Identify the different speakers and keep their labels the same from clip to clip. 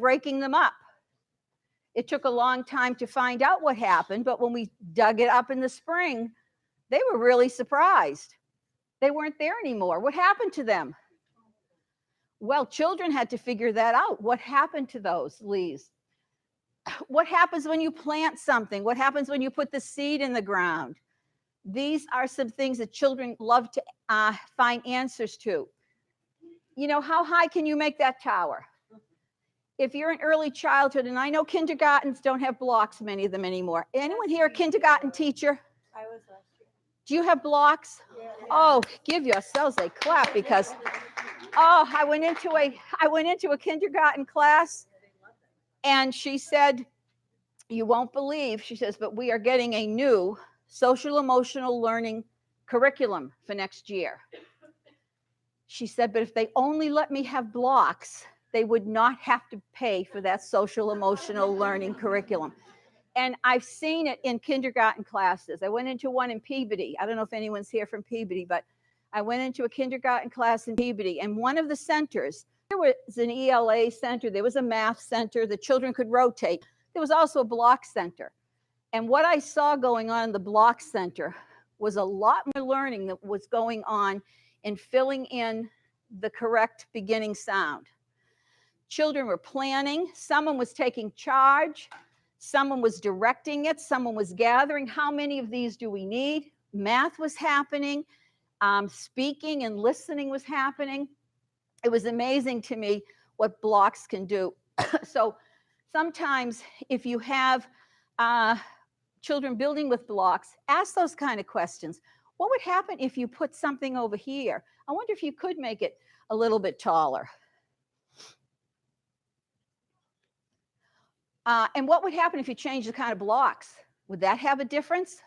Speaker 1: breaking them up. It took a long time to find out what happened, but when we dug it up in the spring, they were really surprised. They weren't there anymore. What happened to them? Well, children had to figure that out. What happened to those leaves? What happens when you plant something? What happens when you put the seed in the ground? These are some things that children love to find answers to. You know, how high can you make that tower? If you're in early childhood, and I know kindergartens don't have blocks, many of them anymore. Anyone here a kindergarten teacher?
Speaker 2: I was last year.
Speaker 1: Do you have blocks?
Speaker 2: Yeah.
Speaker 1: Oh, give yourselves a clap because, I went into a kindergarten class, and she said, you won't believe, she says, but we are getting a new social emotional learning curriculum for next year. She said, but if they only let me have blocks, they would not have to pay for that social emotional learning curriculum. And I've seen it in kindergarten classes. I went into one in Peabody. I don't know if anyone's here from Peabody, but I went into a kindergarten class in Peabody, and one of the centers, there was an ELA center, there was a math center, the children could rotate. There was also a block center. And what I saw going on in the block center was a lot more learning that was going on in filling in the correct beginning sound. Children were planning, someone was taking charge, someone was directing it, someone was gathering. How many of these do we need? Math was happening, speaking and listening was happening. It was amazing to me what blocks can do. So sometimes if you have children building with blocks, ask those kind of questions. What would happen if you put something over here? I wonder if you could make it a little bit taller. And what would happen if you changed the kind of blocks? Would that have a difference?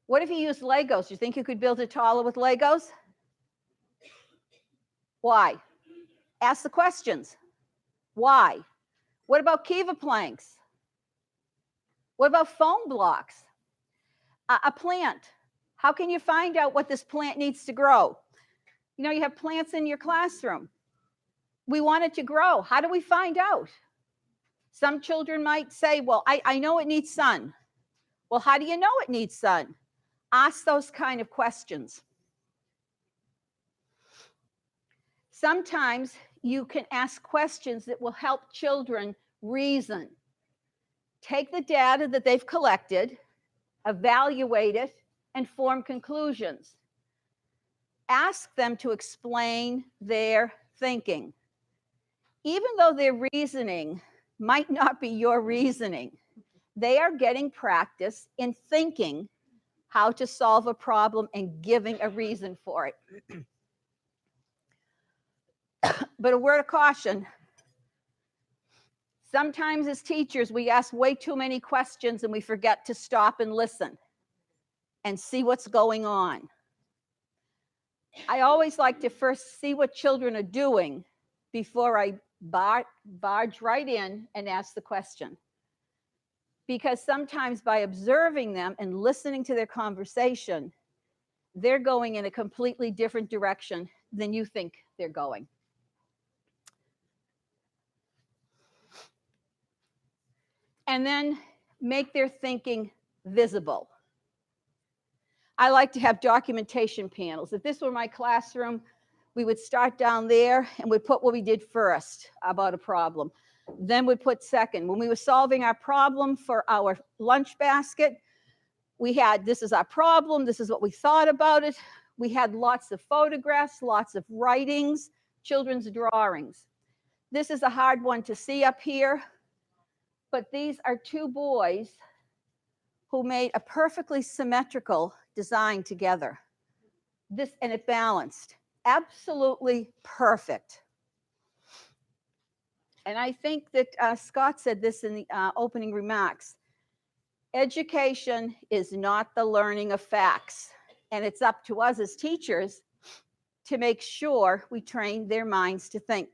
Speaker 1: What if you used Legos? Do you think you could build it taller with Legos? Why? Ask the questions. Why? What about Kiva planks? What about foam blocks? A plant. How can you find out what this plant needs to grow? You know, you have plants in your classroom. We want it to grow. How do we find out? Some children might say, well, I know it needs sun. Well, how do you know it needs sun? Ask those kind of questions. Sometimes you can ask questions that will help children reason. Take the data that they've collected, evaluate it, and form conclusions. Ask them to explain their thinking. Even though their reasoning might not be your reasoning, they are getting practice in thinking how to solve a problem and giving a reason for it. But a word of caution. Sometimes as teachers, we ask way too many questions and we forget to stop and listen and see what's going on. I always like to first see what children are doing before I barge right in and ask the question. Because sometimes by observing them and listening to their conversation, they're going in a completely different direction than you think they're going. And then make their thinking visible. I like to have documentation panels. If this were my classroom, we would start down there and we'd put what we did first about a problem. Then we'd put second. When we were solving our problem for our lunch basket, we had, this is our problem, this is what we thought about it. We had lots of photographs, lots of writings, children's drawings. This is a hard one to see up here, but these are two boys who made a perfectly symmetrical design together. This, and it balanced, absolutely perfect. And I think that Scott said this in the opening remarks. Education is not the learning of facts, and it's up to us as teachers to make sure we train their minds to think.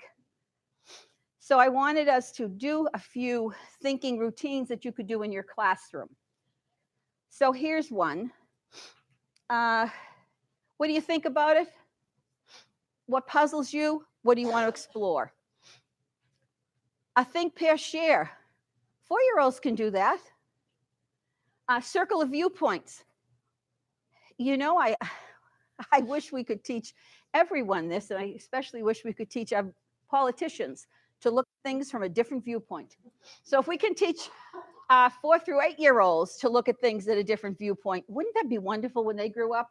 Speaker 1: So I wanted us to do a few thinking routines that you could do in your classroom. So here's one. What do you think about it? What puzzles you? What do you want to explore? A think, pair, share. 4-year-olds can do that. A circle of viewpoints. You know, I wish we could teach everyone this, and I especially wish we could teach our politicians to look at things from a different viewpoint. So if we can teach 4 through 8-year-olds to look at things at a different viewpoint, wouldn't that be wonderful when they grew up?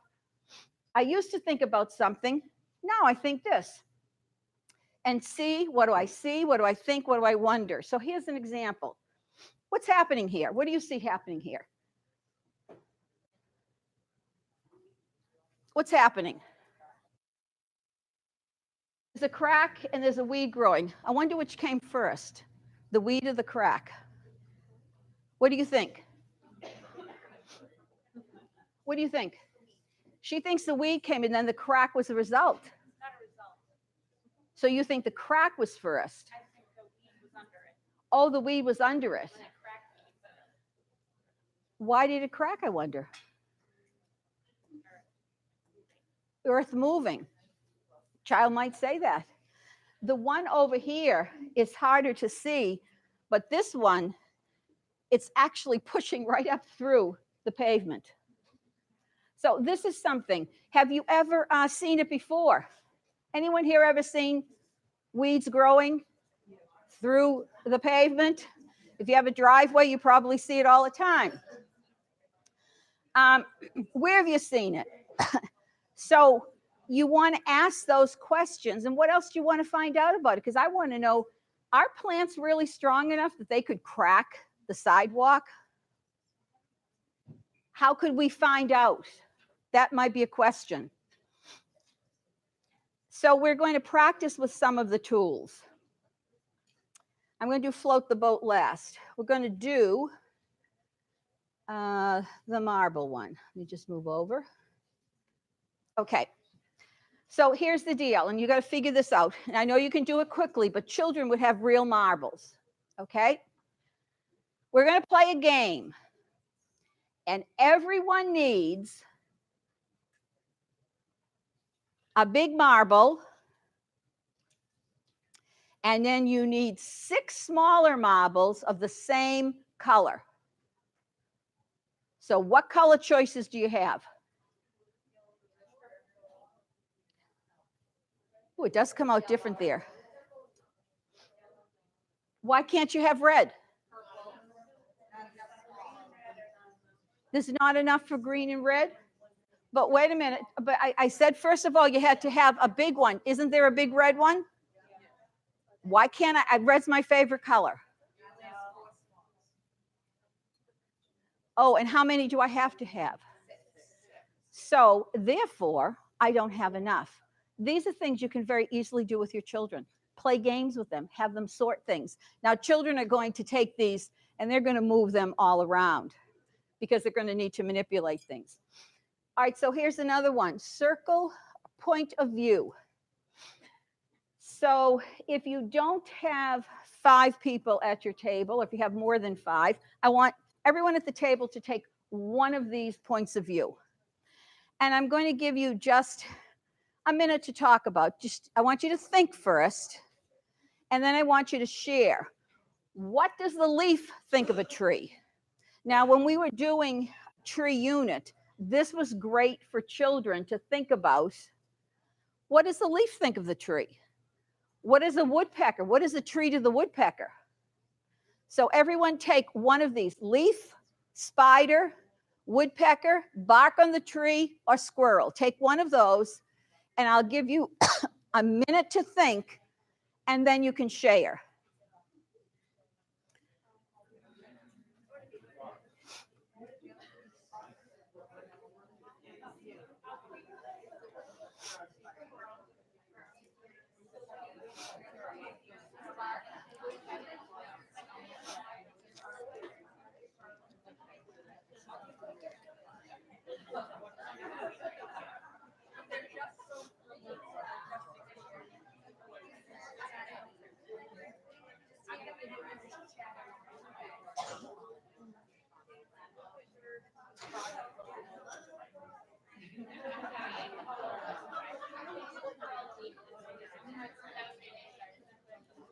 Speaker 1: I used to think about something. Now I think this. And see, what do I see? What do I think? What do I wonder? So here's an example. What's happening here? What do you see happening here? What's happening? There's a crack and there's a weed growing. I wonder which came first, the weed or the crack? What do you think? What do you think? She thinks the weed came and then the crack was the result. So you think the crack was first? I think the weed was under it. Oh, the weed was under it. Why did it crack, I wonder? Earth moving. Child might say that. The one over here is harder to see, but this one, it's actually pushing right up through the pavement. So this is something. Have you ever seen it before? Anyone here ever seen weeds growing through the pavement? If you have a driveway, you probably see it all the time. Where have you seen it? So you want to ask those questions. And what else do you want to find out about it? Because I want to know, are plants really strong enough that they could crack the sidewalk? How could we find out? That might be a question. So we're going to practice with some of the tools. I'm going to do float the boat last. We're going to do the marble one. Let me just move over. Okay. So here's the deal, and you got to figure this out. And I know you can do it quickly, but children would have real marbles. Okay? We're going to play a game. And everyone needs a big marble. And then you need 6 smaller marbles of the same color. So what color choices do you have? Oh, it does come out different there. Why can't you have red? There's not enough for green and red? But wait a minute. But I said, first of all, you had to have a big one. Isn't there a big red one? Why can't I? Red's my favorite color. Oh, and how many do I have to have? So therefore, I don't have enough. These are things you can very easily do with your children. Play games with them, have them sort things. Now, children are going to take these and they're going to move them all around because they're going to need to manipulate things. All right, so here's another one. Circle point of view. So if you don't have 5 people at your table, if you have more than 5, I want everyone at the table to take one of these points of view. And I'm going to give you just a minute to talk about. I want you to think first, and then I want you to share. What does the leaf think of a tree? Now, when we were doing tree unit, this was great for children to think about. What does the leaf think of the tree? What is a woodpecker? What is a tree to the woodpecker? So everyone take one of these: leaf, spider, woodpecker, bark on the tree, or squirrel. Take one of those, and I'll give you a minute to think, and then you can share.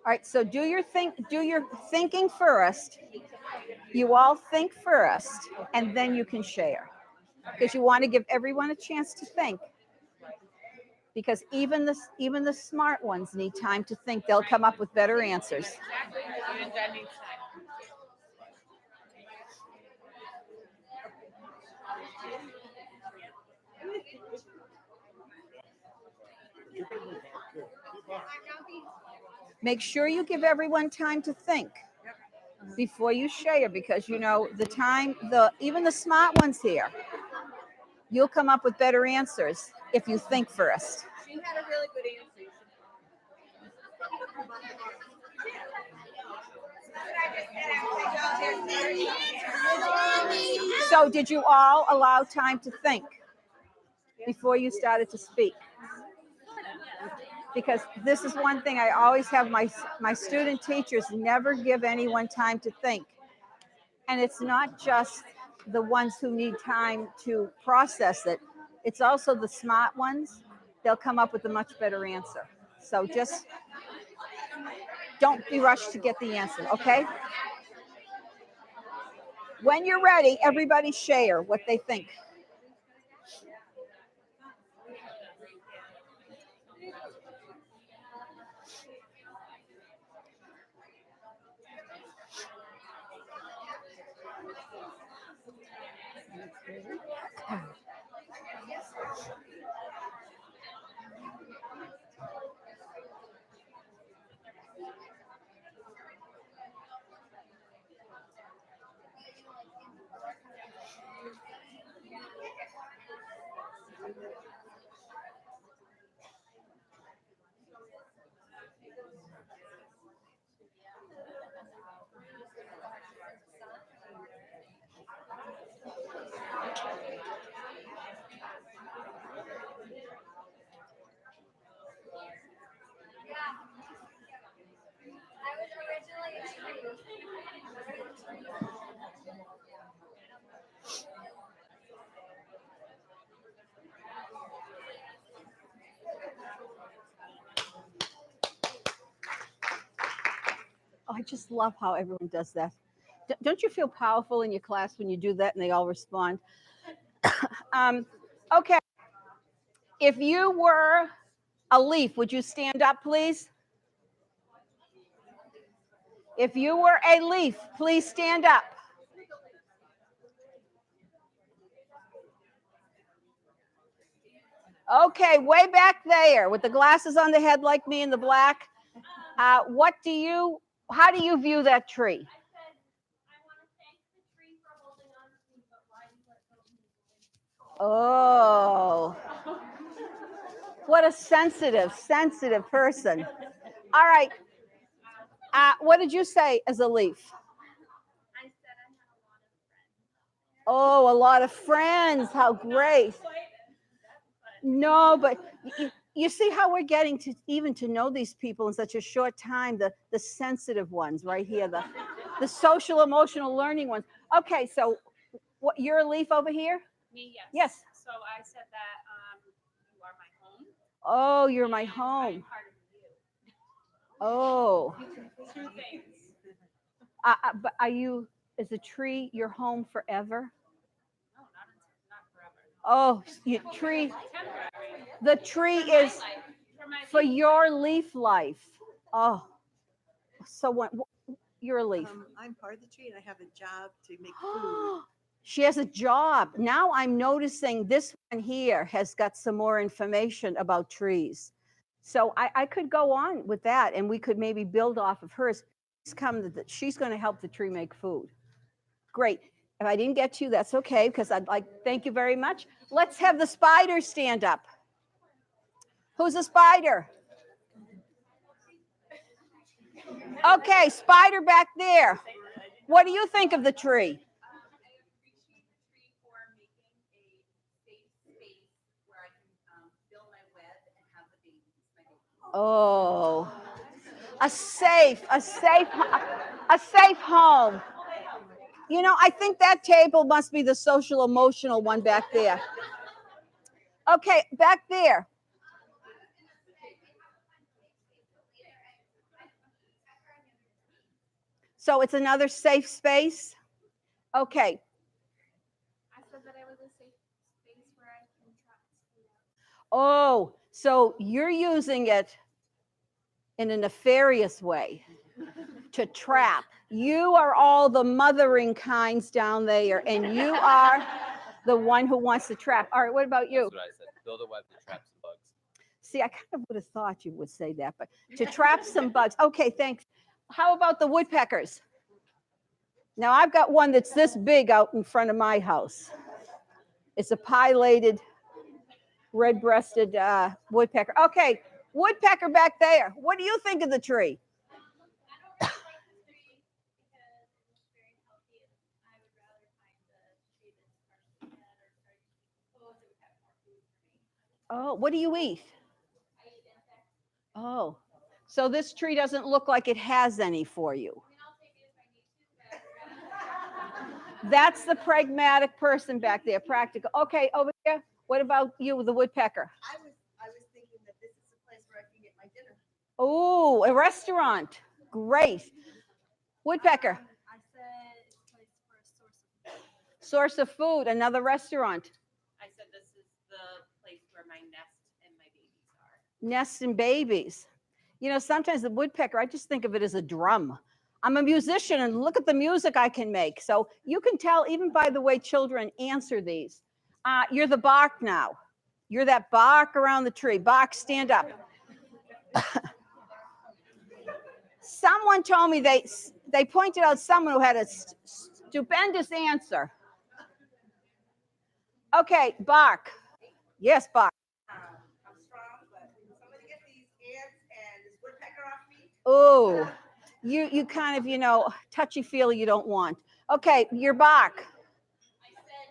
Speaker 1: All right, so do your thinking first. You all think first, and then you can share, because you want to give everyone a chance to think. Because even the smart ones need time to think. They'll come up with better answers. Make sure you give everyone time to think before you share, because you know even the smart ones here, you'll come up with better answers if you think first.
Speaker 2: She had a really good answer.
Speaker 1: So did you all allow time to think before you started to speak? Because this is one thing I always have my student teachers never give anyone time to think. And it's not just the ones who need time to process it. It's also the smart ones. They'll come up with a much better answer. So just don't be rushed to get the answer, okay? When you're ready, everybody share what they think. Oh, I just love how everyone does that. Don't you feel powerful in your class when you do that and they all respond? Okay. If you were a leaf, would you stand up, please? If you were a leaf, please stand up. Okay, way back there with the glasses on the head like me in the black. How do you view that tree? Oh, what a sensitive person. All right. What did you say as a leaf?
Speaker 2: I said I had a lot of friends.
Speaker 1: Oh, a lot of friends. How great. No, but you see how we're getting to know these people in such a short time, the sensitive ones right here, the social emotional learning ones. Okay, so what, you're a leaf over here?
Speaker 2: Me, yes.
Speaker 1: Yes.
Speaker 2: So I said that you are my home.
Speaker 1: Oh, you're my home.
Speaker 2: I'm part of you.
Speaker 1: Oh.
Speaker 2: Two things.
Speaker 1: But are you, is a tree your home forever?
Speaker 2: No, not forever.
Speaker 1: Oh, tree.
Speaker 2: Temporary.
Speaker 1: The tree is for your leaf life. Oh, so when you're a leaf.
Speaker 3: I'm part of the tree and I have a job to make food.
Speaker 1: She has a job. Now I'm noticing this one here has got some more information about trees. So I could go on with that and we could maybe build off of hers. She's going to help the tree make food. Great. If I didn't get to you, that's okay, because thank you very much. Let's have the spider stand up. Who's a spider? Okay, spider back there. What do you think of the tree? Oh, a safe home. You know, I think that table must be the social emotional one back there. Okay, back there. So it's another safe space. Okay.
Speaker 2: I said that I was a safe space where I can trap mosquitoes.
Speaker 1: Oh, so you're using it in a nefarious way to trap. You are all the mothering kinds down there, and you are the one who wants to trap. All right, what about you?
Speaker 4: That's what I said. Build a web to trap some bugs.
Speaker 1: See, I kind of would have thought you would say that, but to trap some bugs. Okay, thanks. How about the woodpeckers? Now, I've got one that's this big out in front of my house. It's a pileated, red-breasted woodpecker. Okay, woodpecker back there. What do you think of the tree?
Speaker 2: I don't really like the tree because it's very healthy. And I would rather find the tree that's partially dead or starting to decomposed. It would have more food for me.
Speaker 1: Oh, what do you eat?
Speaker 2: I eat insects.
Speaker 1: Oh, so this tree doesn't look like it has any for you.
Speaker 2: I mean, I'll take it if I need to, but I'd rather.
Speaker 1: That's the pragmatic person back there, practical. Okay, over here. What about you, the woodpecker?
Speaker 3: I was thinking that this is a place where I can get my dinner.
Speaker 1: Oh, a restaurant. Great. Woodpecker,
Speaker 2: I said it's a place for a source of food.
Speaker 1: source of food, another restaurant.
Speaker 5: I said this is the place where my nest and my babies are.
Speaker 1: Nests and babies. You know, sometimes the woodpecker, I just think of it as a drum. I'm a musician and look at the music I can make. So you can tell even by the way children answer these. You're the bark now. You're that bark around the tree. Bark, stand up. Someone told me they pointed out someone who had a stupendous answer. Okay, bark. Yes, bark.
Speaker 3: I'm strong, but somebody get these ants and this woodpecker off me.
Speaker 1: Oh, you kind of, touchy feely you don't want. Okay, your bark.
Speaker 2: I said,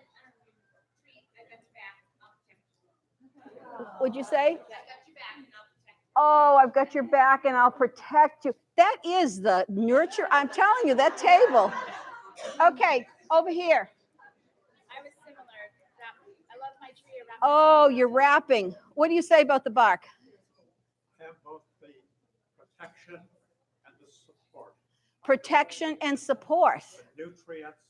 Speaker 2: tree, I got your back. I'll protect you.
Speaker 1: Would you say?
Speaker 2: I got your back and I'll protect you.
Speaker 1: Oh, I've got your back and I'll protect you. That is the nurture. I'm telling you, that table. Okay, over here.
Speaker 2: I was similar. I love my tree around.
Speaker 1: Oh, you're rapping. What do you say about the bark?
Speaker 6: Have both the protection and the support.
Speaker 1: Protection and support.
Speaker 6: Nutrients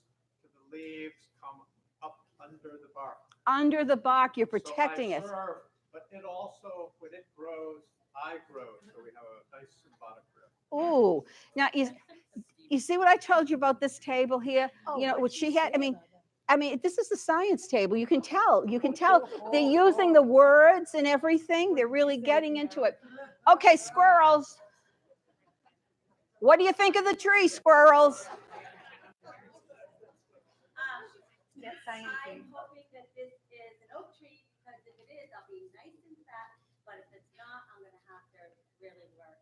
Speaker 6: to the leaves come up under the bark.
Speaker 1: Under the bark, you're
Speaker 6: So I
Speaker 1: protecting it.
Speaker 6: serve, but it also, when it grows, I grow. So we have a nice symbiotic grip.
Speaker 1: Ooh, now you see what I told you about this table here? What she had. I mean, this is the science table. You can tell. They're using the words and everything. They're really getting into it. Okay, squirrels. What do you think of the tree, squirrels?
Speaker 3: That's science.
Speaker 7: I'm hoping that this is an oak tree, because if it is, I'll be nice and fat, but if it's not, I'm gonna have to really work.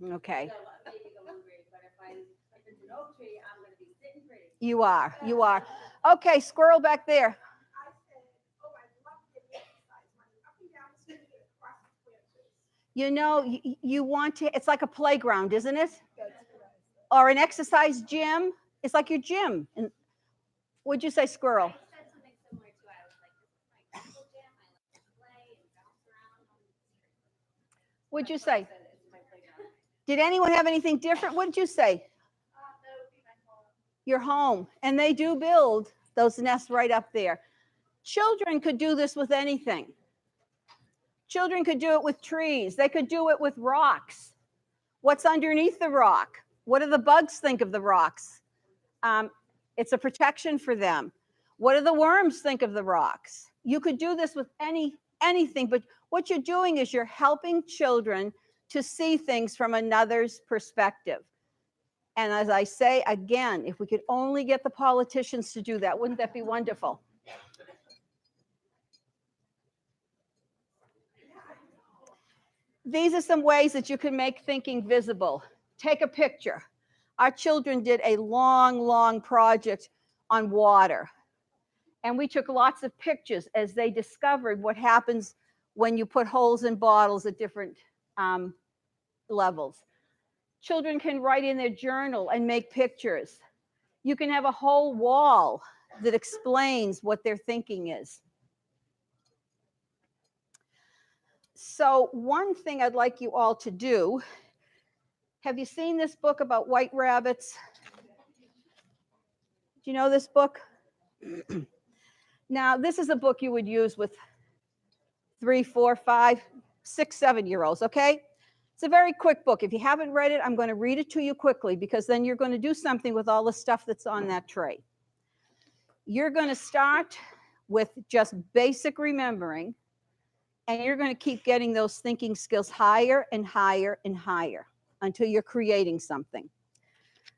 Speaker 1: Okay,
Speaker 7: So maybe go hungry, but if it's an oak tree, I'm gonna be sitting pretty.
Speaker 1: you are. Okay, squirrel back there.
Speaker 2: I said, oh, I love the exercise running up and down the street across the branches.
Speaker 1: You want to, it's like a playground, isn't it? Or an exercise gym. It's like your gym. And what'd you say, squirrel?
Speaker 7: I said something similar to, I was like, this is my physical gym, I like to play and bounce around on the street.
Speaker 1: What'd you
Speaker 7: That's what I
Speaker 1: say?
Speaker 7: said, it's my playground.
Speaker 1: Did anyone have anything different? What did you say?
Speaker 2: That would be my home.
Speaker 1: Your home. And they do build those nests right up there. Children could do this with anything. Children could do it with trees. They could do it with rocks. What's underneath the rock? What do the bugs think of the rocks? It's a protection for them. What do the worms think of the rocks? You could do this with anything, but what you're doing is you're helping children to see things from another's perspective. And as I say again, if we could only get the politicians to do that, wouldn't that be wonderful? These are some ways that you can make thinking visible. Take a picture. Our children did a long project on water. And we took lots of pictures as they discovered what happens when you put holes in bottles at different levels. Children can write in their journal and make pictures. You can have a whole wall that explains what their thinking is. So one thing I'd like you all to do Have you seen this book about white rabbits? Do you know this book? Now, this is a book you would use with 3, 4, 5, 6, 7-year-olds, okay? It's a very quick book. If you haven't read it, I'm going to read it to you quickly because then you're going to do something with all the stuff that's on that tray. You're going to start with just basic remembering, and you're going to keep getting those thinking skills higher and higher and higher until you're creating something.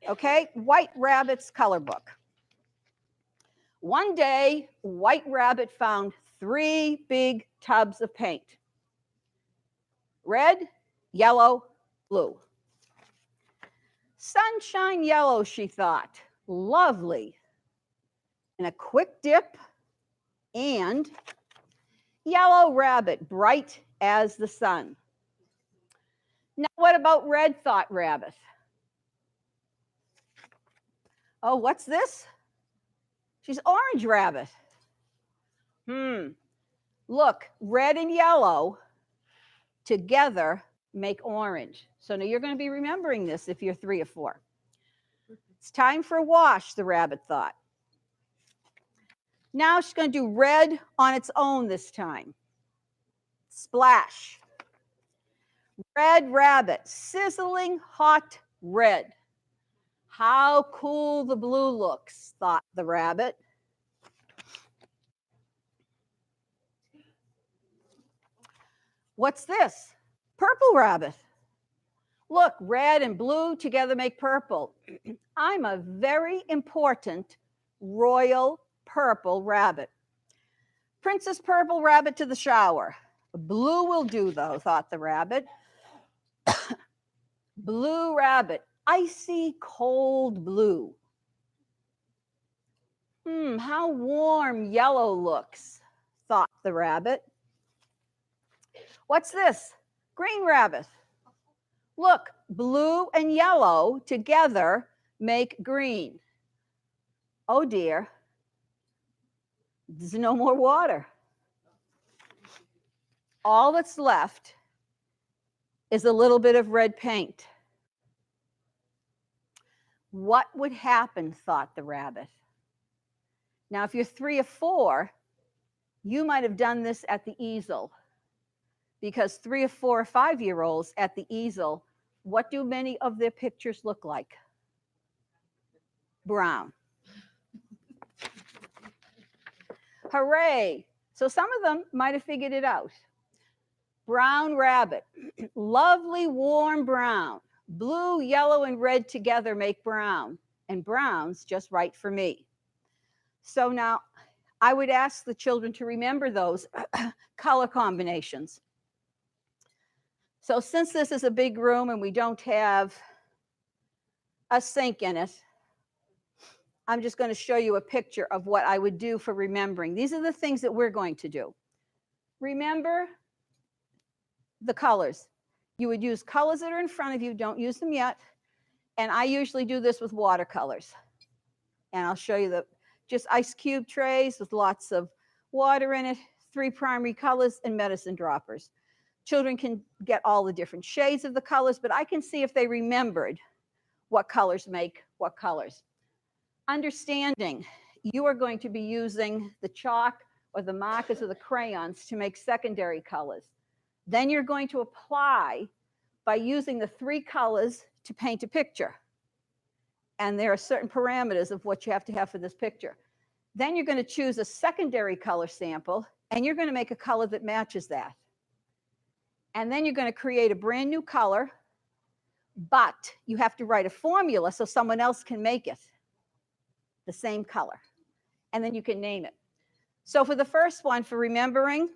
Speaker 1: Okay? White Rabbit's color book. One day, White Rabbit found 3 big tubs of paint. Red, yellow, blue. Sunshine yellow, she thought. Lovely. And a quick dip, and yellow rabbit, bright as the sun. Now, what about red, thought Rabbit? Oh, what's this? She's orange rabbit. Look, red and yellow together make orange. So now you're going to be remembering this if you're 3 or 4. It's time for a wash, the rabbit thought. Now she's going to do red on its own this time. Splash. Red rabbit, sizzling hot red. How cool the blue looks, thought the rabbit. What's this? Purple rabbit. Look, red and blue together make purple. I'm a very important royal purple rabbit. Princess Purple Rabbit to the shower. Blue will do, though, thought the rabbit. Blue rabbit, icy cold blue. How warm yellow looks, thought the rabbit. What's this? Green rabbit. Look, blue and yellow together make green. Oh dear, there's no more water. All that's left is a little bit of red paint. What would happen, thought the rabbit. Now, if you're 3 or 4, you might have done this at the easel, because 3 or 4 or 5-year-olds at the easel, what do many of their pictures look like? Brown. Hooray. So some of them might have figured it out. Brown rabbit, lovely warm brown. Blue, yellow, and red together make brown, and brown's just right for me. So now I would ask the children to remember those color combinations. So since this is a big room and we don't have a sink in it, I'm just going to show you a picture of what I would do for remembering. These are the things that we're going to do. Remember the colors. You would use colors that are in front of you. Don't use them yet. And I usually do this with watercolors. And I'll show you the just ice cube trays with lots of water in it, 3 primary colors, and medicine droppers. Children can get all the different shades of the colors, but I can see if they remembered what colors make what colors. Understanding, you are going to be using the chalk or the markers or the crayons to make secondary colors. Then you're going to apply by using the 3 colors to paint a picture. And there are certain parameters of what you have to have for this picture. Then you're going to choose a secondary color sample, and you're going to make a color that matches that. And then you're going to create a brand new color, but you have to write a formula so someone else can make it the same color. And then you can name it. So for the first one, for remembering,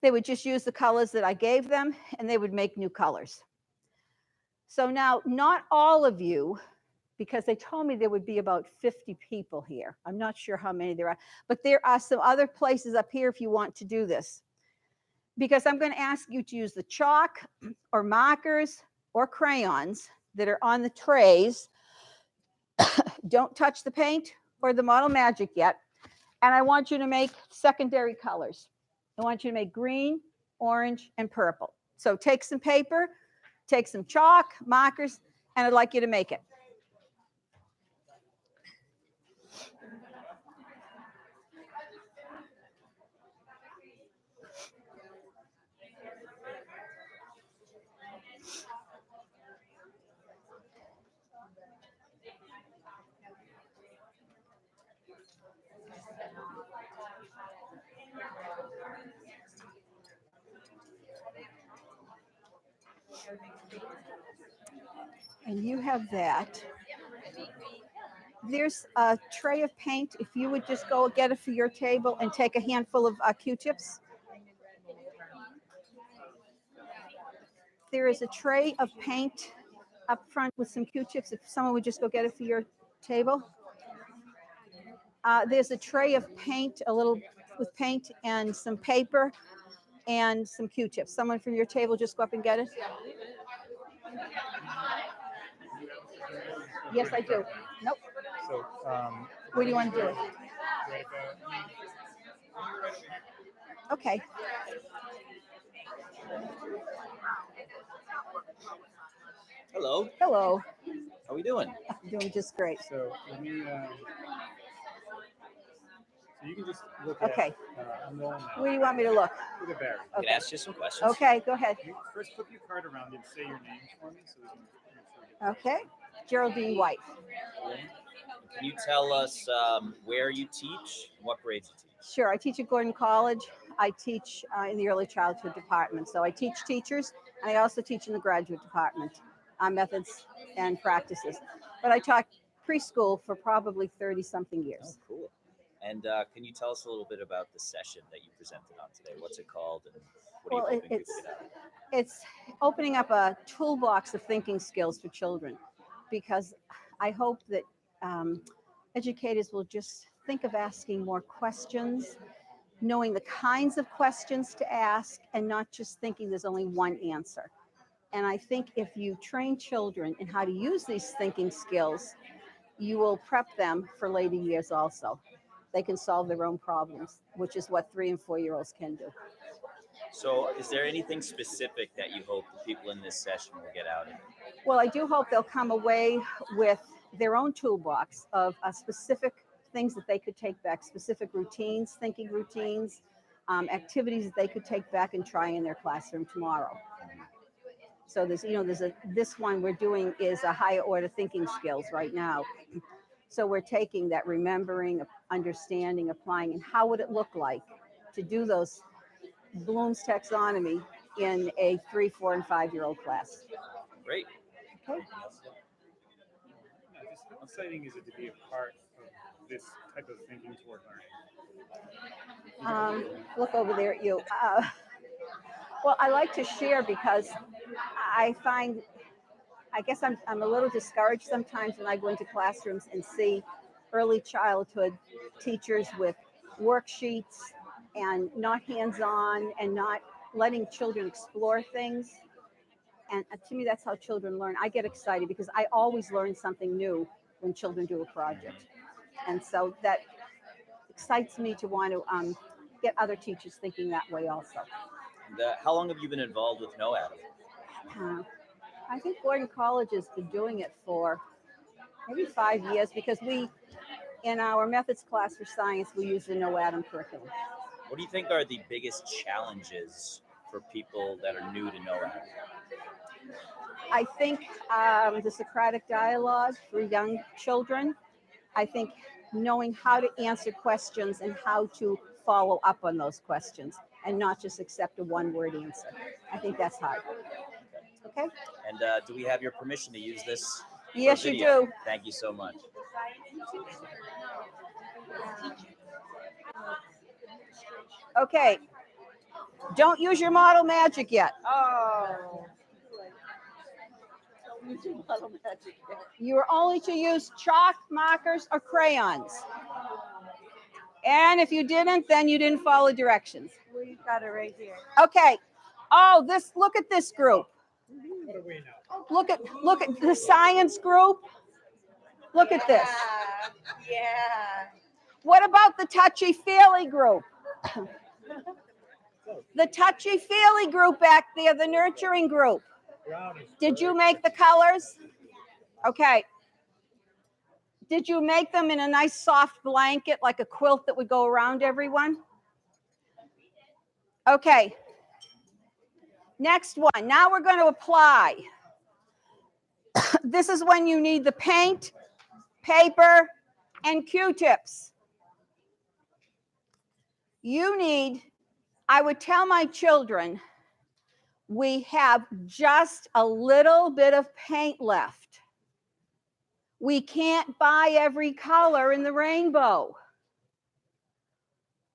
Speaker 1: they would just use the colors that I gave them, and they would make new colors. So now, not all of you, because they told me there would be about 50 people here. I'm not sure how many there are, but there are some other places up here if you want to do this. Because I'm going to ask you to use the chalk or markers or crayons that are on the trays. Don't touch the paint or the Model Magic yet. And I want you to make secondary colors. I want you to make green, orange, and purple. So take some paper, take some chalk, markers, and I'd like you to make it. And you have that. There's a tray of paint. If you would just go get it for your table and take a handful of Q-tips. There is a tray of paint up front with some Q-tips. If someone would just go get it for your table. There's a tray of paint, a little with paint and some paper and some Q-tips. Someone from your table just go up and get it. Yes, I do. Nope.
Speaker 6: So,
Speaker 1: What do you want to do? Okay.
Speaker 4: Hello,
Speaker 1: Hello.
Speaker 4: how we doing?
Speaker 1: I'm doing just great.
Speaker 6: so let me, so you can just look
Speaker 1: Okay.
Speaker 6: at, I'm rolling now.
Speaker 1: Where do you want me to look?
Speaker 6: Look at Barry.
Speaker 4: I can
Speaker 1: Okay.
Speaker 4: ask you some questions.
Speaker 1: Okay, go ahead.
Speaker 6: You first flip your card around and say your name for me so we can make sure.
Speaker 1: Okay. Geraldine White.
Speaker 4: Can you tell us where you teach, what grades you teach?
Speaker 1: Sure. I teach at Gordon College. I teach in the early childhood department. So I teach teachers, and I also teach in the graduate department on methods and practices. But I taught preschool for probably 30-something
Speaker 4: Oh,
Speaker 1: years.
Speaker 4: cool. And can you tell us a little bit about the session that you presented on today? What's it called, and what
Speaker 1: Well,
Speaker 4: are you hoping
Speaker 1: it's
Speaker 4: people get out of it?
Speaker 1: it's opening up a toolbox of thinking skills for children, because I hope that educators will just think of asking more questions, knowing the kinds of questions to ask, and not just thinking there's only one answer. And I think if you train children in how to use these thinking skills, you will prep them for later years also. They can solve their own problems, which is what 3 and 4-year-olds can do.
Speaker 4: So, is there anything specific that you hope the people in this session will get out of it?
Speaker 1: Well, I do hope they'll come away with their own toolbox of specific things that they could take back, specific routines, thinking routines, activities that they could take back and try in their classroom tomorrow. So this one we're doing is a higher order thinking skills right now. So we're taking that remembering, understanding, applying, and how would it look like to do those Bloom's taxonomy in a 3, 4, and 5-year-old class.
Speaker 4: Great.
Speaker 1: Okay.
Speaker 6: Yeah, just how exciting is it to be a part of this type of thinking toward learning?
Speaker 1: Look over there at you. Well, I like to share because I guess I'm a little discouraged sometimes when I go into classrooms and see early childhood teachers with worksheets and not hands-on and not letting children explore things. And to me, that's how children learn. I get excited because I always learn something new when children do a project. And so that excites me to want to get other teachers thinking that way also.
Speaker 4: And, how long have you been involved with Know Adam?
Speaker 1: I think Gordon College has been doing it for maybe 5 years because in our methods class for science, we use the Know Adam curriculum.
Speaker 4: What do you think are the biggest challenges for people that are new to Know Adam?
Speaker 1: I think the Socratic dialogue for young children. I think knowing how to answer questions and how to follow up on those questions and not just accept a one-word answer. I think that's hard. Okay?
Speaker 4: And do we have your permission to use this? for
Speaker 1: Yes, you
Speaker 4: video?
Speaker 1: do.
Speaker 4: Thank you so much.
Speaker 1: Okay. Don't use your model magic yet.
Speaker 3: Oh.
Speaker 1: You are only to use chalk, markers, or crayons. And if you didn't, then you didn't follow directions.
Speaker 3: We got it right here.
Speaker 1: Okay. Oh, look at this group.
Speaker 6: What do we know?
Speaker 1: Look at the science group. Look at this.
Speaker 3: Yeah.
Speaker 1: What about the touchy-feely group? The touchy-feely group back there, the nurturing group. Did you make the colors? Okay. Did you make them in a nice soft blanket, like a quilt that would go around everyone? Okay. Next one. Now we're going to apply. This is when you need the paint, paper, and Q-tips. You need, I would tell my children, we have just a little bit of paint left. We can't buy every color in the rainbow.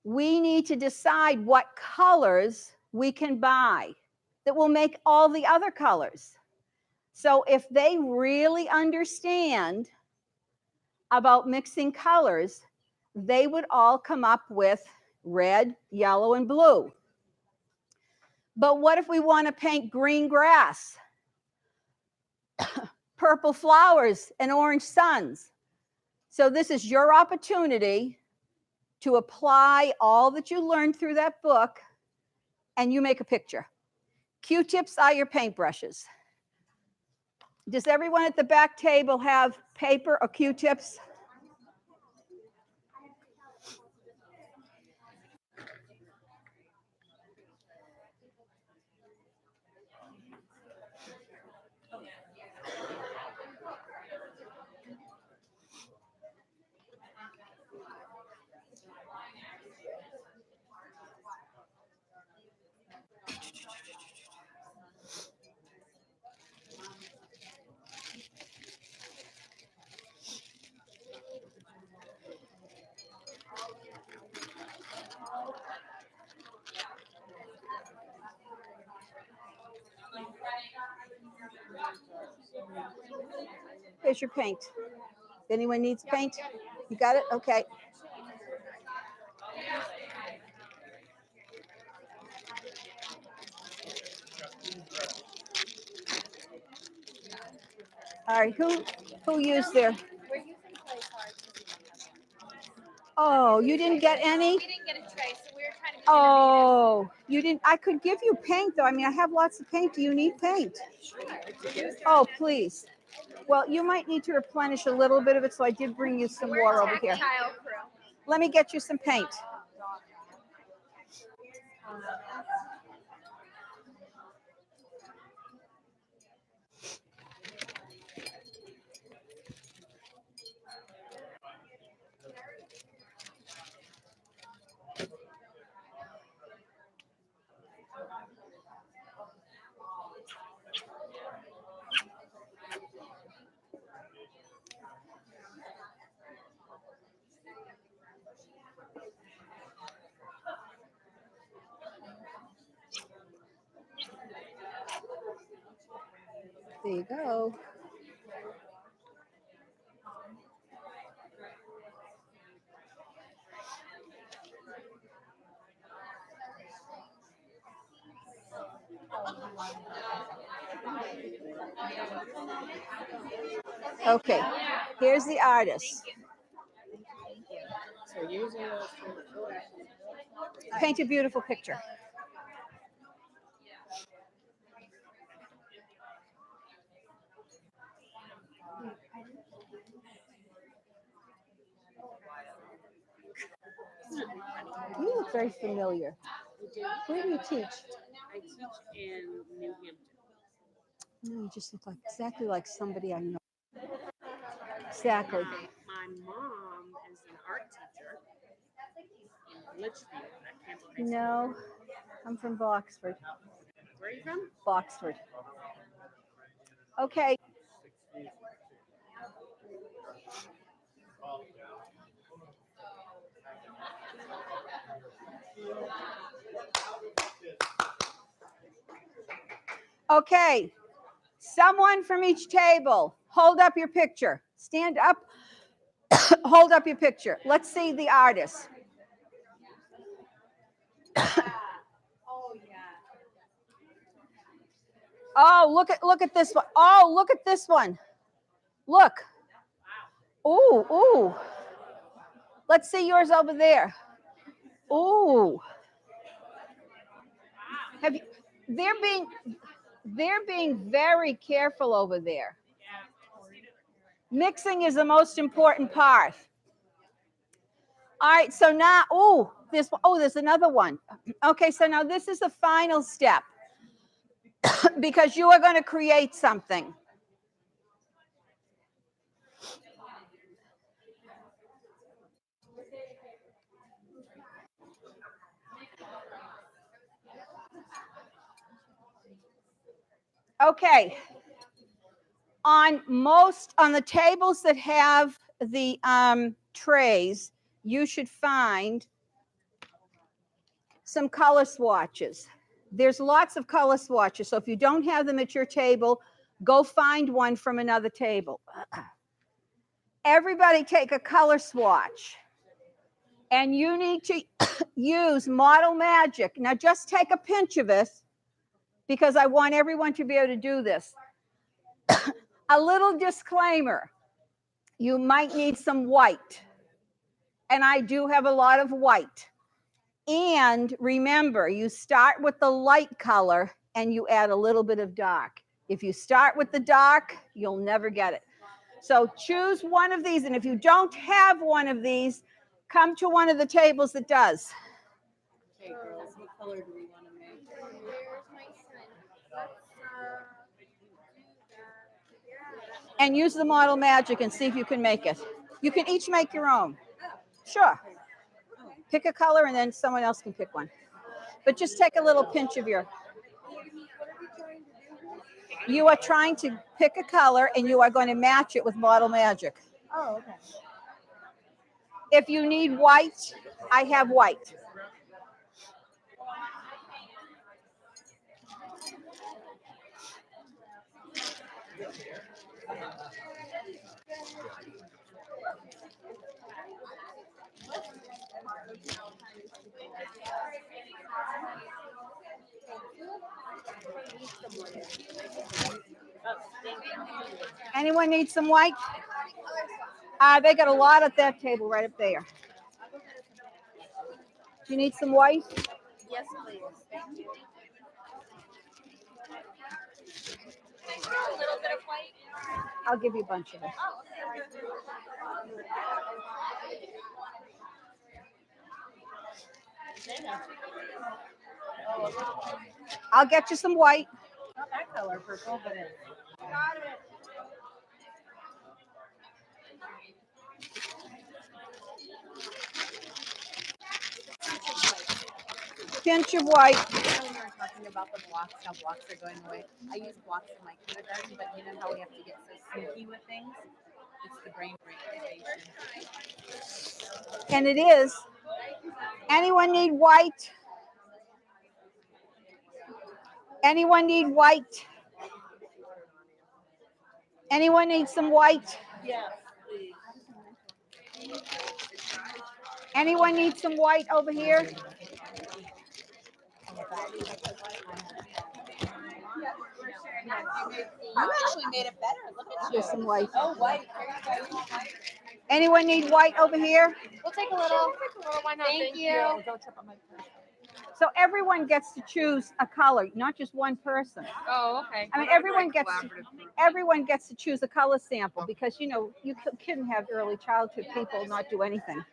Speaker 1: We need to decide what colors we can buy that will make all the other colors. So if they really understand about mixing colors, they would all come up with red, yellow, and blue. But what if we want to paint green grass, purple flowers, and orange suns? So this is your opportunity to apply all that you learned through that book, and you make a picture. Q-tips are your paintbrushes. Does everyone at the back table have paper or Q-tips? Here's your paint. If anyone needs paint, you got it? Okay. All right, who used their?
Speaker 2: We're using clay cards.
Speaker 1: Oh, you didn't get any?
Speaker 2: We didn't get a tray, so we were trying to be
Speaker 1: Oh, you didn't. I could give you paint though. I mean, I have lots of paint. Do you need paint? Oh, please. Well, you might need to replenish a little bit of it, so I did bring you some more over here.
Speaker 2: tactile crew.
Speaker 1: Let me get you some paint. There you go. Okay, here's the artist. Paint a beautiful picture. You look very familiar. Where do you teach?
Speaker 8: I teach in New Hampton.
Speaker 1: No, you just look like exactly like somebody I know. Exactly.
Speaker 8: My mom is an art teacher in Litchfield at Campbell High School.
Speaker 1: No, I'm from Boxford.
Speaker 8: Where are you from?
Speaker 1: Boxford. Okay. Okay. Someone from each table, hold up your picture. Stand up. Hold up your picture. Let's see the artist. Oh, look at this one. Oh, look at this one. Look. Ooh, ooh. Let's see yours over there. Ooh. Have you, they're being very careful over there. Mixing is the most important part. All right, so now, there's another one. Okay, so now this is the final step because you are going to create something. Okay. On the tables that have the trays, you should find some color swatches. There's lots of color swatches. So if you don't have them at your table, go find one from another table. Everybody take a color swatch. And you need to use Model Magic. Now just take a pinch of it because I want everyone to be able to do this. A little disclaimer, you might need some white. And I do have a lot of white. And remember, you start with the light color and you add a little bit of dark. If you start with the dark, you'll never get it. So choose one of these. And if you don't have one of these, come to one of the tables that does.
Speaker 8: Okay, girls, what color do we want to make?
Speaker 2: Where's my son?
Speaker 1: And use the Model Magic and see if you can make it. You can each make your own. Sure. Pick a color and then someone else can pick one. But just take a little pinch of your. You are trying to pick a color and you are going to match it with Model Magic.
Speaker 3: Oh, okay.
Speaker 1: If you need white, I have white. Anyone need some white? They got a lot at that table right up there. Do you need some white?
Speaker 5: Yes, please. A little bit of white.
Speaker 1: I'll give you a bunch of it. I'll get you some white.
Speaker 3: Not that color, purple, but it's.
Speaker 1: Pinch of white.
Speaker 3: When we were talking about the blocks, how blocks are going away. I use blocks in my kindergarten, but you know how we have to get so sneaky with things? It's the brain break station.
Speaker 1: And it is. Anyone need white? Anyone need white? Anyone need some white?
Speaker 3: Yes.
Speaker 1: Anyone need some white over here?
Speaker 3: You actually made it better. Look at you.
Speaker 1: Here's some white.
Speaker 3: Oh, white.
Speaker 1: Anyone need white over here?
Speaker 3: We'll take a little.
Speaker 8: Why not?
Speaker 3: Thank you. Don't trip on my phone.
Speaker 1: So everyone gets to choose a color, not just one person.
Speaker 8: Oh, okay.
Speaker 1: I mean, everyone gets to choose a color sample because, you know, you couldn't have early childhood people not do anything.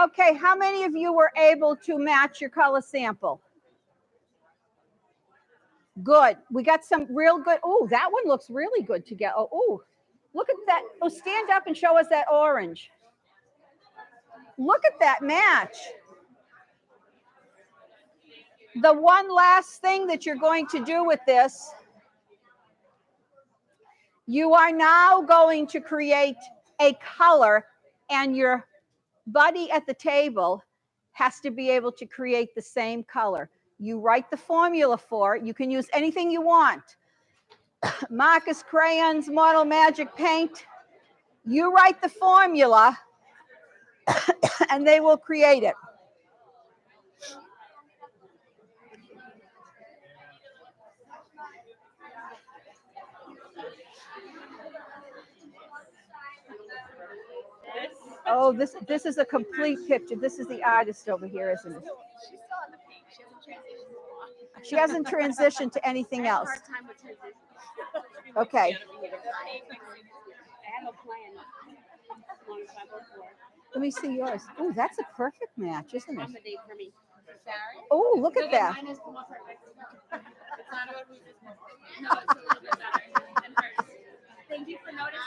Speaker 1: Okay, how many of you were able to match your color sample? Good. We got some real good. Oh, that one looks really good together. Oh, look at that. Oh, stand up and show us that orange. Look at that match. The one last thing that you're going to do with this, you are now going to create a color and your Buddy at the table has to be able to create the same color. You write the formula for it. You can use anything you want. Markers, crayons, Model Magic paint. You write the formula and they will create it. Oh, this is a complete picture. This is the artist over here, isn't it?
Speaker 3: She's still on the pink. She hasn't transitioned.
Speaker 1: She hasn't transitioned to anything else.
Speaker 8: Hard time with transition.
Speaker 1: Okay.
Speaker 8: I have a plan. As long as I work for it.
Speaker 1: Let me see yours. Oh, that's a perfect match, isn't it?
Speaker 8: Accommodate for me.
Speaker 3: Sharon?
Speaker 1: Oh, look at that.
Speaker 5: Mine is more perfect. It's not about who's is more perfect. No, it's a little bit better than hers. Thank you for noticing.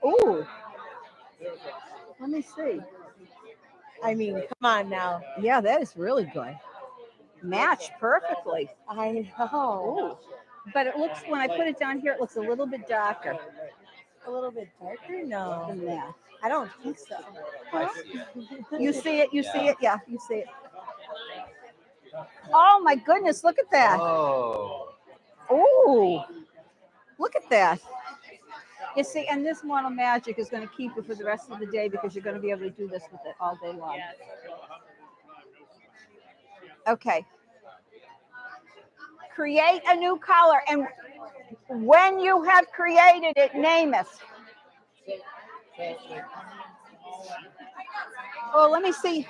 Speaker 1: Oh, let me see.
Speaker 9: I mean, come on now.
Speaker 1: Yeah, that is really good. Matched perfectly.
Speaker 9: I know.
Speaker 1: Ooh. But it looks, when I put it down here, it looks a little bit darker
Speaker 9: A little bit darker? No,
Speaker 1: than that.
Speaker 9: I don't think so.
Speaker 4: I see it.
Speaker 1: You see it? You see it? Yeah, you see it. Oh my goodness, look at that.
Speaker 4: Oh.
Speaker 1: Oh, look at that. You see, and this Model Magic is going to keep you for the rest of the day because you're going to be able to do this with it all day long. Okay. Create a new color, and when you have created it, name it. Oh, let me see.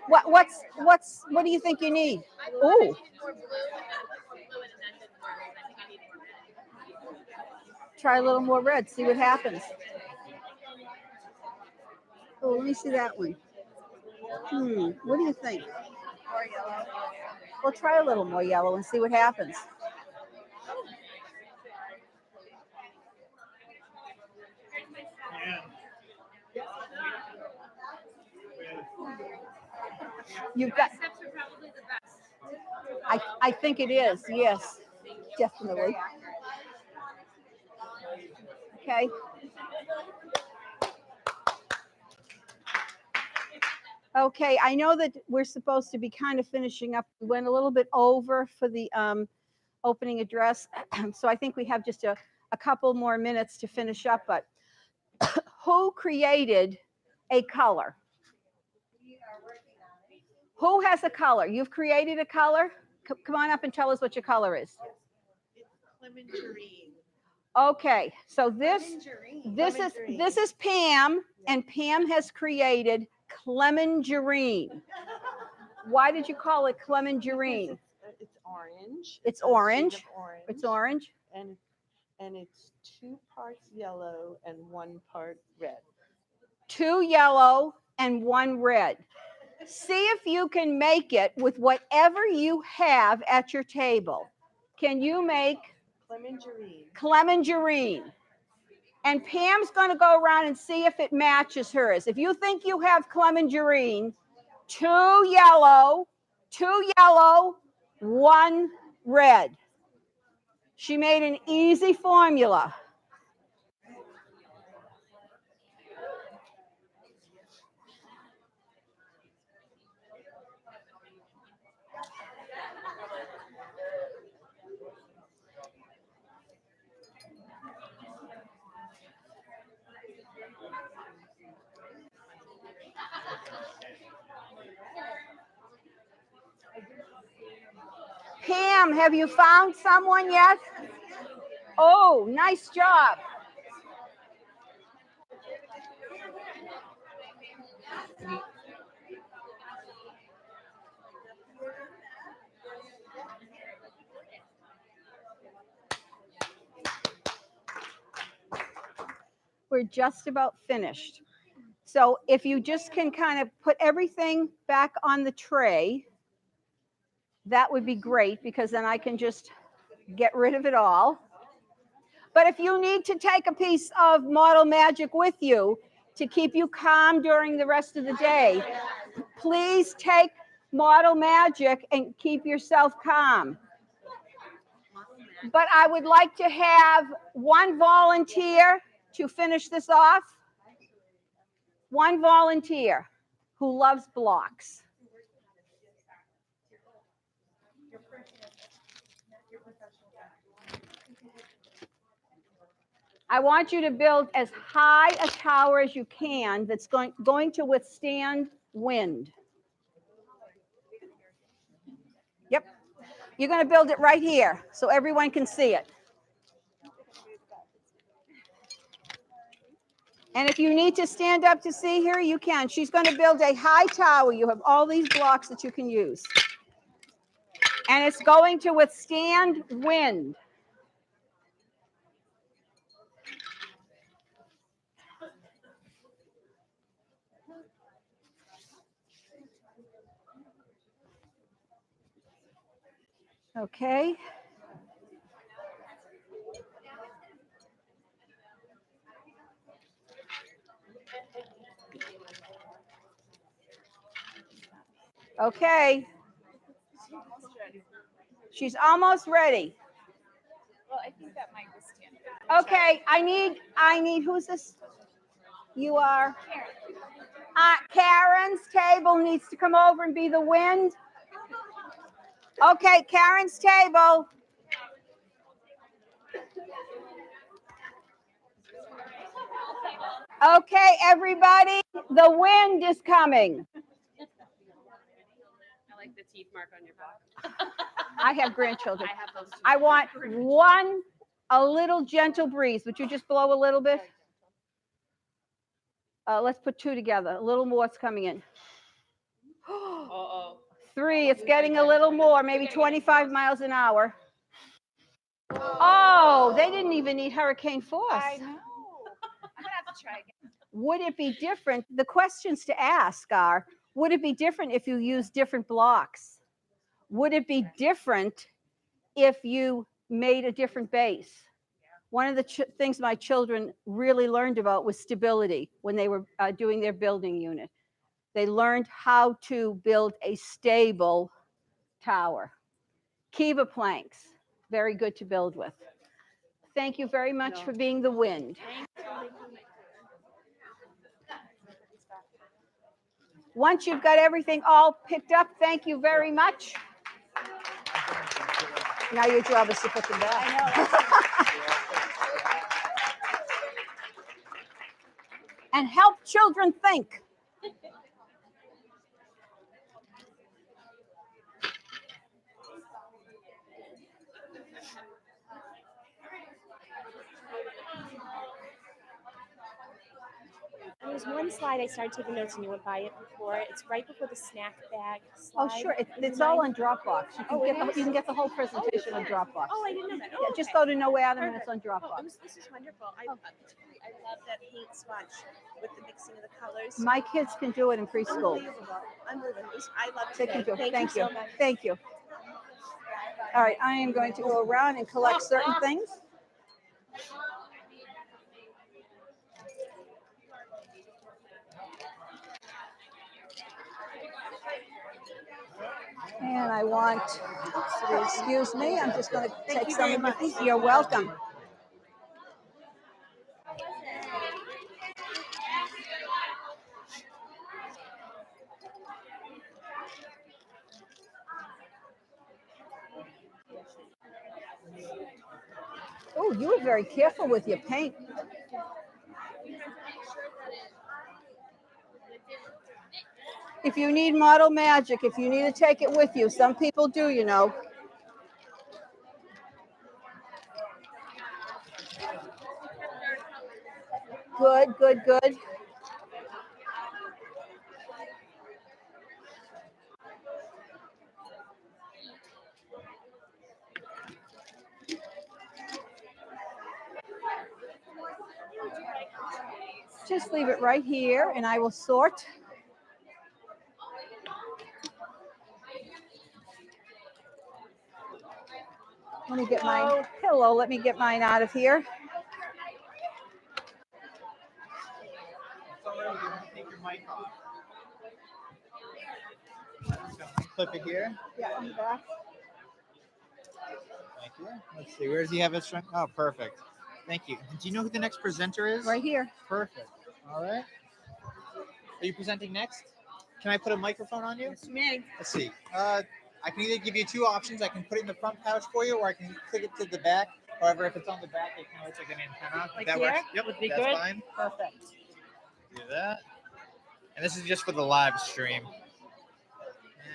Speaker 1: What do you think you need? Oh, try a little more red, see what happens. Oh, let me see that one. What do you think?
Speaker 3: Or yellow.
Speaker 1: Well, try a little more yellow and see what happens. You've got.
Speaker 5: Steps are probably the best.
Speaker 1: I think it is. Yes, definitely. Okay. Okay, I know that we're supposed to be kind of finishing up. We went a little bit over for the opening address, so I think we have just a couple more minutes to finish up. But who created a color? Who has a color? You've created a color? Come on up and tell us what your color is.
Speaker 8: It's clemengerine.
Speaker 1: Okay, so this is Pam, and Pam has created clemengerine. Why did you call it clemengerine?
Speaker 9: It's orange.
Speaker 1: It's
Speaker 9: a shade
Speaker 1: orange.
Speaker 9: of orange.
Speaker 1: It's orange.
Speaker 9: And it's 2 parts yellow and 1 part red.
Speaker 1: 2 yellow and 1 red. See if you can make it with whatever you have at your table. Can you make clemengerine? And Pam's going to go around and see if it matches hers. If you think you have clemengerine, 2 yellow, 1 red. She made an easy formula. Pam, have you found someone yet? Oh, nice job. We're just about finished. So if you just can kind of put everything back on the tray, that would be great, because then I can just get rid of it all. But if you need to take a piece of Model Magic with you to keep you calm during the rest of the day, please take Model Magic and keep yourself calm. But I would like to have one volunteer to finish this off. One volunteer who loves blocks. I want you to build as high a tower as you can that's going to withstand wind. Yep. You're going to build it right here so everyone can see it. And if you need to stand up to see her, you can. She's going to build a high tower. You have all these blocks that you can use. And it's going to withstand wind. Okay. Okay. She's almost ready.
Speaker 5: Well, I think that might withstand.
Speaker 1: Okay, I need, who's this? You are? Karen's table needs to come over and be the wind. Okay, Karen's table. Okay, everybody, the wind is coming.
Speaker 8: I like the teeth mark on your block.
Speaker 1: I have grandchildren.
Speaker 8: I have those too.
Speaker 1: I want a little gentle breeze. Would you just blow a little bit? Let's put two together. A little more's coming in.
Speaker 8: Uh-oh.
Speaker 1: 3, it's getting a little more, maybe 25 miles an hour. Oh, they didn't even need hurricane force.
Speaker 5: I know. I'm gonna have to try again.
Speaker 1: Would it be different? The questions to ask are, would it be different if you use different blocks? Would it be different if you made a different base? One of the things my children really learned about was stability when they were doing their building unit. They learned how to build a stable tower. Kiva planks, very good to build with. Thank you very much for being the wind. Once you've got everything all picked up, thank you very much. Now your job is to put them back. And help children think.
Speaker 10: There's one slide I started taking notes and you went by it before. It's right before the snack bag
Speaker 1: Oh,
Speaker 10: slide.
Speaker 1: sure. It's all on Dropbox. You can get the whole presentation on Dropbox.
Speaker 10: Oh, I didn't know that.
Speaker 1: Yeah, just go to No Adam and it's on Dropbox.
Speaker 10: This is wonderful. I love that paint swatch with the mixing of the colors.
Speaker 1: My kids can do it in preschool.
Speaker 10: Unbelievable. I love
Speaker 1: They
Speaker 10: it.
Speaker 1: can do it.
Speaker 10: Thank
Speaker 1: Thank
Speaker 10: you
Speaker 1: you.
Speaker 10: so much.
Speaker 1: Thank you. All right, I am going to go around and collect certain things. And I want, excuse me, I'm just going to take some of these. You're welcome. Oh, you were very careful with your paint. If you need model magic, if you need to take it with you, some people do, you know. Good, good, good. Just leave it right here and I will sort. Let me get mine. Hello, let me get mine out of here.
Speaker 6: Take your mic off. Clip it here.
Speaker 1: Yeah, on the back.
Speaker 6: Thank
Speaker 11: you. Let's see. Where does he have his strength? Oh, perfect. Thank you. Do you know who the next presenter is?
Speaker 1: Right here.
Speaker 11: Perfect. All right. Are you presenting next? Can I put a microphone on you?
Speaker 10: Yes, you may.
Speaker 11: Let's see. I can either give you two options. I can put it in the front pouch for you, or I can click it to the back. However, if it's on the back, it kind of looks like an antenna.
Speaker 10: Like
Speaker 11: that
Speaker 10: here?
Speaker 11: works. Yep,
Speaker 10: Would be
Speaker 11: that's
Speaker 10: good?
Speaker 11: fine.
Speaker 10: Perfect.
Speaker 11: Do that. And this is just for the live stream.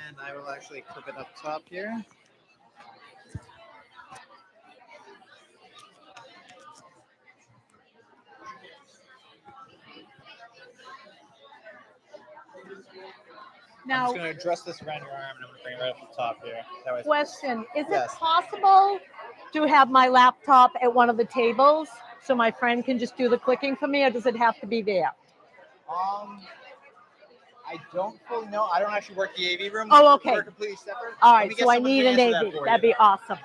Speaker 11: And I will actually clip it up top here. I'm
Speaker 10: Now,
Speaker 11: just going to adjust this around your arm, and I'm going to bring it right up the top here. That way it's-
Speaker 10: question, is
Speaker 11: Yes.
Speaker 10: it possible to have my laptop at one of the tables so my friend can just do the clicking for me, or does it have to be there?
Speaker 11: I don't fully know. I don't actually work the AV room.
Speaker 10: Oh, okay.
Speaker 11: We're completely separate.
Speaker 10: All
Speaker 11: Let
Speaker 10: right,
Speaker 11: me get
Speaker 10: so I
Speaker 11: someone
Speaker 10: need
Speaker 11: to
Speaker 10: an
Speaker 11: answer that
Speaker 10: AV.
Speaker 11: for
Speaker 10: That'd
Speaker 11: you.
Speaker 10: be awesome.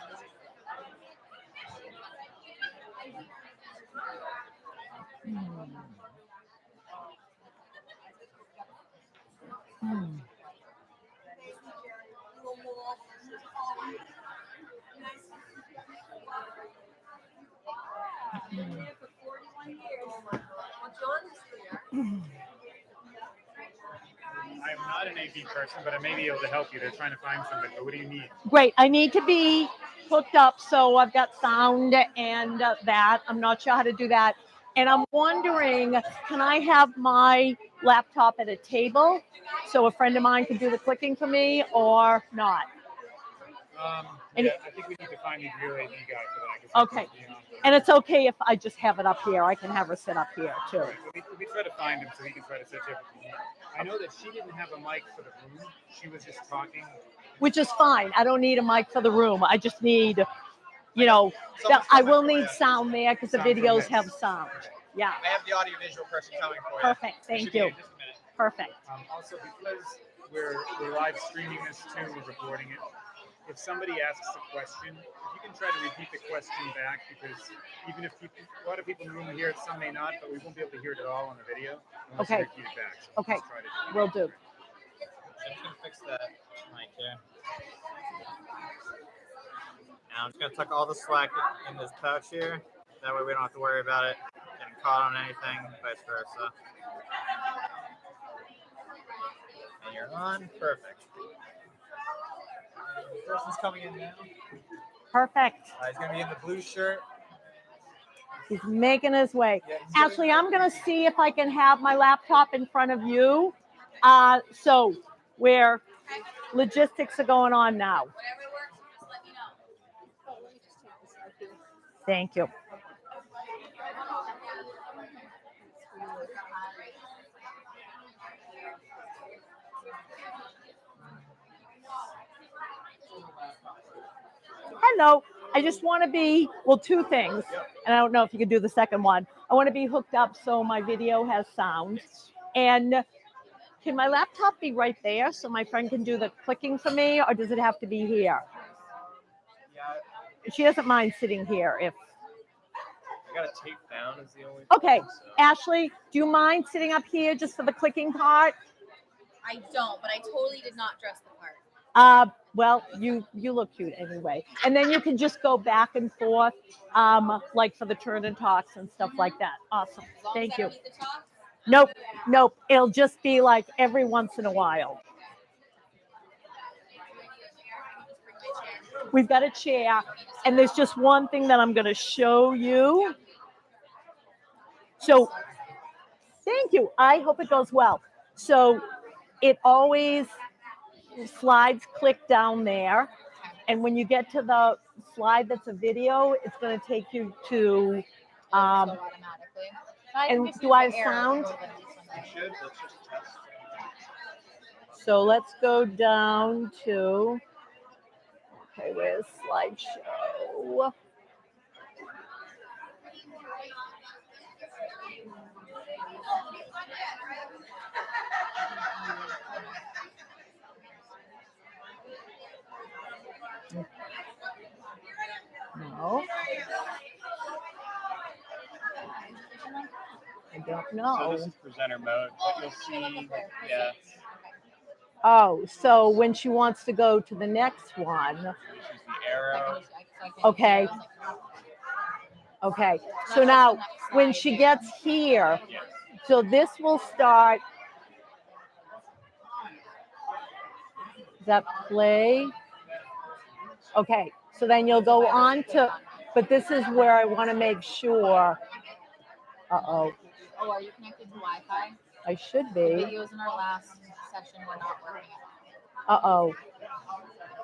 Speaker 6: I'm not an AV person, but I may be able to help you. They're trying to find somebody. But what do you need?
Speaker 10: Great. I need to be hooked up, so I've got sound and that. I'm not sure how to do that. And I'm wondering, can I have my laptop at a table so a friend of mine can do the clicking for me, or not? And
Speaker 6: I think we need to find the real AV guy for that. 'cause
Speaker 10: Okay.
Speaker 6: he's beyond the-
Speaker 10: And it's okay if I just have it up here. I can have her sit up here too.
Speaker 6: Right, we try to find him so he can try to set you up. I know that she didn't have a mic for the room. She was just talking.
Speaker 10: Which is fine. I don't need a mic for the room. I just need, you know, I will need sound there because the
Speaker 6: Sound from
Speaker 10: videos
Speaker 6: this.
Speaker 10: have sound. Yeah.
Speaker 11: I have the audiovisual person coming for you.
Speaker 10: Perfect.
Speaker 11: It
Speaker 10: Thank
Speaker 11: should be in
Speaker 10: you.
Speaker 11: just a minute.
Speaker 10: Perfect.
Speaker 6: Also, because we're live streaming this too, we're recording it. If somebody asks a question, if you can try to repeat the question back, because even if people, a lot of people in the room will hear it, some may not, but we won't be able to hear it at all on the video unless you
Speaker 10: Okay.
Speaker 6: repeat it back. So
Speaker 10: Okay.
Speaker 6: just try to do
Speaker 10: Will do.
Speaker 11: I'm just going to fix that mic here. Now I'm just going to tuck all the slack in this pouch here. That way we don't have to worry about it getting caught on anything, vice versa. And you're on. Perfect. The person's coming in now.
Speaker 10: Perfect.
Speaker 11: He's going to be in the blue shirt.
Speaker 10: He's making his way.
Speaker 11: Yeah, he's
Speaker 10: Ashley, I'm going to see if I can have my laptop in front of you. So where logistics are going on now.
Speaker 5: Whatever works, just let me know.
Speaker 10: Thank you. Hello. I just want to be, well, two things. And I don't know if you can do the second one. I want to be hooked up so my video has sound. And can my laptop be right there so my friend can do the clicking for me, or does it have to be here?
Speaker 11: Yeah,
Speaker 10: She doesn't mind sitting here if.
Speaker 11: I got it taped down is the only
Speaker 10: Okay,
Speaker 11: thing, so.
Speaker 10: Ashley, do you mind sitting up here just for the clicking part?
Speaker 5: I don't, but I totally did not dress the part.
Speaker 10: Well, you look cute anyway. And then you can just go back and forth, like for the turn and talks and stuff like that. Awesome.
Speaker 5: As long
Speaker 10: Thank
Speaker 5: as I
Speaker 10: you.
Speaker 5: don't need to talk.
Speaker 10: Nope. It'll just be like every once in a while. We've got a chair, and there's just one thing that I'm going to show you. So, thank you. I hope it goes well. So, it always slides click down there, and when you get to the slide that's a video, it's going to take you to.
Speaker 5: Automatically.
Speaker 10: And do I have sound?
Speaker 11: You should. Let's just test.
Speaker 10: So let's go down to. Okay, where's slideshow? No. I don't
Speaker 6: So
Speaker 10: know.
Speaker 6: this is presenter mode. What you'll see, yeah,
Speaker 10: Oh, so when she wants to go to the next one,
Speaker 6: this is the arrow.
Speaker 3: I can't
Speaker 10: Okay.
Speaker 3: use it. I was like,
Speaker 10: Okay.
Speaker 3: That's
Speaker 10: So
Speaker 3: just
Speaker 10: now
Speaker 3: the next
Speaker 10: when
Speaker 3: slide
Speaker 10: she
Speaker 3: here.
Speaker 10: gets here, so this will start. Is that play? Okay. So then you'll go on to, but this is where I want to make sure. Uh-oh.
Speaker 3: Oh, are you connected to Wi-Fi?
Speaker 10: I should
Speaker 3: The
Speaker 10: be.
Speaker 3: videos in our last session were not working.
Speaker 10: Uh-oh.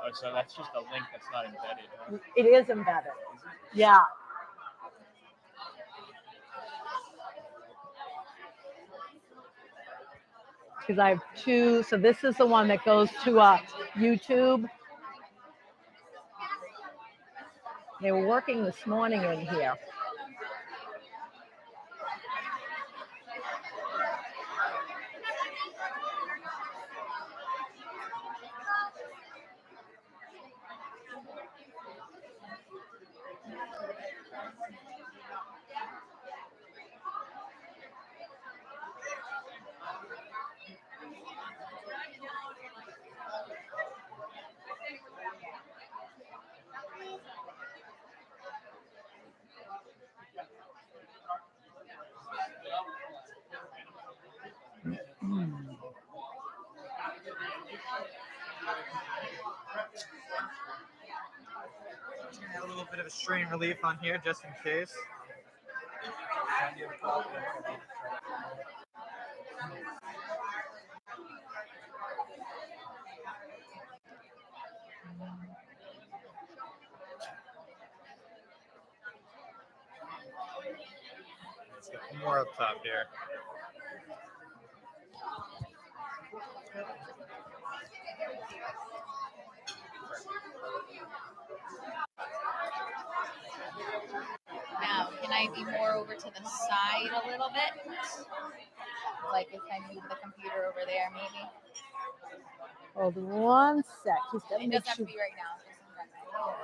Speaker 12: Oh, so that's just a link that's not embedded. Huh?
Speaker 10: It is embedded. Yeah. Because I have two. So this is the one that goes to YouTube. They were working this morning in here.
Speaker 11: Just gonna add a little bit of a strain relief on here just in case. Let's get more up top here.
Speaker 3: Now, can I be more over to the side a little bit? Like if I move the computer over there, maybe?
Speaker 10: Hold one sec. He's got to
Speaker 3: It
Speaker 10: make
Speaker 3: doesn't have
Speaker 10: sure.
Speaker 3: to be right now. Just in general.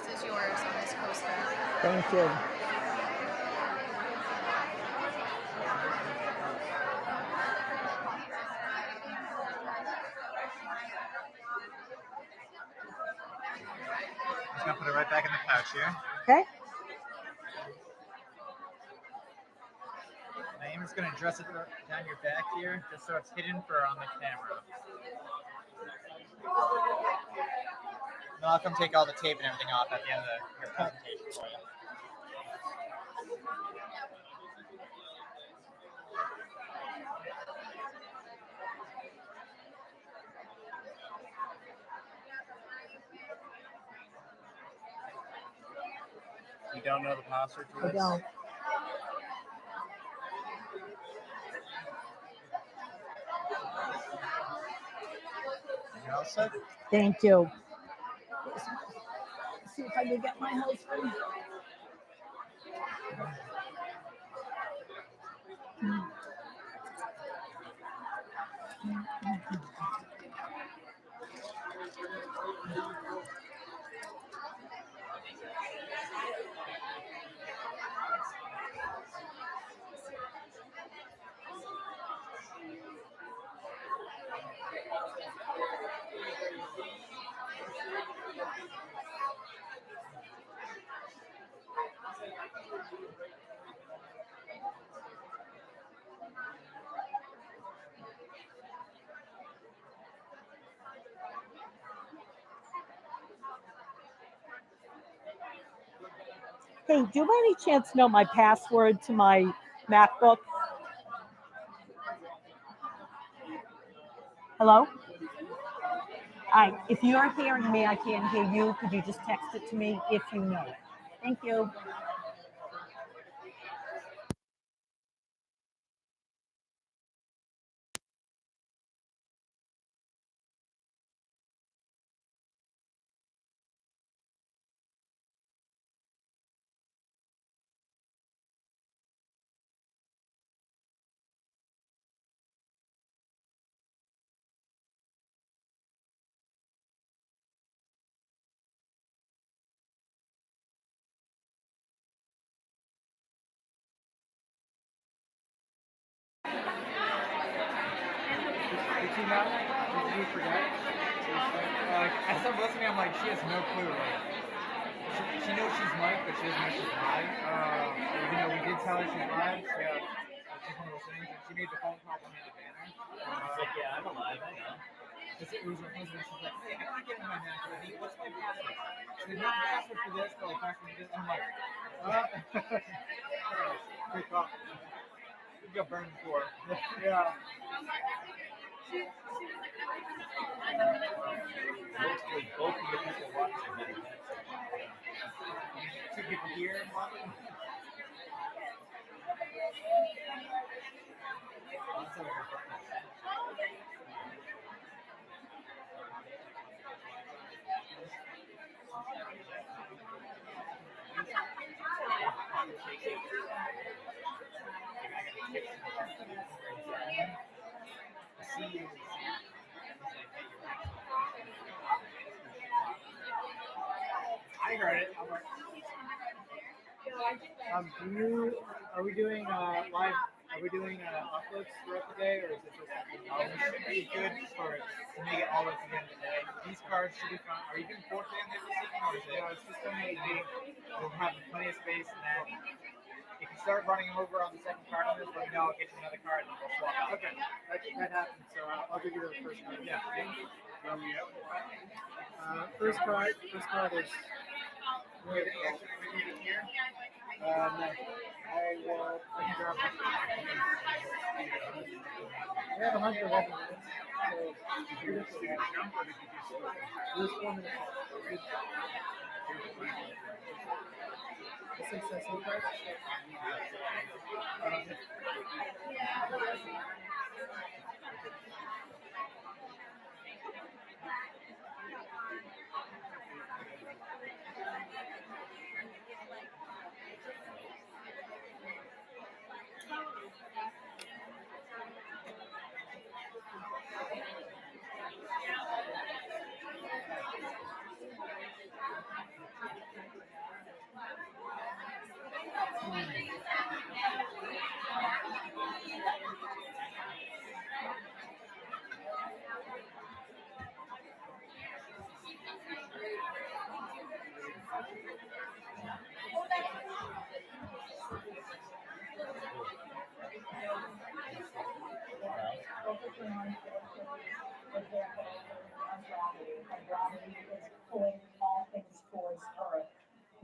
Speaker 3: This is yours on this coaster.
Speaker 10: Thank you.
Speaker 11: Just gonna put it right back in the pouch here.
Speaker 10: Okay.
Speaker 11: I'm just gonna dress it down your back here, just so it's hidden for on the camera. And I'll come take all the tape and everything off at the end of your presentation for you.
Speaker 12: You don't know the password to
Speaker 10: I
Speaker 12: this?
Speaker 10: don't.
Speaker 11: You all set?
Speaker 10: Thank you. See if I can get my husband. Hey, do you by any chance know my password to my MacBook? Hello? If you're hearing me, I can't hear you. Could you just text it to me if you know it? Thank you.
Speaker 11: Did you not? Did you forget? I started listening. I'm like, she has no clue. Like, she knows she's Mike, but she doesn't know she's live. We did tell her she's live. She had just one of those things, and she made the phone call behind the banner.
Speaker 4: She's like, yeah, I'm alive. I know.
Speaker 11: It was her husband. She's like, hey, I gotta get in my Mac. What's my password? She said, no password for this, but like password for this. I'm like, good call. You got burned before. Yeah.
Speaker 4: Mostly both of the people watching didn't answer.
Speaker 11: Two people here. I heard it. Are we doing live? Are we doing uploads throughout the day, or is it just? It should be good to make it all at the end of the day. These cards should be fun. Are you doing 4K on this evening, or is it? No, it's just going to be. We'll have plenty of space, and then if you start running over on the second card on this, let me know. I'll get you another card, and we'll swap out. Okay, that happens. So I'll give you the first card. Yeah. First card is. Wait, here. No. I can grab one. We have 111 minutes. So you're just jump or did you just 4 minutes. The success card.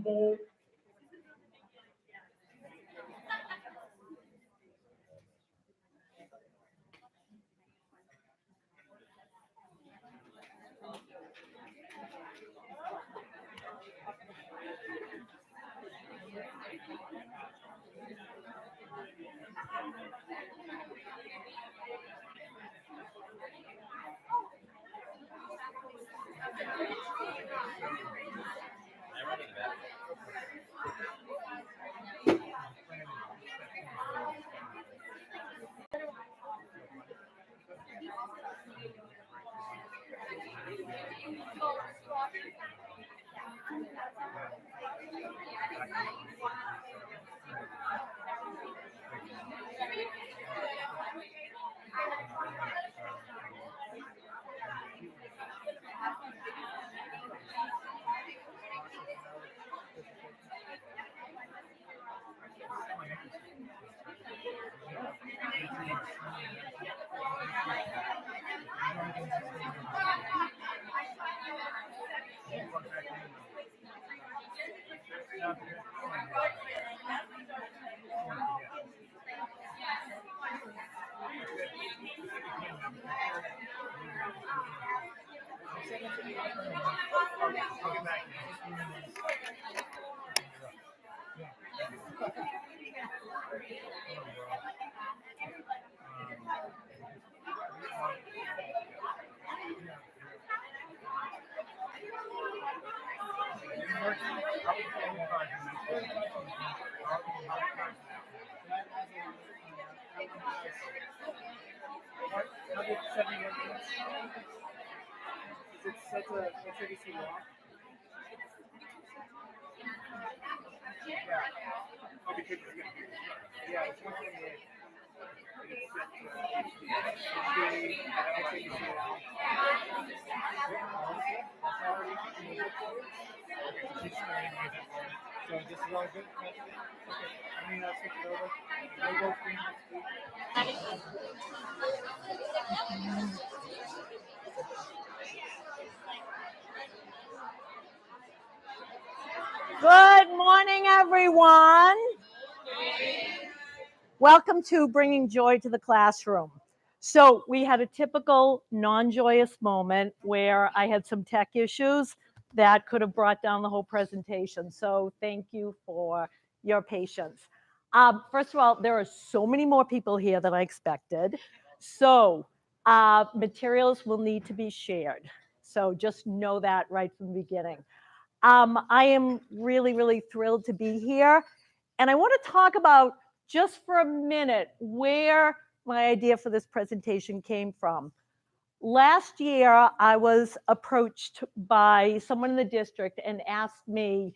Speaker 11: So this is all good. Okay. I mean, switch it over. We'll go screen by screen.
Speaker 10: Good morning, everyone. Welcome to Bringing Joy to the Classroom. So we had a typical non-joyous moment where I had some tech issues that could have brought down the whole presentation. So thank you for your patience. First of all, there are so many more people here than I expected. So materials will need to be shared. So just know that right from the beginning. I am really, really thrilled to be here. And I want to talk about just for a minute where my idea for this presentation came from. Last year, I was approached by someone in the district and asked me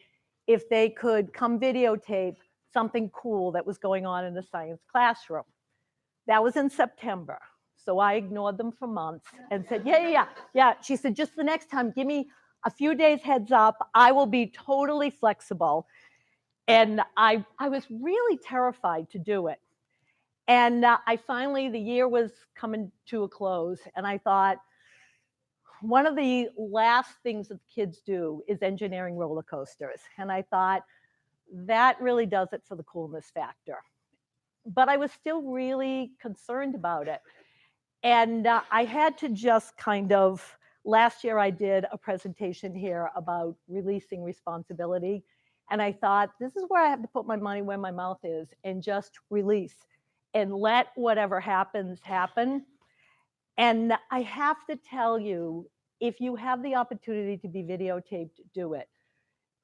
Speaker 10: if they could come videotape something cool that was going on in the science classroom. That was in September. So I ignored them for months and said, yeah. She said, just the next time, give me a few days heads up. I will be totally flexible. And I was really terrified to do it. And I finally, the year was coming to a close, and I thought, one of the last things that kids do is engineering roller coasters. And I thought, that really does it for the coolness factor. But I was still really concerned about it. And I had to just kind of, last year I did a presentation here about releasing responsibility. And I thought, this is where I have to put my money where my mouth is and just release and let whatever happens happen. And I have to tell you, if you have the opportunity to be videotaped, do it.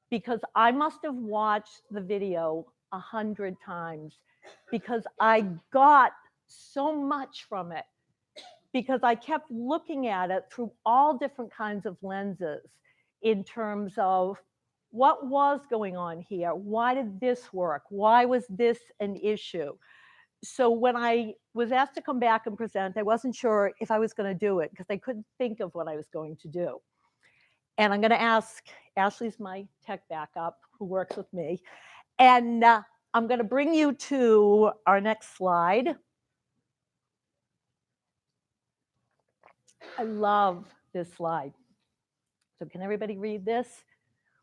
Speaker 10: Because I must have watched the video 100 times because I got so much from it. Because I kept looking at it through all different kinds of lenses in terms of what was going on here? Why did this work? Why was this an issue? So when I was asked to come back and present, I wasn't sure if I was going to do it because I couldn't think of what I was going to do. And I'm going to ask, Ashley's my tech backup who works with me. And I'm going to bring you to our next slide. I love this slide. So can everybody read this?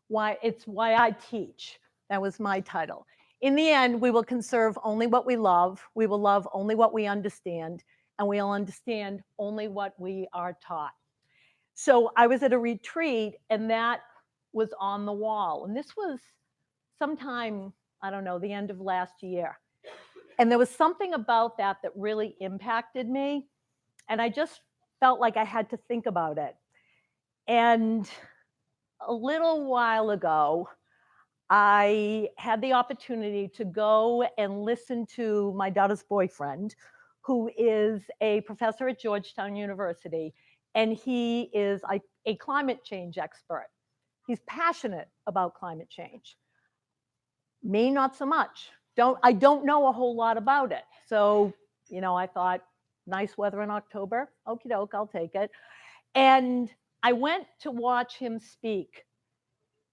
Speaker 10: why I teach. That was my title. In the end, we will conserve only what we love. We will love only what we understand, and we'll understand only what we are taught. So I was at a retreat, and that was on the wall. And this was sometime, I don't know, the end of last year. And there was something about that that really impacted me. And I just felt like I had to think about it. And a little while ago, I had the opportunity to go and listen to my daughter's boyfriend, who is a professor at Georgetown University, and he is a climate change expert. He's passionate about climate change. Me, not so much. I don't know a whole lot about it. So, I thought, nice weather in October. Okie doke, I'll take it. And I went to watch him speak.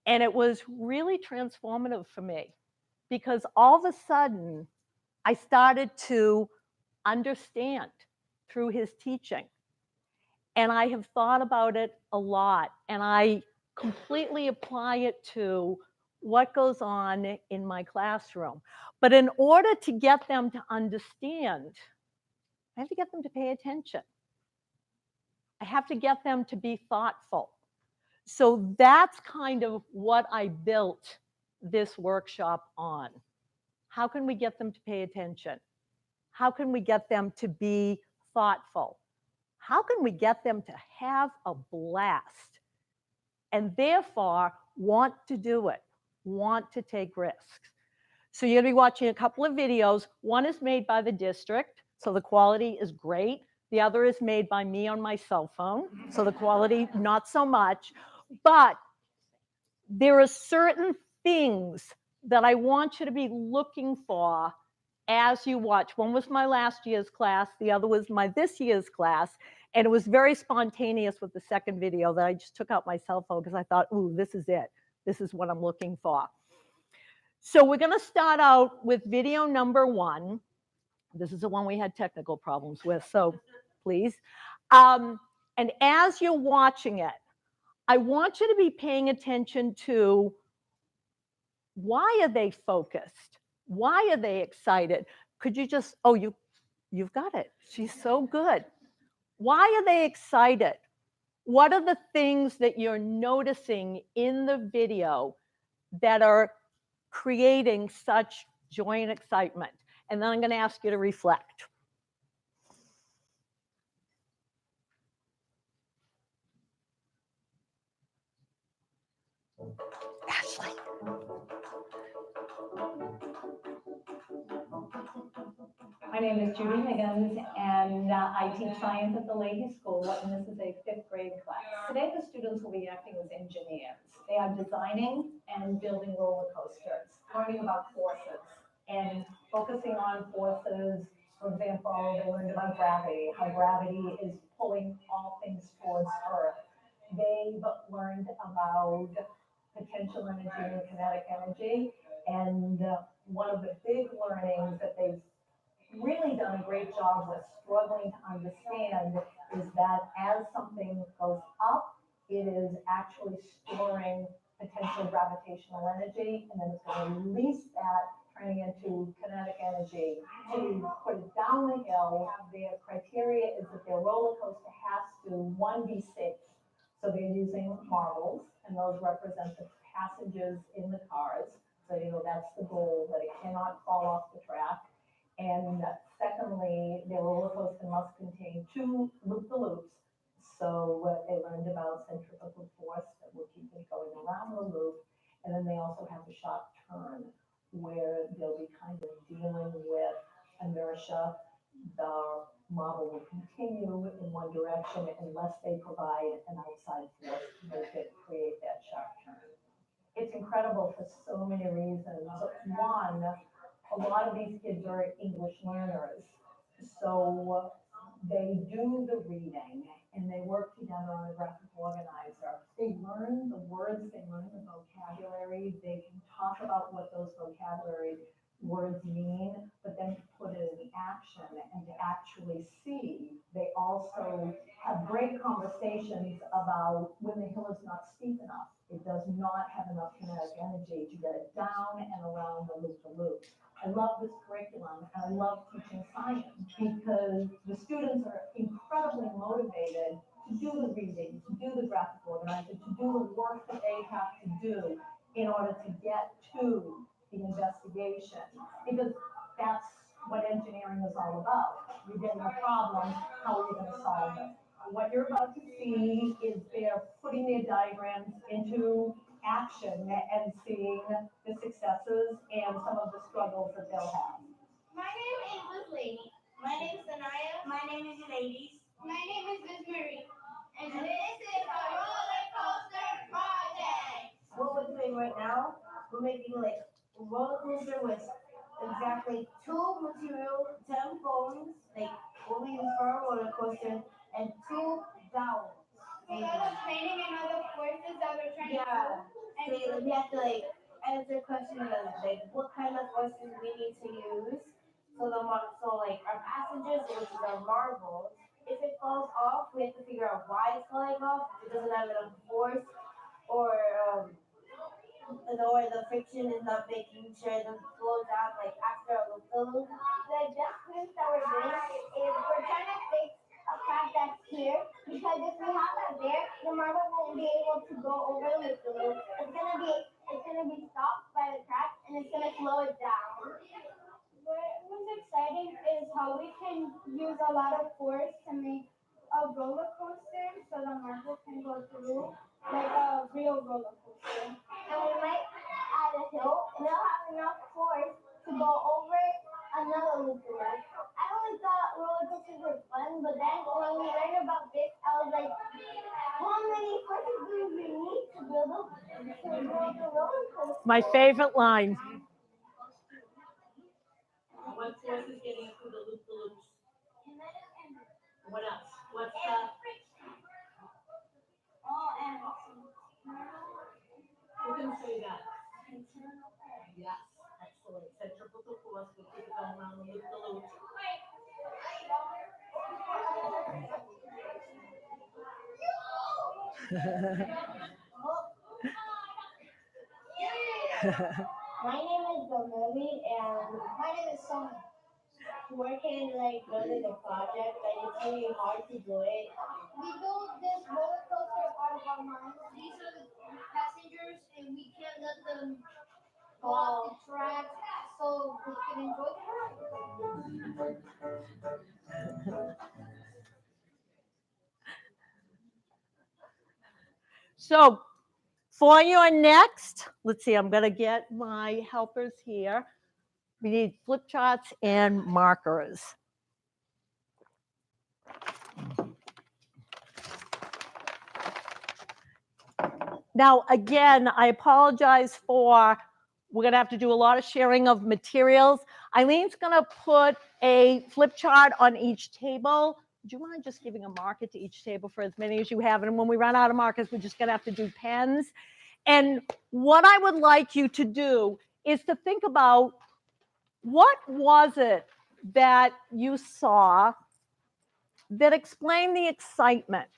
Speaker 10: And it was really transformative for me because all of a sudden I started to understand through his teaching. And I have thought about it a lot, and I completely apply it to what goes on in my classroom. But in order to get them to understand, I have to get them to pay attention. I have to get them to be thoughtful. So that's kind of what I built this workshop on. How can we get them to pay attention? How can we get them to be thoughtful? How can we get them to have a blast and therefore want to do it, want to take risks? So you're going to be watching a couple of videos. One is made by the district, so the quality is great. The other is made by me on my cell phone, so the quality not so much. But there are certain things that I want you to be looking for as you watch. One was my last year's class, the other was my this year's class, and it was very spontaneous with the second video that I just took out my cell phone because I thought, ooh, this is it. This is what I'm looking for. So we're going to start out with video number 1. This is the one we had technical problems with, so please. And as you're watching it, I want you to be paying attention to why are they focused? Why are they excited? Could you just, oh, you've got it. She's so good. Why are they excited? What are the things that you're noticing in the video that are creating such joy and excitement? And then I'm going to ask you to reflect. Ashley.
Speaker 13: My name is Judy Higgins, and I teach science at the Leahy School, and this is a 5th grade class. Today, the students will be acting as engineers. They are designing and building roller coasters, learning about forces, and focusing on forces. For example, they learned about gravity, how gravity is pulling all things towards Earth. They've learned about potential energy and kinetic energy, and one of the big learnings that they've really done a great job with struggling to understand is that as something goes up, it is actually storing potential gravitational energy, and then it's going to release that, turning into kinetic energy. To put it down the hill, their criteria is that their roller coaster has to, 1, be safe. So they're using marbles, and those represent the passengers in the cars. So, that's the goal, that it cannot fall off the track. And secondly, their roller coaster must contain 2 loop-the-loops. So they learned about centrifugal force that will keep it going around the loop. And then they also have a sharp turn where they'll be kind of dealing with inertia. The model will continue in one direction unless they provide an outside force to make it create that sharp turn. It's incredible for so many reasons. One, a lot of these kids are English learners, so they do the reading and they work together on a graphic organizer. They learn the words, they learn the vocabulary, they can talk about what those vocabulary words mean, but then to put it in action and to actually see. They also have great conversations about when the hill is not steep enough. It does not have enough kinetic energy to get it down and around the loop. I love this curriculum and I love teaching science because the students are incredibly motivated to do the reading, to do the graphic organizing, to do the work that they have to do in order to get to the investigation. Because that's what engineering is all about. You're getting a problem, how are you going to solve it? What you're about to see is they're putting their diagrams into action and seeing the successes and some of the struggles that they'll have.
Speaker 2: My name is Liz Lady. My name is Sanaya. My name is Ladies. My name is Miss Marie. And this is a roller coaster project.
Speaker 14: What we're doing right now, we're making like a roller coaster with exactly 2 material, 10 foams, like what we use for our roller coaster, and 2 dowels.
Speaker 2: So lot of training and other forces that we're trying to do.
Speaker 14: So we have to like answer questions like what kind of forces we need to use. So like our passengers, which is our marble, if it falls off, we have to figure out why it's falling off. It doesn't have enough force, or the friction is not making sure it doesn't flow down like after a loop.
Speaker 2: The adjustments that we're doing is we're trying to fix a crack that's here, because if we have that there, the marble won't be able to go over the loop. It's gonna be stopped by the crack and it's gonna slow it down. What's exciting is how we can use a lot of force to make a roller coaster so the marble can go through like a real roller coaster. And we might add a hill and it'll have enough force to go over another loop. I always thought roller coasters were fun, but then when we learned about this, I was like, how many forces do we need to build a roller coaster?
Speaker 10: My favorite line.
Speaker 13: What force is getting it through the loops? What else? What's who can say that? Yes, excellent. Centripetal force will keep it going around the loop.
Speaker 2: My name is Donovi and my name is Sonia.
Speaker 14: Working like building a project, and it's really hard to do it.
Speaker 2: We built this roller coaster out of our minds. These are the passengers and we can't let them go off the track so we can enjoy the ride.
Speaker 10: So for your next, let's see, I'm going to get my helpers here. We need flip charts and markers. Now, again, I apologize for, we're going to have to do a lot of sharing of materials. Eileen's going to put a flip chart on each table. Do you mind just giving a marker to each table for as many as you have? And when we run out of markers, we're just going to have to do pens. And what I would like you to do is to think about, what was it that you saw that explained the excitement?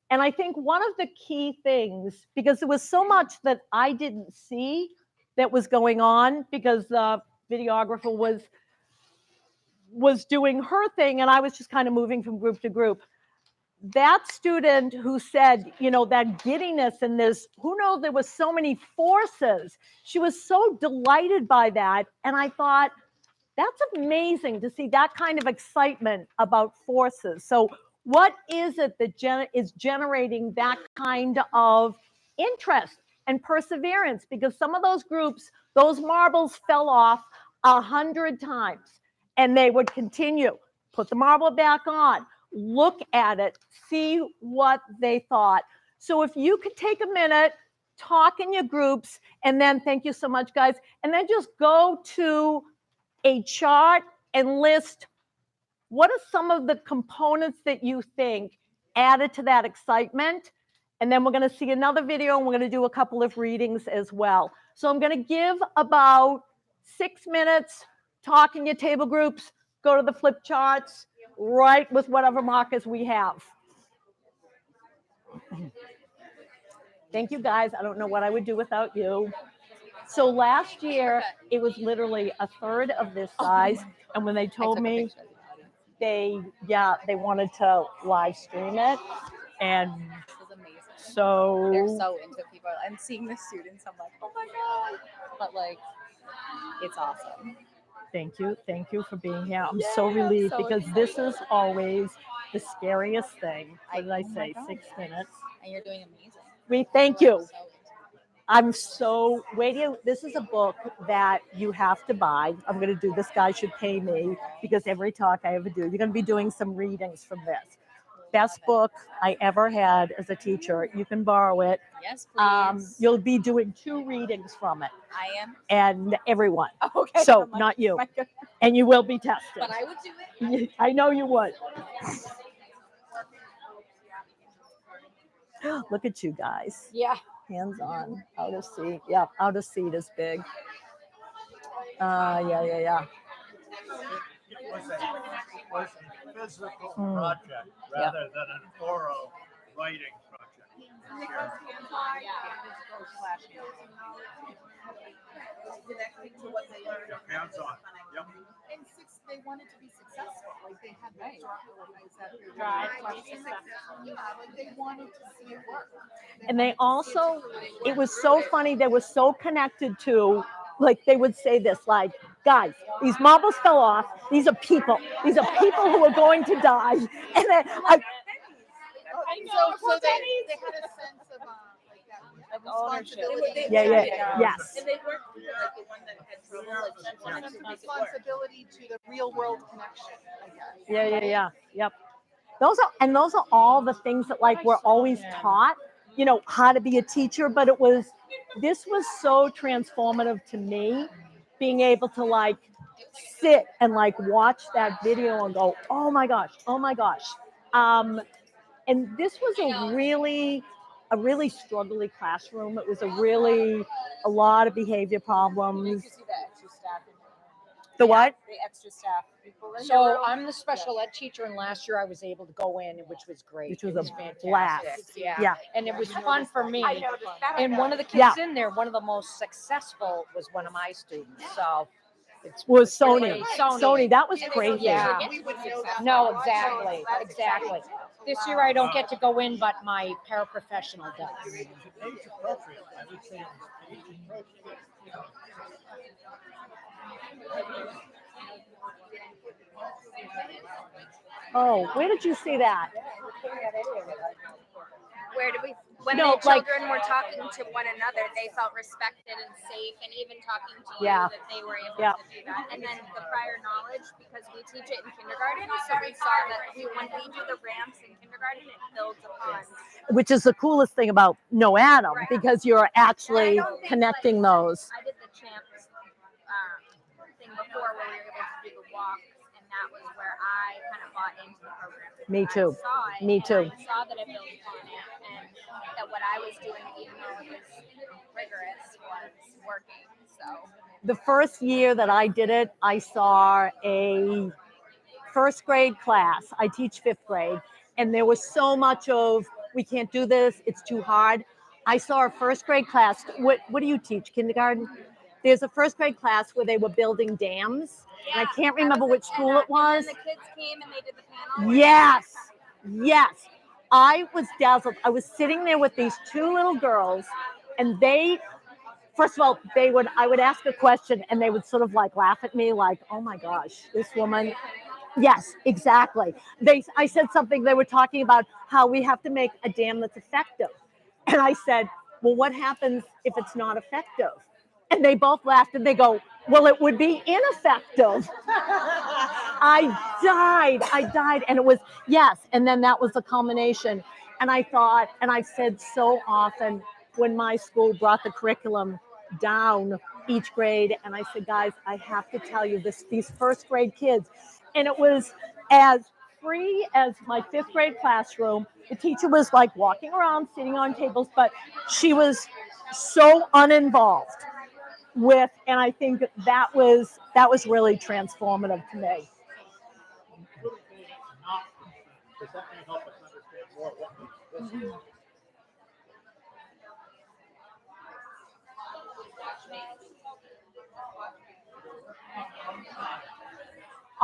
Speaker 10: And I think one of the key things, because there was so much that I didn't see that was going on, because the videographer was doing her thing and I was just kind of moving from group to group. That student who said, you know, that giddiness and this, who knows, there was so many forces. She was so delighted by that. And I thought, that's amazing to see that kind of excitement about forces. So what is it that is generating that kind of interest and perseverance? Because some of those groups, those marbles fell off 100 times and they would continue, put the marble back on, look at it, see what they thought. So if you could take a minute, talk in your groups, and then thank you so much, guys, and then just go to a chart and list what are some of the components that you think added to that excitement. And then we're going to see another video and we're going to do a couple of readings as well. So I'm going to give about 6 minutes, talk in your table groups, go to the flip charts, write with whatever markers we have. Thank you guys. I don't know what I would do without you. So last year, it was literally a third of this size. And when they told me they wanted to live stream it. And
Speaker 3: This is amazing.
Speaker 10: so
Speaker 3: They're so into people. And seeing the students, I'm like, oh my God. But like, it's awesome.
Speaker 10: thank you for being here. I'm so relieved
Speaker 3: so
Speaker 10: because this is always the scariest thing. What did I
Speaker 3: oh my
Speaker 10: say?
Speaker 3: God.
Speaker 10: 6 minutes.
Speaker 3: And you're doing amazing.
Speaker 10: We thank you. I'm so waiting. This is a book that you have to buy. I'm going to do this. Guy should pay me because every talk I ever do, you're going to be doing some readings from this. Best book I ever had as a teacher. You can borrow it.
Speaker 3: Yes, please.
Speaker 10: You'll be doing 2 readings from it,
Speaker 3: I am.
Speaker 10: and everyone.
Speaker 3: Okay.
Speaker 10: So
Speaker 3: I'm like,
Speaker 10: not you,
Speaker 3: my God.
Speaker 10: and you will be tested.
Speaker 3: But I would do it.
Speaker 10: I know you would. Look at you guys.
Speaker 3: Yeah.
Speaker 10: Hands on, out of seat. Yeah, out of seat is big. Yeah.
Speaker 15: It was a physical project rather than an oral writing project.
Speaker 3: Connecting to what they learned.
Speaker 15: Hands on. Yep.
Speaker 3: And they wanted to be successful. Like they had that like they wanted to see it work.
Speaker 10: And they also, it was so funny, they were so connected to, like they would say this, like, guys, these marbles fell off. These are people. These are people who are going to die. And then
Speaker 3: I know. So they had a sense of responsibility.
Speaker 10: Yes.
Speaker 3: And they weren't like the one that had trouble. Like she wanted to make it work.
Speaker 16: Responsibility to the real world connection, I guess.
Speaker 10: Yep. Those are all the things that like we're always taught, you know, how to be a teacher, but this was so transformative to me, being able to like sit and like watch that video and go, oh my gosh. And this was a really struggly classroom. It was a lot of behavior problems. The what?
Speaker 17: The extra staff. So I'm the special ed teacher, and last year I was able to go in, which was great.
Speaker 10: Which was
Speaker 17: It
Speaker 10: a
Speaker 17: fantastic.
Speaker 10: blast.
Speaker 17: Yeah. And it was fun for me.
Speaker 13: I noticed that.
Speaker 17: And one of the kids in there, one of the most successful was one of my students. So it's
Speaker 10: Was Sony.
Speaker 17: really-
Speaker 10: Sony, that was crazy.
Speaker 17: Yeah. No, exactly. This year I don't get to go in, but my paraprofessional does.
Speaker 15: Age appropriate. I would say it was age appropriate.
Speaker 10: Oh, where did you see that?
Speaker 18: Where do we, when
Speaker 10: No,
Speaker 18: the
Speaker 10: like-
Speaker 18: children were talking to one another, they felt respected and safe, and even talking to you,
Speaker 10: Yeah.
Speaker 18: that they were able
Speaker 10: Yeah.
Speaker 18: to do that. And then the prior knowledge, because we teach it in kindergarten, so we saw that when we do the ramps in kindergarten, it builds upon.
Speaker 10: Which is the coolest thing about No Adam,
Speaker 18: Right.
Speaker 10: because you're actually
Speaker 18: And I don't think,
Speaker 10: connecting
Speaker 18: like,
Speaker 10: those.
Speaker 18: I did the champs thing before where we were able to do the walks, and that was where I kind of bought into the program.
Speaker 10: Me
Speaker 18: because
Speaker 10: too.
Speaker 18: I saw it,
Speaker 10: Me
Speaker 18: and
Speaker 10: too.
Speaker 18: I saw that it built upon it, and that what I was doing, even though it was rigorous, was working. So
Speaker 10: The first year that I did it, I saw a first grade class. I teach 5th grade, and there was so much of, we can't do this, it's too hard. I saw a first grade class. What do you teach? Kindergarten? There's a first grade class where they were building dams, and I can't remember which school it was.
Speaker 18: and the kids came and they did the panel.
Speaker 10: Yes. I was dazzled. I was sitting there with these 2 little girls, and they, first of all, I would ask a question, and they would sort of like laugh at me, like, oh my gosh, this woman. Yes, exactly. I said something, they were talking about how we have to make a dam that's effective. And I said, well, what happens if it's not effective? And they both laughed and they go, well, it would be ineffective. I died. And it was, yes. And then that was the culmination. And I thought, and I've said so often when my school brought the curriculum down each grade, and I said, guys, I have to tell you this, these first grade kids. And it was as free as my 5th grade classroom. The teacher was like walking around, sitting on tables, but she was so uninvolved with, and I think that was really transformative to me.
Speaker 15: Because that may help us understand more what makes this.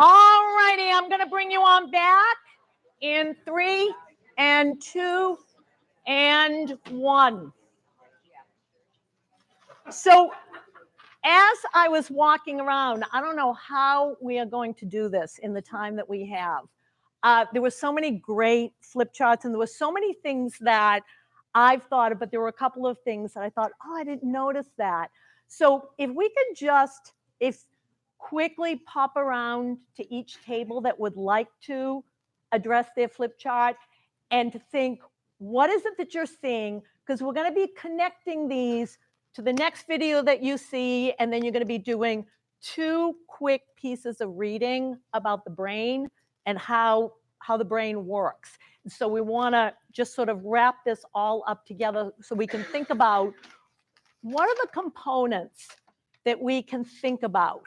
Speaker 10: All righty, I'm going to bring you on back in 3 and 2 and 1. So as I was walking around, I don't know how we are going to do this in the time that we have. There were so many great flip charts, and there were so many things that I've thought of, but there were a couple of things that I thought, oh, I didn't notice that. So if we could just, quickly pop around to each table that would like to address their flip chart and to think, what is it that you're seeing? Because we're going to be connecting these to the next video that you see, and then you're going to be doing 2 quick pieces of reading about the brain and how the brain works. So we want to just sort of wrap this all up together so we can think about what are the components that we can think about?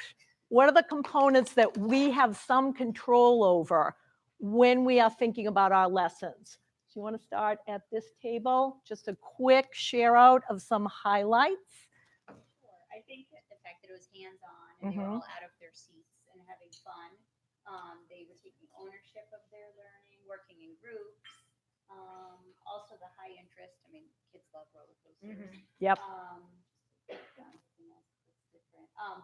Speaker 10: What are the components that we have some control over when we are thinking about our lessons? So you want to start at this table? Just a quick share out of some highlights.
Speaker 7: Sure. I think that the fact that it was hands-on and they were all out of their seats and having fun. They were taking ownership of their learning, working in groups. Also the high interest. I mean, kids love roller coasters.
Speaker 10: Yep.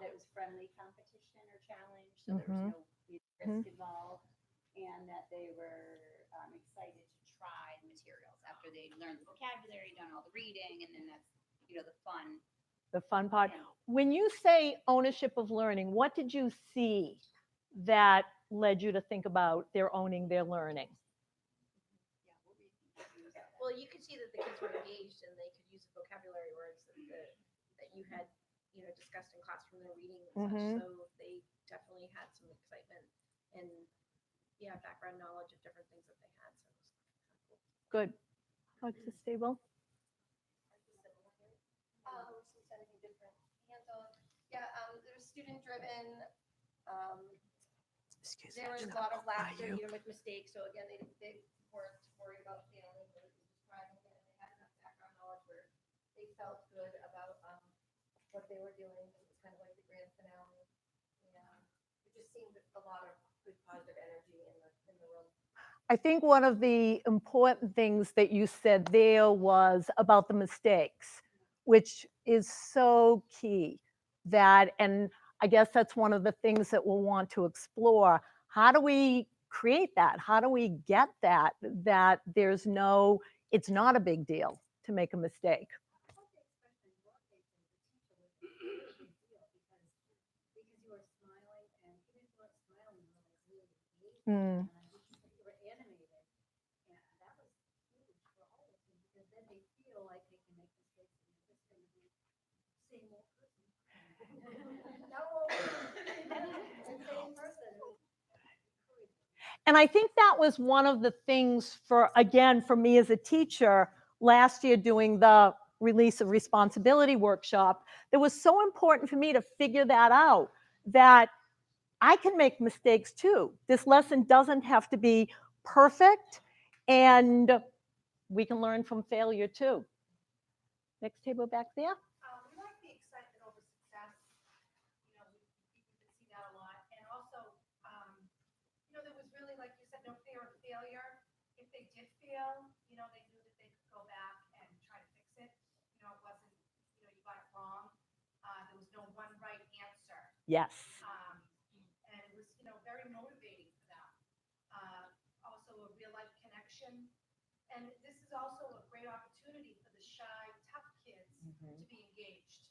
Speaker 7: That was friendly competition or challenge, so there was no risk involved, and that they were excited to try the materials after they learned the vocabulary, done all the reading, and then that's the fun.
Speaker 10: The fun part. When you say ownership of learning, what did you see that led you to think about their owning their learning?
Speaker 19: Well, you could see that the kids were engaged and they could use the vocabulary words that you had, discussed in class from their reading and such. So they definitely had some excitement and background knowledge of different things that they had. So it was kind of cool.
Speaker 10: Good. What's the stable?
Speaker 19: It was student driven. There was a lot of laughter, even with mistakes. So again, they weren't worried about failing. They were just trying again. They had enough background knowledge where they felt good about what they were doing. It was kind of like the grand finale. It just seemed a lot of good positive energy in the room.
Speaker 10: I think one of the important things that you said there was about the mistakes, which is so key. And I guess that's one of the things that we'll want to explore. How do we create that? How do we get that it's not a big deal to make a mistake? Mm. And I think that was one of the things for me as a teacher last year doing the release of responsibility workshop, that was so important for me to figure that out, that I can make mistakes too. This lesson doesn't have to be perfect, and we can learn from failure too. Next table back there.
Speaker 19: We like the excitement over success. You can see that a lot. And also, there was really, like you said, no fear of failure. If they did fail, they knew that they could go back and try to fix it. It wasn't, you got it wrong. There was no one right answer.
Speaker 10: Yes.
Speaker 19: And it was, very motivating for them. Also a real life connection. And this is also a great opportunity for the shy, tough kids to be engaged.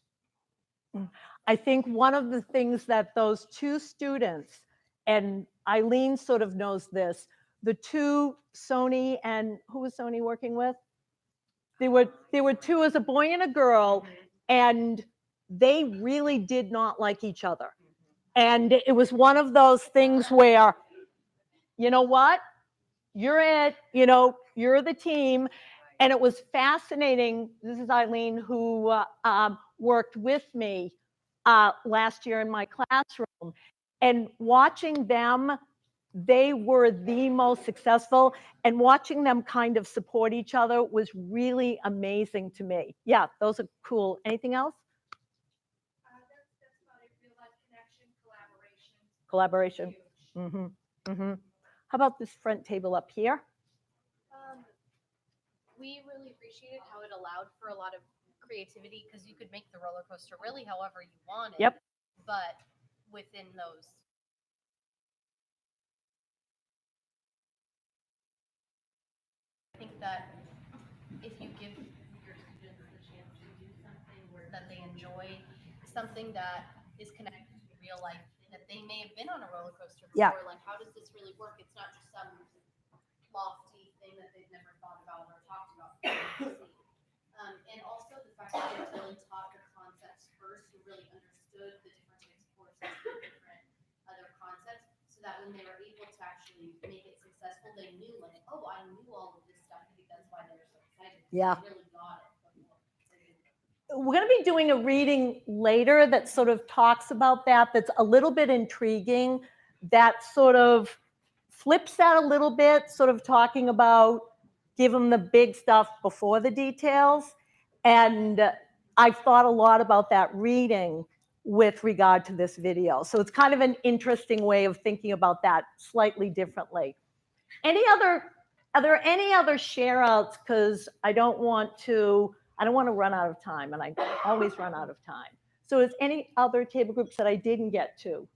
Speaker 10: I think one of the things that those 2 students, and Eileen sort of knows this, the 2, Sony and who was Sony working with? There were 2 as a boy and a girl, and they really did not like each other. And it was one of those things where, you know what? You're it, you're the team. And it was fascinating. This is Eileen, who worked with me last year in my classroom. And watching them, they were the most successful. And watching them kind of support each other was really amazing to me. Yeah, those are cool. Anything else?
Speaker 19: That's about it. Real life connection, collaboration.
Speaker 10: Collaboration. How about this front table up here?
Speaker 20: We really appreciated how it allowed for a lot of creativity because you could make the roller coaster really however you wanted.
Speaker 10: Yep.
Speaker 20: But within those. I think that if you give your students the chance to do something that they enjoy, something that is connected to real life, that they may have been on a roller coaster before,
Speaker 10: Yeah.
Speaker 20: like how does this really work? It's not just some lofty thing that they've never thought about or talked about. And also the fact that they really taught the concepts first, who really understood the different types of courses, the different other concepts, so that when they were able to actually make it successful, they knew like, oh, I knew all of this stuff. I think that's why they were so excited.
Speaker 10: Yeah.
Speaker 20: They really got it.
Speaker 10: We're going to be doing a reading later that sort of talks about that, that's a little bit intriguing, that sort of flips that a little bit, sort of talking about give them the big stuff before the details. And I've thought a lot about that reading with regard to this video. So it's kind of an interesting way of thinking about that slightly differently. Are there any other share outs? Because I don't want to run out of time, and I always run out of time. So is any other table groups that I didn't get to?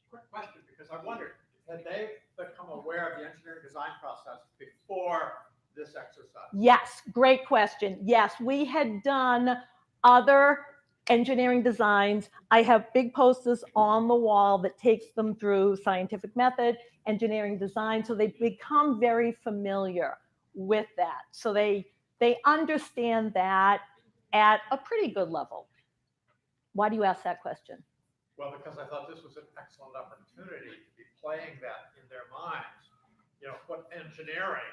Speaker 15: Quick question, because I wondered, had they become aware of the engineering design process before this exercise?
Speaker 10: Yes, great question. Yes, we had done other engineering designs. I have big posters on the wall that takes them through scientific method, engineering design, so they become very familiar with that. So they understand that at a pretty good level. Why do you ask that question?
Speaker 15: Well, because I thought this was an excellent opportunity to be playing that in their minds. You know, what engineering.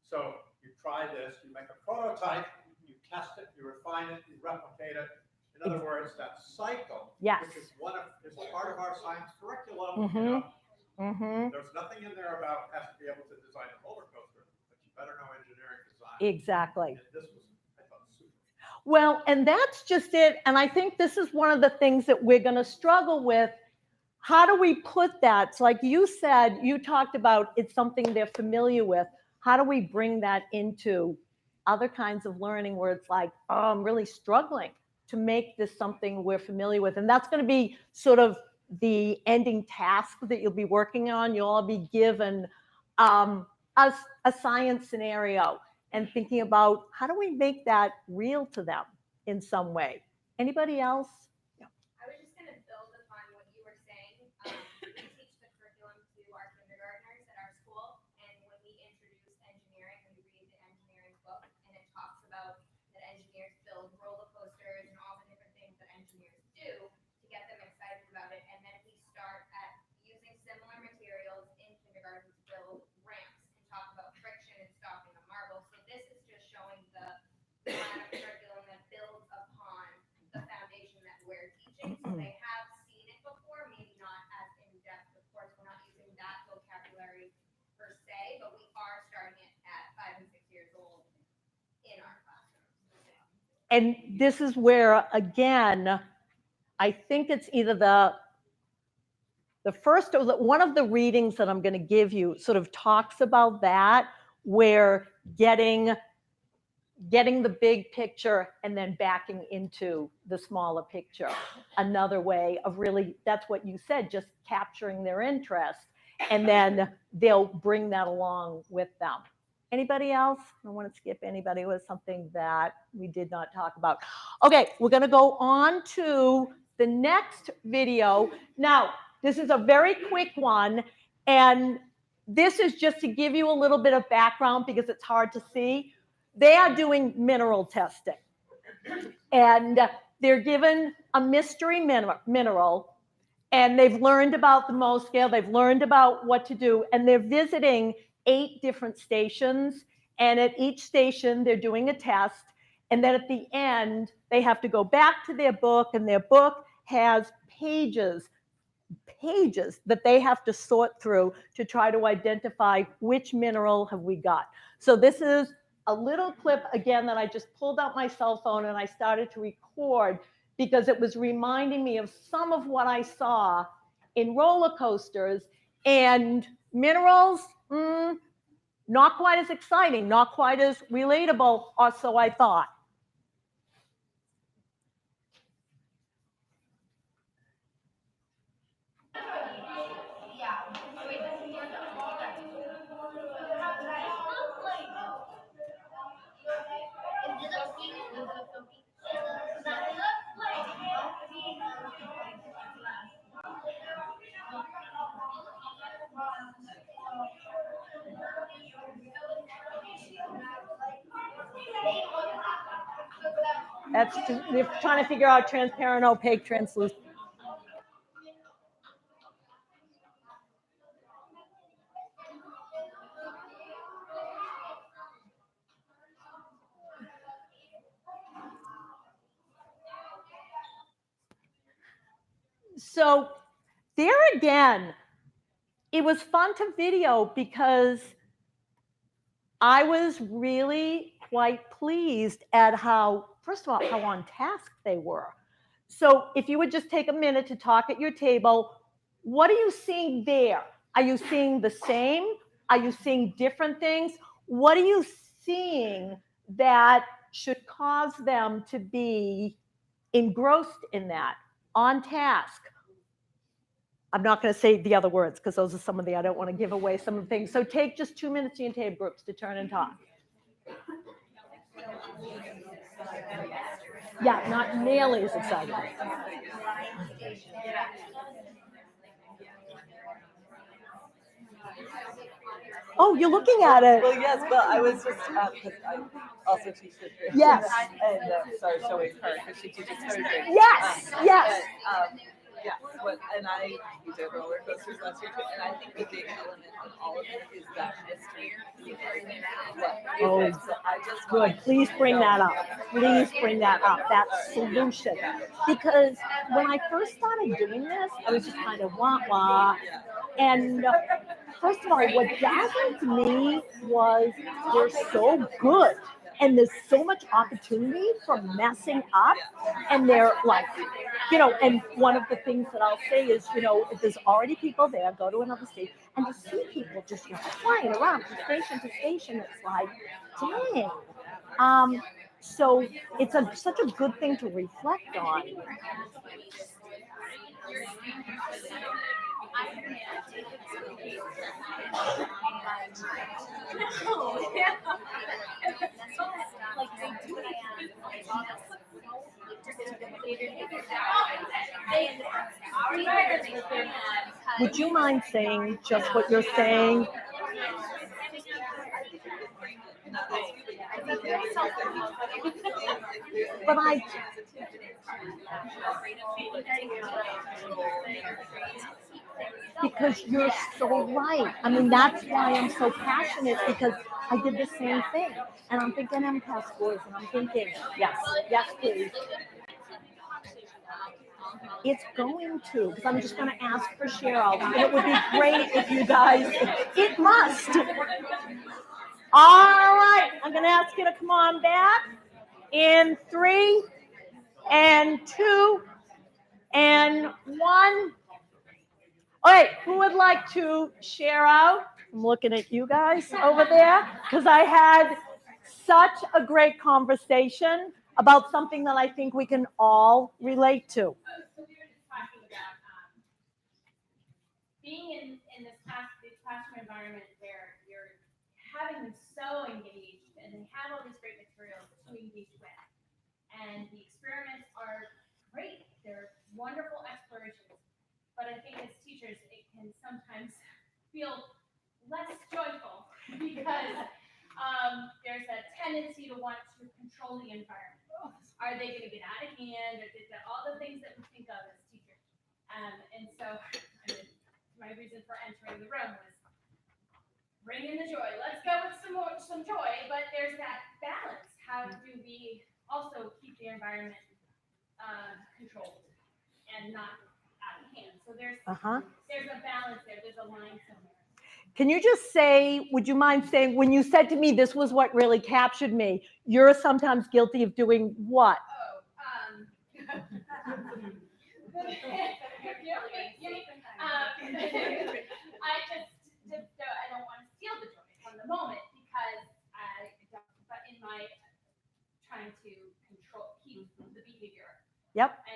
Speaker 15: So you try this, you make a prototype, you test it, you refine it, you replicate it. In other words, that cycle,
Speaker 10: yes,
Speaker 15: which is part of our science curriculum. You know, there's nothing in there about has to be able to design a roller coaster, but you better know engineering design.
Speaker 10: Exactly.
Speaker 15: And this was, I thought, super.
Speaker 10: Well, and that's just it. And I think this is one of the things that we're going to struggle with. How do we put that? It's like you said, you talked about it's something they're familiar with. How do we bring that into other kinds of learning where it's like, oh, I'm really struggling to make this something we're familiar with? And that's going to be sort of the ending task that you'll be working on. You'll all be given a science scenario and thinking about how do we make that real to them in some way. Anybody else?
Speaker 18: I was just going to build upon what you were saying. We teach the curriculum to our kindergartners at our school, and when we introduce engineering, we read the engineering book, and it talks about that engineers build roller coasters and all the different things that engineers do to get them excited about it. And then we start at using similar materials in kindergarten to build ramps and talk about friction and stopping a marble. So this is just showing the line of curriculum that builds upon the foundation that we're teaching. So they have seen it before, maybe not as in depth. Of course, we're not using that vocabulary per se, but we are starting it at 5 and 6 years old in our classrooms.
Speaker 10: And this is where, again, I think it's either the first or one of the readings that I'm going to give you sort of talks about that, where getting the big picture and then backing into the smaller picture. Another way of really, that's what you said, just capturing their interest, and then they'll bring that along with them. Anybody else? I don't want to skip anybody with something that we did not talk about. Okay, we're going to go on to the next video. Now, this is a very quick one, and this is just to give you a little bit of background because it's hard to see. They are doing mineral testing, and they're given a mystery mineral, and they've learned about the MO scale, they've learned about what to do, and they're visiting 8 different stations, and at each station they're doing a test, and then at the end they have to go back to their book, and their book has pages that they have to sort through to try to identify which mineral have we got. So this is a little clip, again, that I just pulled out my cell phone and I started to record because it was reminding me of some of what I saw in roller coasters, and minerals, not quite as exciting, not quite as relatable, or so I thought. We're trying to figure out transparent, opaque, translucent. So there again, it was fun to video because I was really quite pleased at how, first of all, how on task they were. So if you would just take a minute to talk at your table, what are you seeing there? Are you seeing the same? Are you seeing different things? What are you seeing that should cause them to be engrossed in that, on task? I'm not going to say the other words because those are some of the, I don't want to give away some of the things. So take just 2 minutes in your table groups to turn and talk. Yeah, not nearly as exciting. Oh, you're looking at it.
Speaker 16: Well, yes, but I was just, because I also teach fifth grade.
Speaker 10: Yes.
Speaker 16: And so I was showing her because she teaches third grade.
Speaker 10: Yes, yes.
Speaker 16: Yeah, and I did roller coasters last year too, and I think the big element of all of it is that mystery.
Speaker 10: Oh, good. Please bring that up. Please bring that up, that solution. Because when I first started doing this, I was just kind of wah-wah. And first of all, what dazzled me was they're so good. And there's so much opportunity for messing up. And they're like, you know, and one of the things that I'll say is, you know, if there's already people there, go to another state, and to see people just flying around from station to station, it's like, dang. So it's such a good thing to reflect on. Would you mind saying just what you're saying? But because you're so right. I mean, that's why I'm so passionate, because I did the same thing. And I'm thinking MCAS scores, and I'm thinking, yes, please. It's going to, because I'm just going to ask for Cheryl. And it would be great if you guys, it must. All right, I'm going to ask you to come on back in 3 and 2 and 1. All right, who would like to share out? I'm looking at you guys over there because I had such a great conversation about something that I think we can all relate to.
Speaker 5: Being in this classroom environment where you're having them so engaged and they have all these great materials to engage with. And the experiments are great. They're wonderful explorations. But I think as teachers, it can sometimes feel less joyful because there's a tendency to want to control the environment. Are they going to get out of hand? Or all the things that we think of as teachers. And so my reason for entering the room was bring in the joy. Let's go with some joy, but there's that balance. How do we also keep the environment controlled and not out of hand? So there's a balance there. There's a line somewhere.
Speaker 10: Can you just say, would you mind saying, when you said to me, this was what really captured me, you're sometimes guilty of doing what?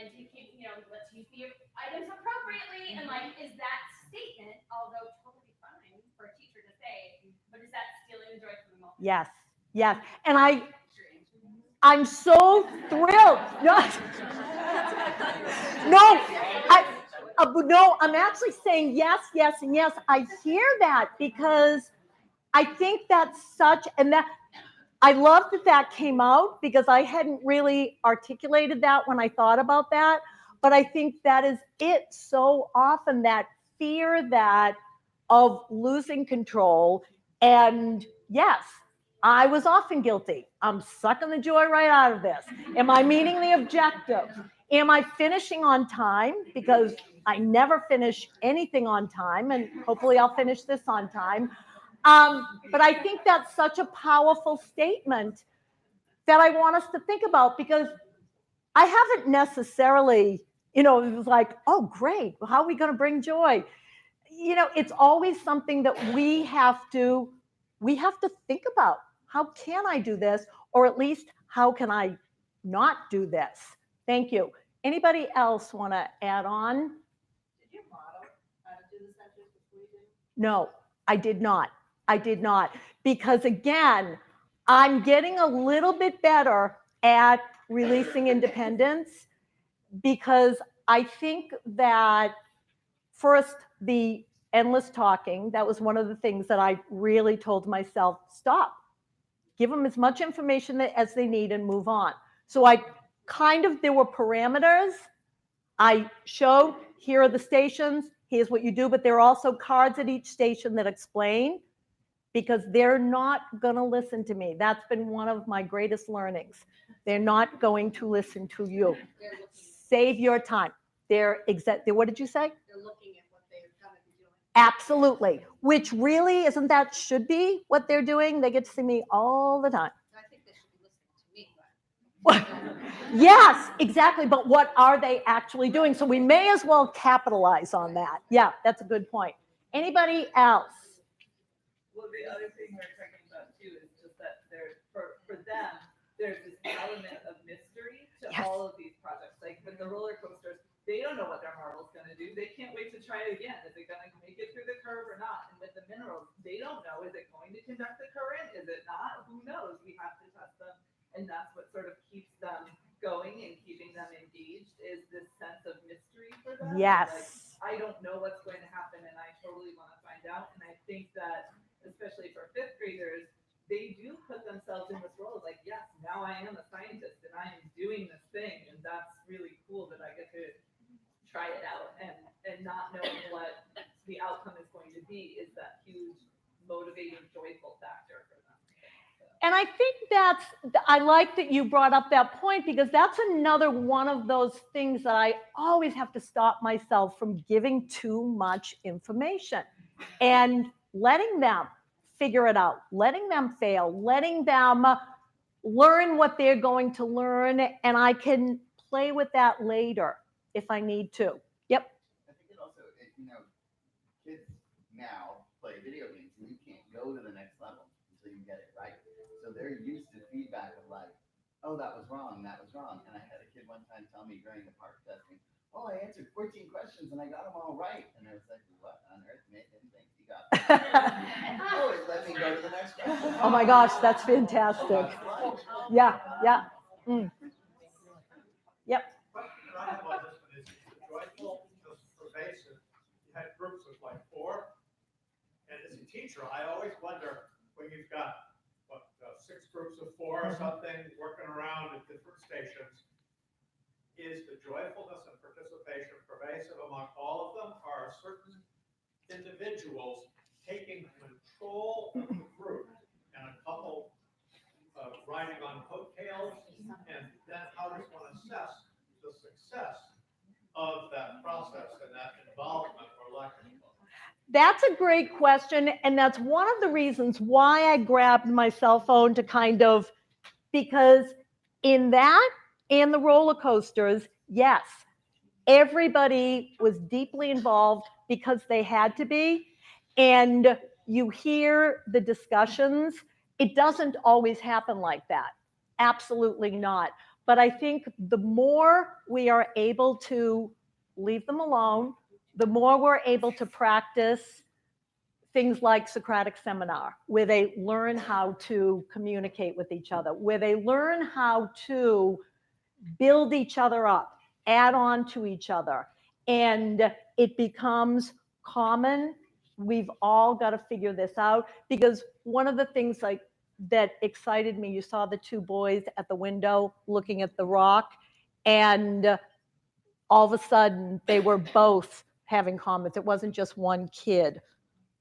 Speaker 5: and to keep, let's use the items appropriately, and like, is that statement, although totally fine for a teacher to say, but is that stealing the joy from the moment?
Speaker 10: Yes, yes. And I'm so thrilled. No, I'm actually saying yes, yes, and yes. I hear that because I think that's I love that came out because I hadn't really articulated that when I thought about that. But I think that is it so often, that fear of losing control. And yes, I was often guilty. I'm sucking the joy right out of this. Am I meeting the objective? Am I finishing on time? Because I never finish anything on time, and hopefully I'll finish this on time. But I think that's such a powerful statement that I want us to think about, because I haven't necessarily, it was like, oh, great, how are we going to bring joy? It's always something that we have to think about. How can I do this? Or at least, how can I not do this? Thank you. Anybody else want to add on?
Speaker 16: Did you model how to do the centers before you did?
Speaker 10: No, I did not. Because again, I'm getting a little bit better at releasing independence, because I think that first, the endless talking, that was one of the things that I really told myself, stop. Give them as much information as they need and move on. So there were parameters. I showed, here are the stations, here's what you do, but there are also cards at each station that explain, because they're not going to listen to me. That's been one of my greatest learnings. They're not going to listen to you. Save your time. What did you say?
Speaker 20: They're looking at what they're going to be doing.
Speaker 10: Absolutely. Which really, should be what they're doing? They get to see me all the time.
Speaker 20: I think they should be listening to me, but.
Speaker 10: Yes, exactly. But what are they actually doing? So we may as well capitalize on that. Yeah, that's a good point. Anybody else?
Speaker 16: Well, the other thing we're talking about too is just that for them, there's this element of mystery to all of these projects. Like with the roller coasters, they don't know what their marble's going to do. They can't wait to try it again. Is it going to make it through the curve or not? And with the minerals, they don't know. Is it going to conduct the current? Is it not? Who knows? We have to test them. And that's what sort of keeps them going and keeping them engaged, is this sense of mystery for them.
Speaker 10: Yes.
Speaker 16: Like, I don't know what's going to happen, and I totally want to find out. And I think that, especially for fifth graders, they do put themselves in this role of like, yes, now I am a scientist and I am doing this thing. And that's really cool that I get to try it out, and not knowing what the outcome is going to be is that huge motivating, joyful factor for them.
Speaker 10: And I think I like that you brought up that point, because that's another one of those things that I always have to stop myself from giving too much information and letting them figure it out, letting them fail, letting them learn what they're going to learn. And I can play with that later if I need to. Yep.
Speaker 21: I think it also, kids now play video games and you can't go to the next level until you get it right. So they're used to feedback of like, oh, that was wrong. And I had a kid one time tell me during the park testing, oh, I answered 14 questions and I got them all right. And I was like, what on earth made him think he got them? Oh, it let me go to the next question.
Speaker 10: Oh my gosh, that's fantastic. Yeah. Mm. Yep.
Speaker 15: Question I have on this one is joyful, pervasive. You had groups of like 4. And as a teacher, I always wonder when you've got 6 groups of 4 or something working around at different stations, is the joyfulness and participation pervasive among all of them, or are certain individuals taking control of the group and a couple riding on coattails? And then how does one assess the success of that process and that involvement or lack of involvement?
Speaker 10: That's a great question. And that's one of the reasons why I grabbed my cell phone to because in that and the roller coasters, yes, everybody was deeply involved because they had to be. And you hear the discussions. It doesn't always happen like that. Absolutely not. But I think the more we are able to leave them alone, the more we're able to practice things like Socratic Seminar, where they learn how to communicate with each other, where they learn how to build each other up, add on to each other, and it becomes common. We've all got to figure this out, because one of the things like that excited me, you saw the two boys at the window looking at the rock, and all of a sudden they were both having comments. It wasn't just one kid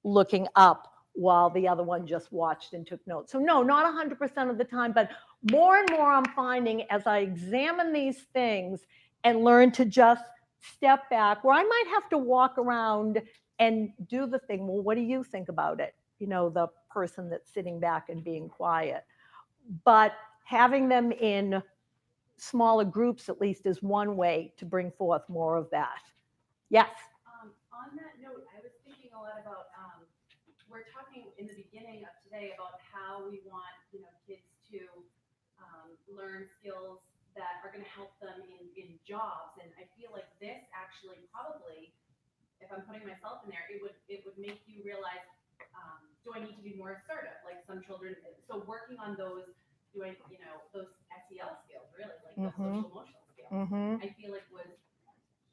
Speaker 10: looking up while the other one just watched and took notes. So no, not 100% of the time, but more and more I'm finding as I examine these things and learn to just step back, where I might have to walk around and do the thing. Well, what do you think about it? You know, the person that's sitting back and being quiet. But having them in smaller groups at least is one way to bring forth more of that. Yes.
Speaker 9: On that note, I was thinking a lot about, we're talking in the beginning of today about how we want, kids to learn skills that are going to help them in jobs. And I feel like this actually probably, if I'm putting myself in there, it would make you realize, do I need to be more assertive? Like some children, so working on those, those SEL skills, really, like the social emotional skills, I feel like was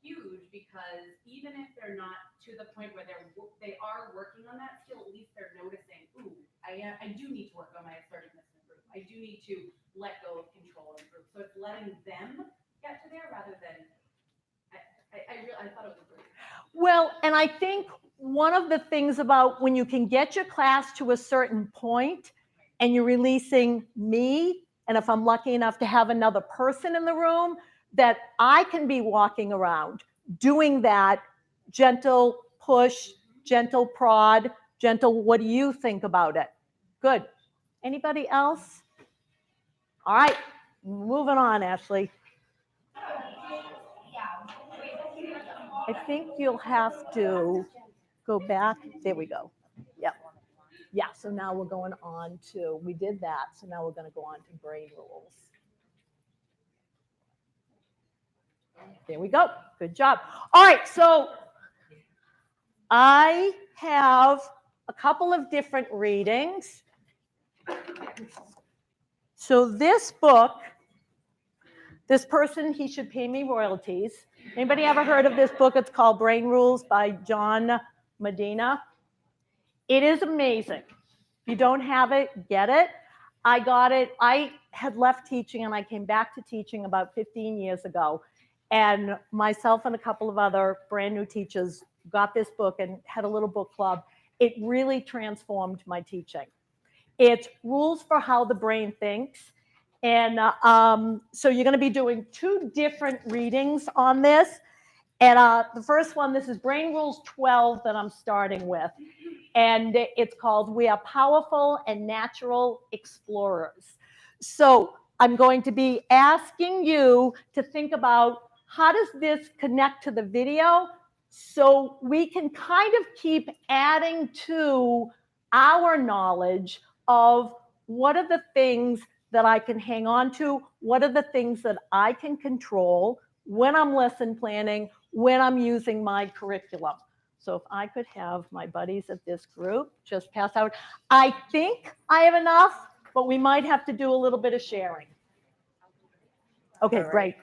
Speaker 9: huge, because even if they're not to the point where they are working on that skill, at least they're noticing, ooh, I do need to work on my assertiveness in group. I do need to let go of control in group. So it's letting them get to there rather than, I thought it was great.
Speaker 10: Well, and I think one of the things about when you can get your class to a certain point and you're releasing me, and if I'm lucky enough to have another person in the room, that I can be walking around doing that gentle push, gentle prod, gentle, what do you think about it? Good. Anybody else? All right, moving on, Ashley. I think you'll have to go back. There we go. Yep. Yeah, so now we're going on to, we did that, so now we're going to go on to brain rules. There we go. Good job. All right, so I have a couple of different readings. So this book, this person, he should pay me royalties. Anybody ever heard of this book? It's called Brain Rules by John Medina. It is amazing. If you don't have it, get it. I got it. I had left teaching and I came back to teaching about 15 years ago. And myself and a couple of other brand new teachers got this book and had a little book club. It really transformed my teaching. It's rules for how the brain thinks. And so you're going to be doing two different readings on this. And the first one, this is Brain Rules 12 that I'm starting with. And it's called We Are Powerful and Natural Explorers. So I'm going to be asking you to think about, how does this connect to the video, so we can kind of keep adding to our knowledge of what are the things that I can hang on to, what are the things that I can control when I'm lesson planning, when I'm using my curriculum. So if I could have my buddies at this group just pass out. I think I have enough, but we might have to do a little bit of sharing. Okay, great.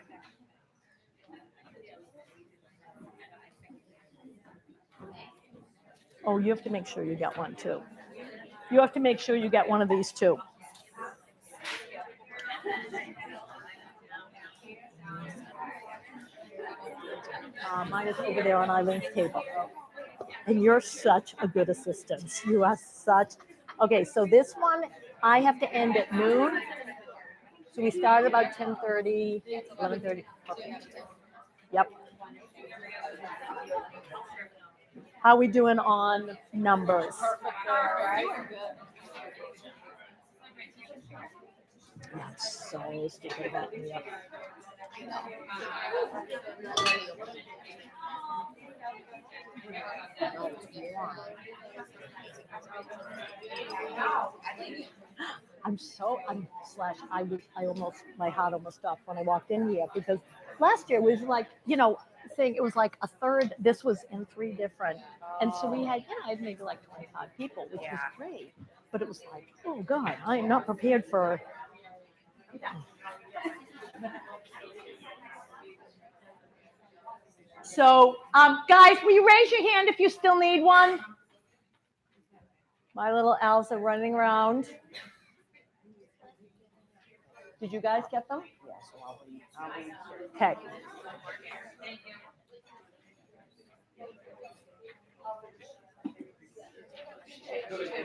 Speaker 10: Oh, you have to make sure you get one too. You have to make sure you get one of these too. Mine is over there on Eileen's table. And you're such a good assistant. You are such. Okay, so this one, I have to end at noon. So we start about 10:30, 11:30. Okay. Yep. How are we doing on numbers? That's so stupid about me. my heart almost stopped when I walked in here because last year was like, saying it was like a third, this was in 3 different, and so we had, I had maybe like 25 people, which was great, but it was like, oh God, I am not prepared for. So, guys, will you raise your hand if you still need one? My little owls are running around. Did you guys get them? Okay.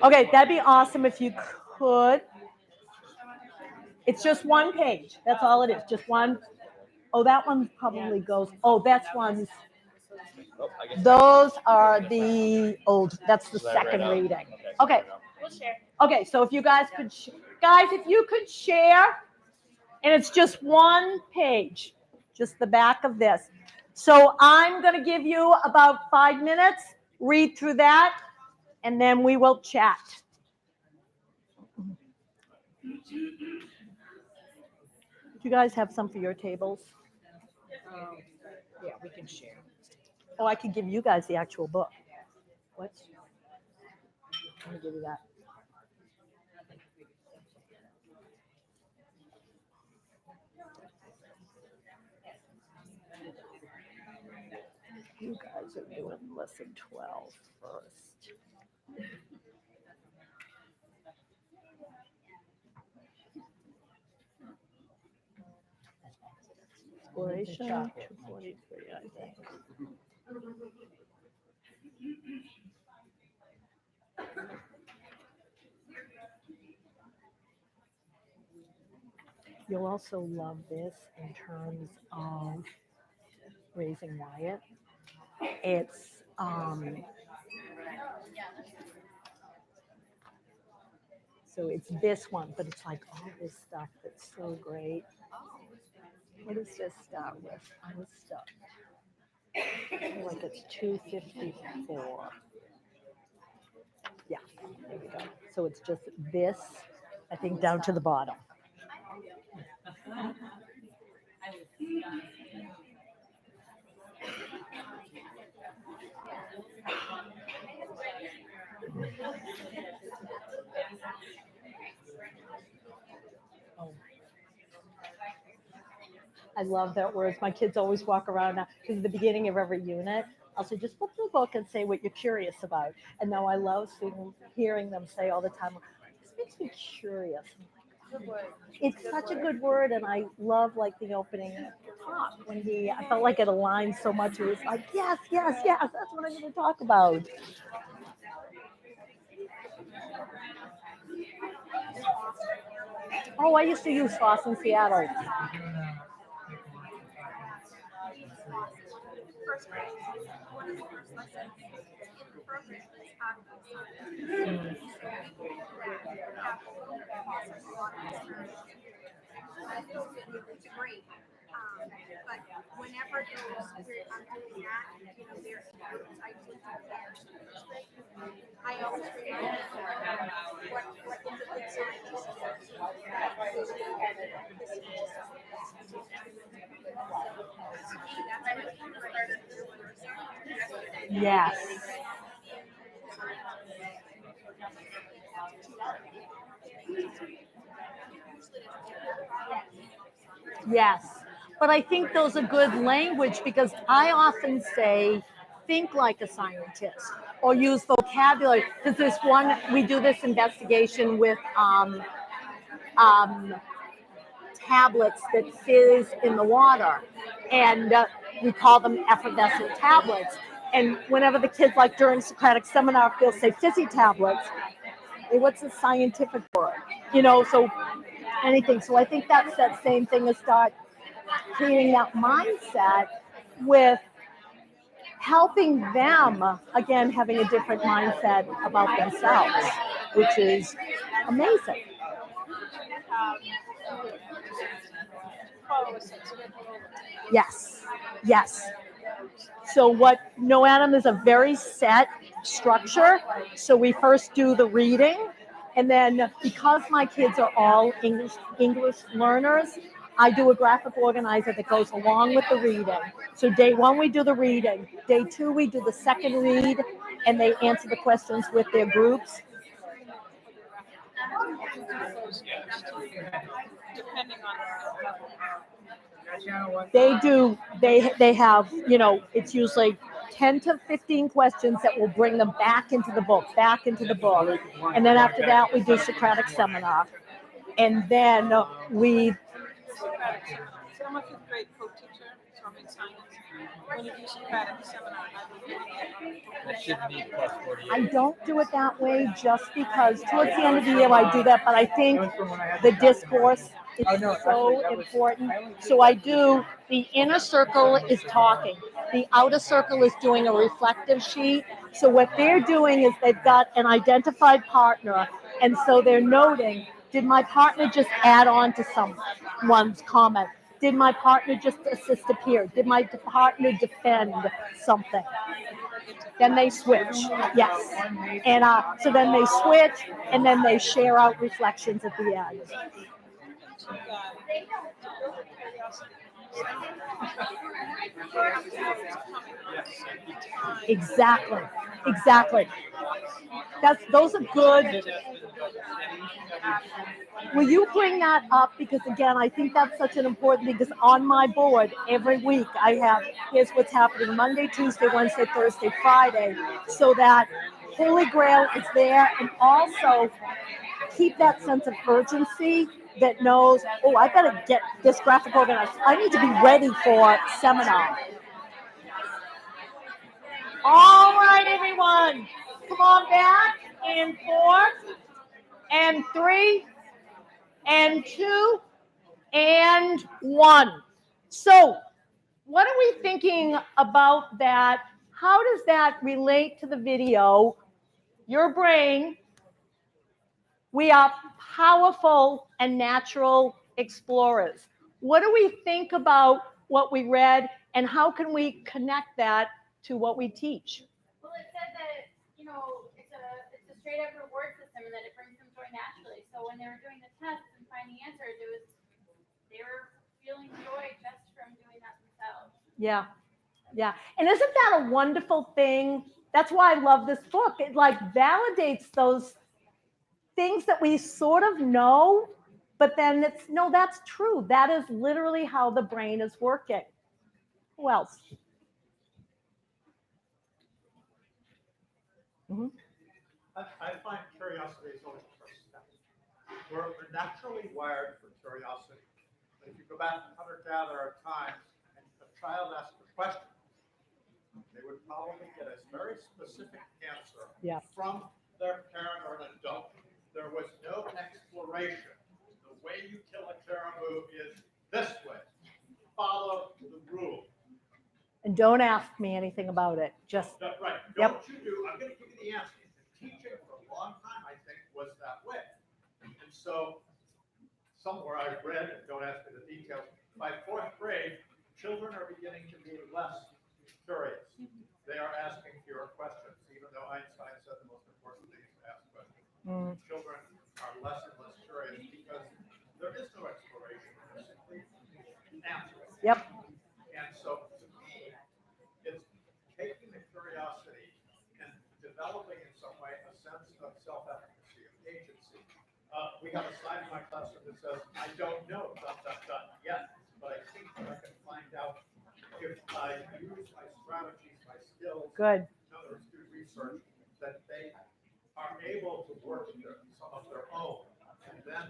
Speaker 10: Okay, that'd be awesome if you could. It's just 1 page. That's all it is. Just one. Oh, that one probably goes. Oh, that's one's. Those are the old. That's the second reading. Okay. Okay, so if you guys could, guys, if you could share, and it's just 1 page, just the back of this. So I'm going to give you about 5 minutes. Read through that, and then we will chat. Do you guys have some for your tables?
Speaker 17: Yeah, we can share.
Speaker 10: Oh, I could give you guys the actual book. What? Let me give you that. You guys are doing lesson 12 first. Exploration 243, I think. You'll also love this in terms of raising Wyatt. It's so it's this one, but it's like all this stuff that's so great. What does this start with? I'm stuck. I feel like it's 254. Yeah, there we go. So it's just this, I think, down to the bottom. I love that words. My kids always walk around now because at the beginning of every unit, I'll say, just flip the book and say what you're curious about. And now I love hearing them say all the time, this makes me curious. It's such a good word, and I love like the opening talk when I felt like it aligned so much. It was like, yes, yes, yes, that's what I'm going to talk about. Oh, I used to use FOSS in Seattle.
Speaker 19: First grade, one of the first lessons in the program is how to do science. It's great. But whenever I'm doing that, I teach theirs. I always remember what is a good scientist.
Speaker 10: Yes. Yes. But I think those are good language because I often say, think like a scientist or use vocabulary. Because this one, we do this investigation with tablets that fizz in the water. And we call them effervescent tablets. And whenever the kids, like during Socratic seminar, they'll say fizzy tablets. Hey, what's the scientific word? So anything. So I think that's that same thing to start creating that mindset with helping them, again, having a different mindset about themselves, which is amazing. Yes, yes. So Adam is a very set structure. So we first do the reading, And then because my kids are all English learners, I do a graphic organizer that goes along with the reading. So day one, we do the reading. Day two, we do the second read, and they answer the questions with their groups. They have, it's usually 10 to 15 questions that will bring them back into the book. And then after that, we do Socratic seminar. And then we...
Speaker 8: So I'm a fifth grade co-teacher, so I'm in science. When you do Socratic seminar,
Speaker 12: That should need plus 48.
Speaker 10: I don't do it that way just because towards the end of the year I do that, but I think the discourse is so important. So I do, the inner circle is talking. The outer circle is doing a reflective sheet. So what they're doing is they've got an identified partner, and so they're noting, did my partner just add on to someone's comment? Did my partner just assist a peer? Did my partner defend something? Then they switch, yes. And so then they switch, and then they share out reflections at the end. Exactly. Those are good. Will you bring that up? Because again, I think that's such an important thing, because on my board every week I have, here's what's happening Monday, Tuesday, Wednesday, Thursday, Friday, so that Holy Grail is there, and also keep that sense of urgency that knows, oh, I better get this graphic organized. I need to be ready for seminar. All right, everyone, come on back in 4 and 3 and 2 and 1. So what are we thinking about that? How does that relate to the video? Your brain, we are powerful and natural explorers. What do we think about what we read, and how can we connect that to what we teach?
Speaker 7: Well, it said that, it's a straight up reward system and that it brings them joy naturally. So when they were doing the tests and finding answers, they were feeling joy just from doing that themselves.
Speaker 10: Yeah. And isn't that a wonderful thing? That's why I love this book. It validates those things that we sort of know, but then that's true. That is literally how the brain is working. Who else? Mm-hmm.
Speaker 15: I find curiosity is always persistent. We're naturally wired for curiosity. If you go back to hunter-gatherer times and a child asked a question, they would probably get a very specific answer from their parent or an adult. There was no exploration. The way you kill a caribou is this way. Follow the rule.
Speaker 10: And don't ask me anything about it. Just
Speaker 15: right.
Speaker 10: Yep.
Speaker 15: What you do, I'm going to give you the answer. Teaching for a long time, I think, was that way. And so somewhere I've read, and don't ask me the details, by 4th grade, children are beginning to be less curious. They are asking fewer questions, even though Einstein said the most important thing is to ask questions. Children are less and less curious because there is no exploration. There's simply answers.
Speaker 10: Yep.
Speaker 15: And so to me, it's taking the curiosity and developing in some way a sense of self-efficacy, of agency. We have a slide in my classroom that says, I don't know, yet, but I think that I can find out if I use my strategies, my skills,
Speaker 10: Good.
Speaker 15: in other words, do research, that they are able to work some of their own. And then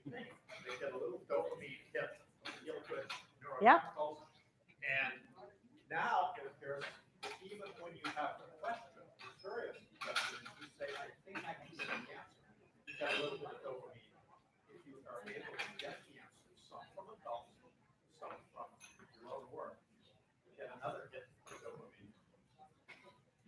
Speaker 15: they get a little dopamine hit, feel good neurochemicals. And now it appears that even when you have a question, a curious question, you say, I think I can get the answer. You got a little bit of dopamine. If you are able to get the answer, some from adults, some from your own work, you get another hit of dopamine.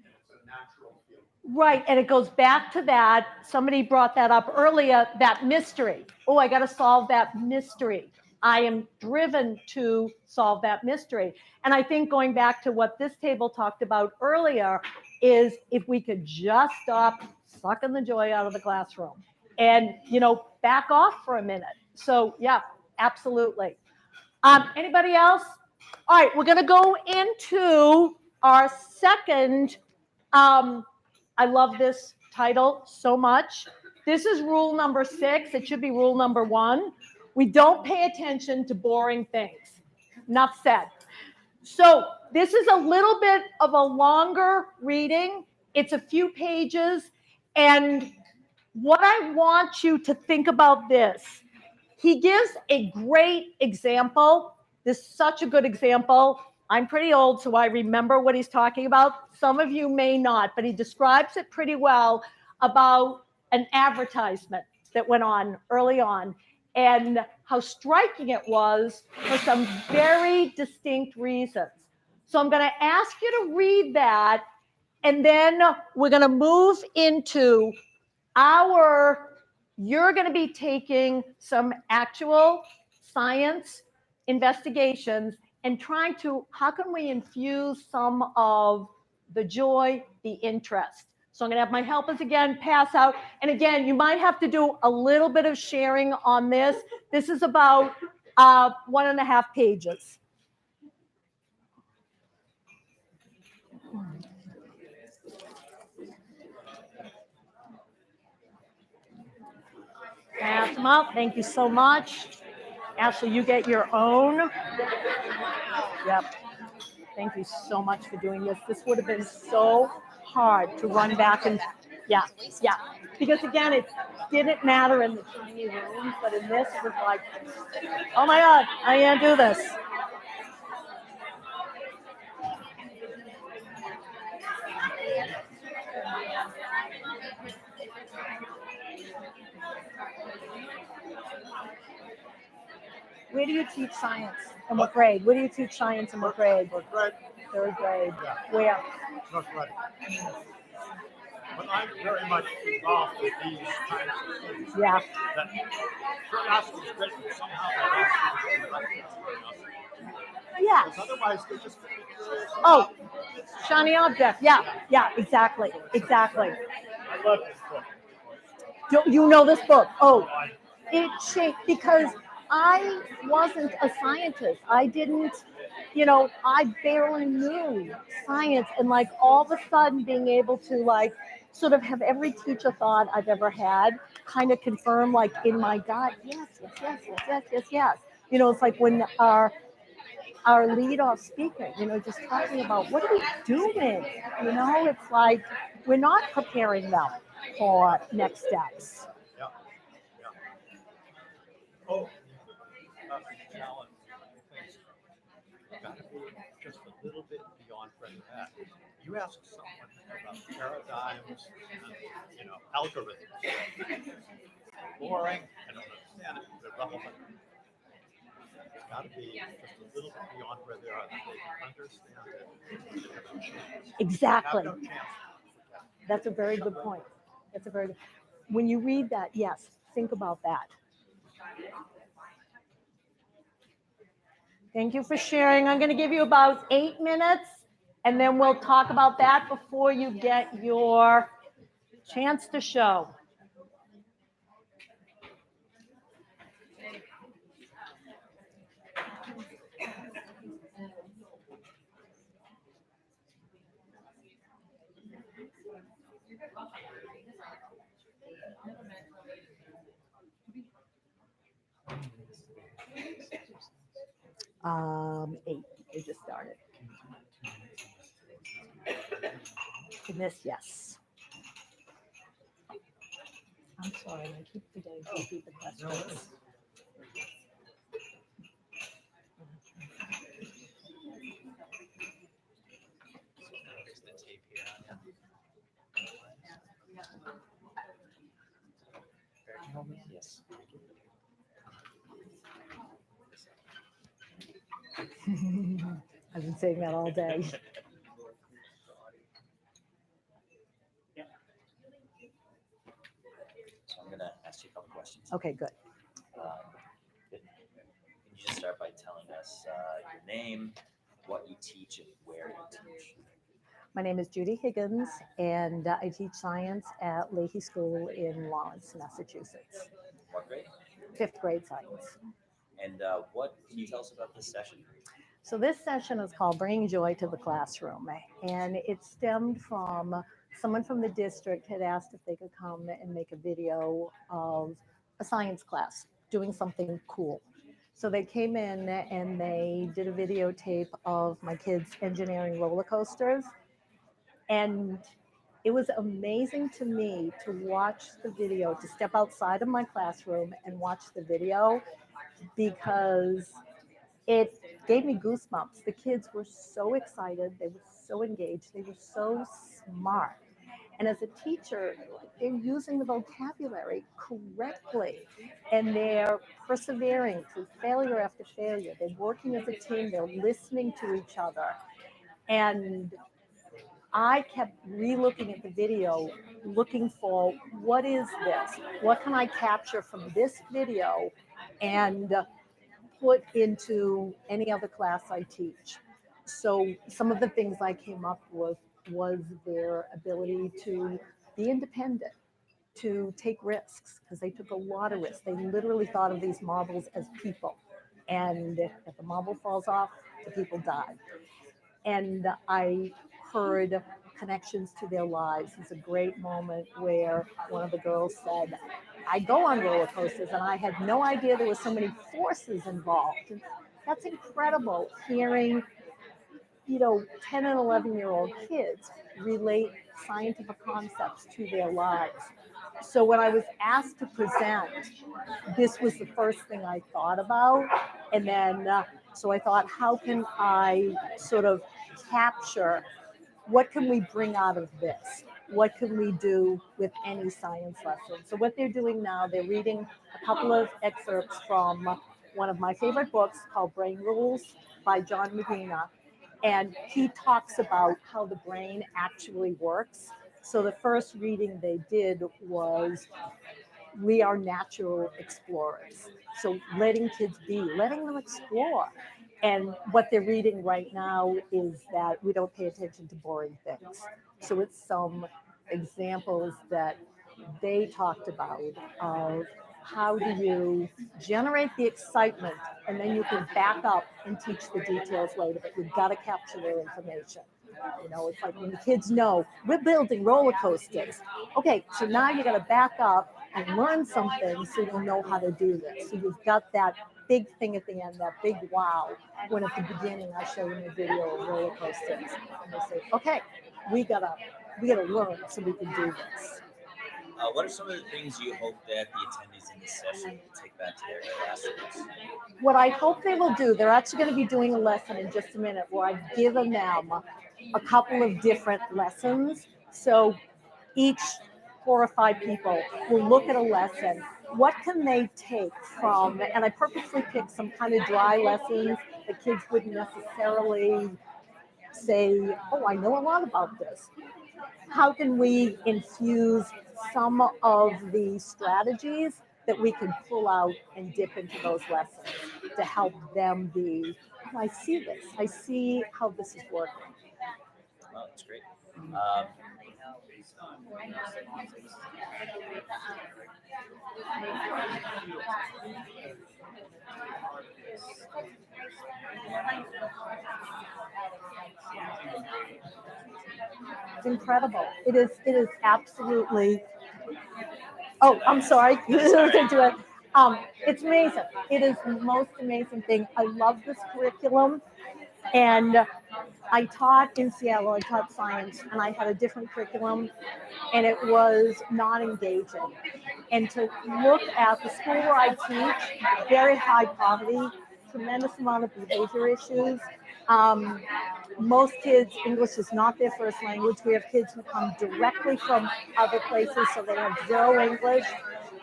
Speaker 15: And it's a natural feeling.
Speaker 10: Right, and it goes back to that, somebody brought that up earlier, that mystery. Oh, I got to solve that mystery. I am driven to solve that mystery. And I think going back to what this table talked about earlier is if we could just stop sucking the joy out of the classroom and, back off for a minute. So yeah, absolutely. Anybody else? All right, we're going to go into our second. I love this title so much. This is rule number 6. It should be rule number 1. We don't pay attention to boring things. Enough said. So this is a little bit of a longer reading. It's a few pages. And what I want you to think about this, he gives a great example. This is such a good example. I'm pretty old, so I remember what he's talking about. Some of you may not, but he describes it pretty well about an advertisement that went on early on and how striking it was for some very distinct reasons. So I'm going to ask you to read that, and then we're going to move into you're going to be taking some actual science investigations and trying to, how can we infuse some of the joy, the interest? So I'm going to have my helpers again pass out. And again, you might have to do a little bit of sharing on this. This is about 1.5 pages. Pass them out. Thank you so much. Ashley, you get your own. Yep. Thank you so much for doing this. This would have been so hard to run back and, yeah. Because again, it didn't matter in the tiny rooms, but in this, it was like, oh my God, I can't do this. Where do you teach science? In what grade? Where do you teach science in what grade? Third grade.
Speaker 15: Yeah.
Speaker 10: Where?
Speaker 15: North Reading. But I'm very much involved with these kinds of things.
Speaker 10: Yeah.
Speaker 15: That curiosity is great, but somehow that has to be directed at curiosity.
Speaker 10: Yeah.
Speaker 15: Because otherwise they're just curious.
Speaker 10: Oh, shiny object. Yeah, exactly.
Speaker 15: I love this book.
Speaker 10: You know this book. Oh, it changed because I wasn't a scientist. I didn't, I barely knew science. And like all of a sudden being able to like sort of have every teacher thought I've ever had kind of confirm like in my gut, yes. It's like when our lead off speaker, just talking about what are we doing? It's like we're not preparing them for next steps.
Speaker 15: Yeah. Oh, challenge. Got to be just a little bit beyond where you're at. You ask someone about paradigms and algorithms. Boring. I don't understand it. They're relevant. It's got to be just a little bit beyond where they are. That they understand it.
Speaker 10: Exactly.
Speaker 15: Have no chance.
Speaker 10: That's a very good point. When you read that, yes, think about that. Thank you for sharing. I'm going to give you about 8 minutes, and then we'll talk about that before you get your chance to show. Eight. They just started. In this, yes. I'm sorry, I keep forgetting to repeat the questions.
Speaker 4: Yes.
Speaker 10: I've been saying that all day.
Speaker 4: So I'm going to ask you a couple questions.
Speaker 10: Okay, good.
Speaker 4: Can you just start by telling us your name, what you teach, and where you teach?
Speaker 1: My name is Judy Higgins, and I teach science at Leahy School in Lawrence, Massachusetts.
Speaker 4: What grade?
Speaker 1: 5th grade science.
Speaker 4: And what can you tell us about this session?
Speaker 1: So this session is called Bringing Joy to the Classroom, and it stemmed from someone from the district had asked if they could come and make a video of a science class doing something cool. So they came in and they did a videotape of my kids engineering roller coasters. And it was amazing to me to watch the video, to step outside of my classroom and watch the video, because it gave me goosebumps. The kids were so excited. They were so engaged. They were so smart. And as a teacher, they're using the vocabulary correctly, and they're persevering through failure after failure. They're working as a team. They're listening to each other. And I kept re-looking at the video, looking for, what is this? What can I capture from this video and put into any other class I teach? So some of the things I came up with was their ability to be independent, to take risks, because they took a lot of risks. They literally thought of these marbles as people. And if the marble falls off, the people die. And I heard connections to their lives. It's a great moment where one of the girls said, I go on roller coasters and I had no idea there were so many forces involved. And that's incredible, hearing 10 and 11-year-old kids relate scientific concepts to their lives. So when I was asked to present, this was the first thing I thought about. And then, so I thought, how can I sort of capture, what can we bring out of this? What can we do with any science lesson? So what they're doing now, they're reading a couple of excerpts from one of my favorite books called Brain Rules by John Medina. And he talks about how the brain actually works. So the first reading they did was, we are natural explorers. So letting kids be, letting them explore. And what they're reading right now is that we don't pay attention to boring things. So it's some examples that they talked about of how do you generate the excitement, and then you can back up and teach the details later, but you've got to capture their information. It's like when the kids know we're building roller coasters. Okay, so now you got to back up and learn something so you'll know how to do this. So you've got that big thing at the end, that big wow, when at the beginning I show them a video of roller coasters. And they say, okay, we gotta learn so we can do this.
Speaker 4: What are some of the things you hope that the attendees in this session will take back to their classrooms?
Speaker 1: What I hope they will do, they're actually going to be doing a lesson in just a minute where I've given them a couple of different lessons. So each 4 or 5 people will look at a lesson. What can they take from, and I purposely picked some kind of dry lessons that kids wouldn't necessarily say, oh, I know a lot about this. How can we infuse some of the strategies that we can pull out and dip into those lessons to help them be, oh, I see this. I see how this is working.
Speaker 4: Well, that's great.
Speaker 1: It's incredible. It is absolutely. Oh, I'm sorry. It's amazing. It is the most amazing thing. I love this curriculum. And I taught in Seattle, I taught science, and I had a different curriculum, and it was not engaging. And to look at the school where I teach, very high poverty, tremendous amount of behavior issues. Most kids, English is not their first language. We have kids who come directly from other places, so they have zero English.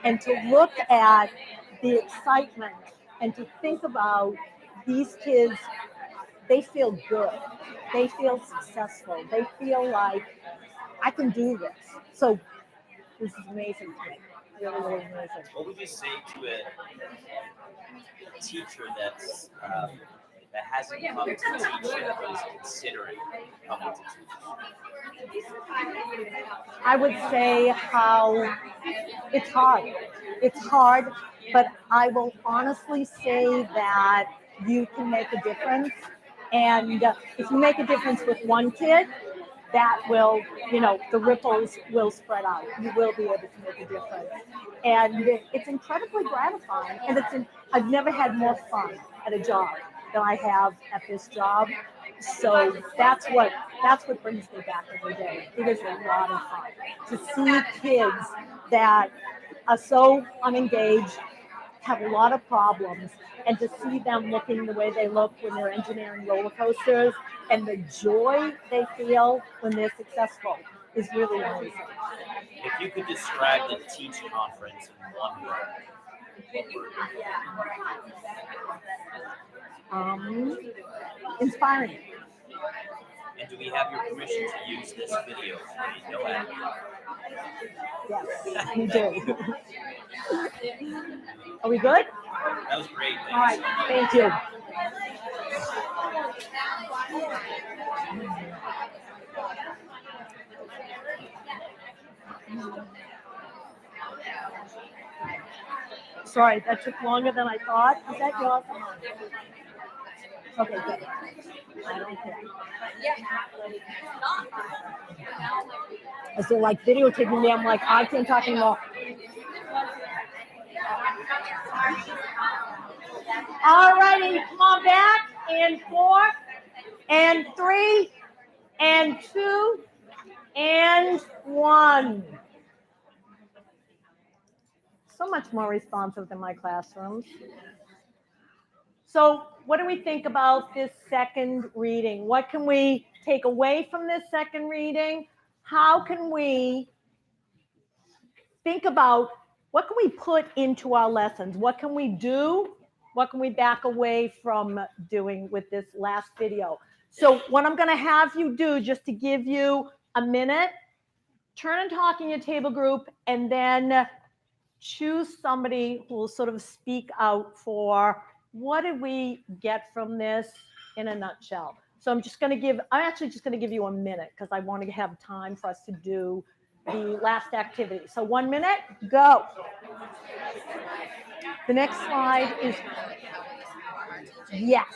Speaker 1: And to look at the excitement and to think about these kids, they feel good. They feel successful. They feel like, I can do this. So this is amazing to me. Really, really amazing.
Speaker 4: What would you say to a teacher that's that hasn't come to teach yet, but is considering coming to teach?
Speaker 1: I would say how it's hard. It's hard, but I will honestly say that you can make a difference. And if you make a difference with one kid, that will, the ripples will spread out. You will be able to make a difference. And it's incredibly gratifying. And I've never had more fun at a job than I have at this job. So that's what brings me back every day. It is a lot of fun to see kids that are so unengaged, have a lot of problems, and to see them looking the way they look when they're engineering roller coasters and the joy they feel when they're successful is really amazing.
Speaker 4: If you could describe the Teach Conference in one word, what word?
Speaker 1: Inspiring.
Speaker 4: And do we have your permission to use this video? No ad.
Speaker 1: Yes, we do. Are we good?
Speaker 4: That was great.
Speaker 1: All right, thank you. Sorry, that took longer than I thought. Is that yours? Okay, good. I don't care. As they're like videotaping me, I'm like, I can't talk anymore. All righty, come on back. And 4, and 3, and 2, and 1. So much more responsive than my classrooms. So what do we think about this second reading? What can we take away from this second reading? How can we think about what can we put into our lessons? What can we do? What can we back away from doing with this last video? So what I'm going to have you do, just to give you a minute, turn and talk in your table group, and then choose somebody who will sort of speak out for what did we get from this in a nutshell. So I'm actually just going to give you a minute because I want to have time for us to do the last activity. So 1 minute, go. The next slide is, yes.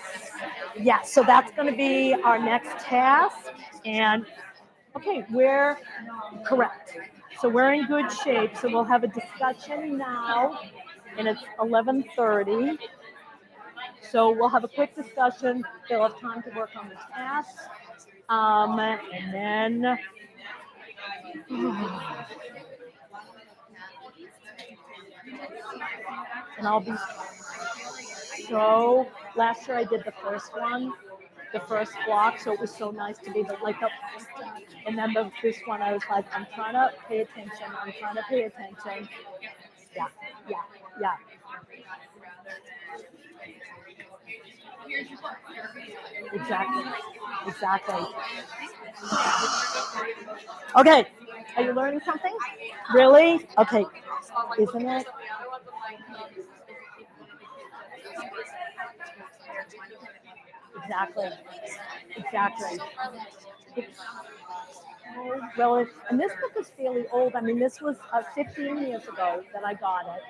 Speaker 1: So that's going to be our next task. And okay, we're correct. So we're in good shape. So we'll have a discussion now, and it's 11:30. So we'll have a quick discussion. They'll have time to work on the task. And then, and I'll be so, last year I did the first one, the first block. So it was so nice to be and then this one I was like, I'm trying to pay attention. Yeah. Exactly. Okay, are you learning something? Really? Okay, isn't it? Exactly. Well, and this book is fairly old. I mean, this was 15 years ago that I got it.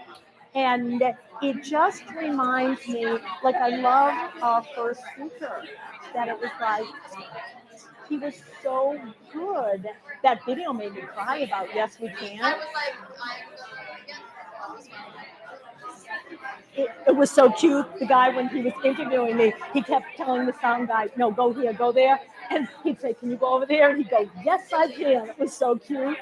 Speaker 1: And it just reminds me, like, I love our first speaker, that it was like, he was so good. That video made me cry about Yes, We Can. It was so cute. The guy, when he was interviewing me, he kept telling the sound guy, no, go here, go there. And he'd say, can you go over there? And he'd go, yes, I can. It was so cute.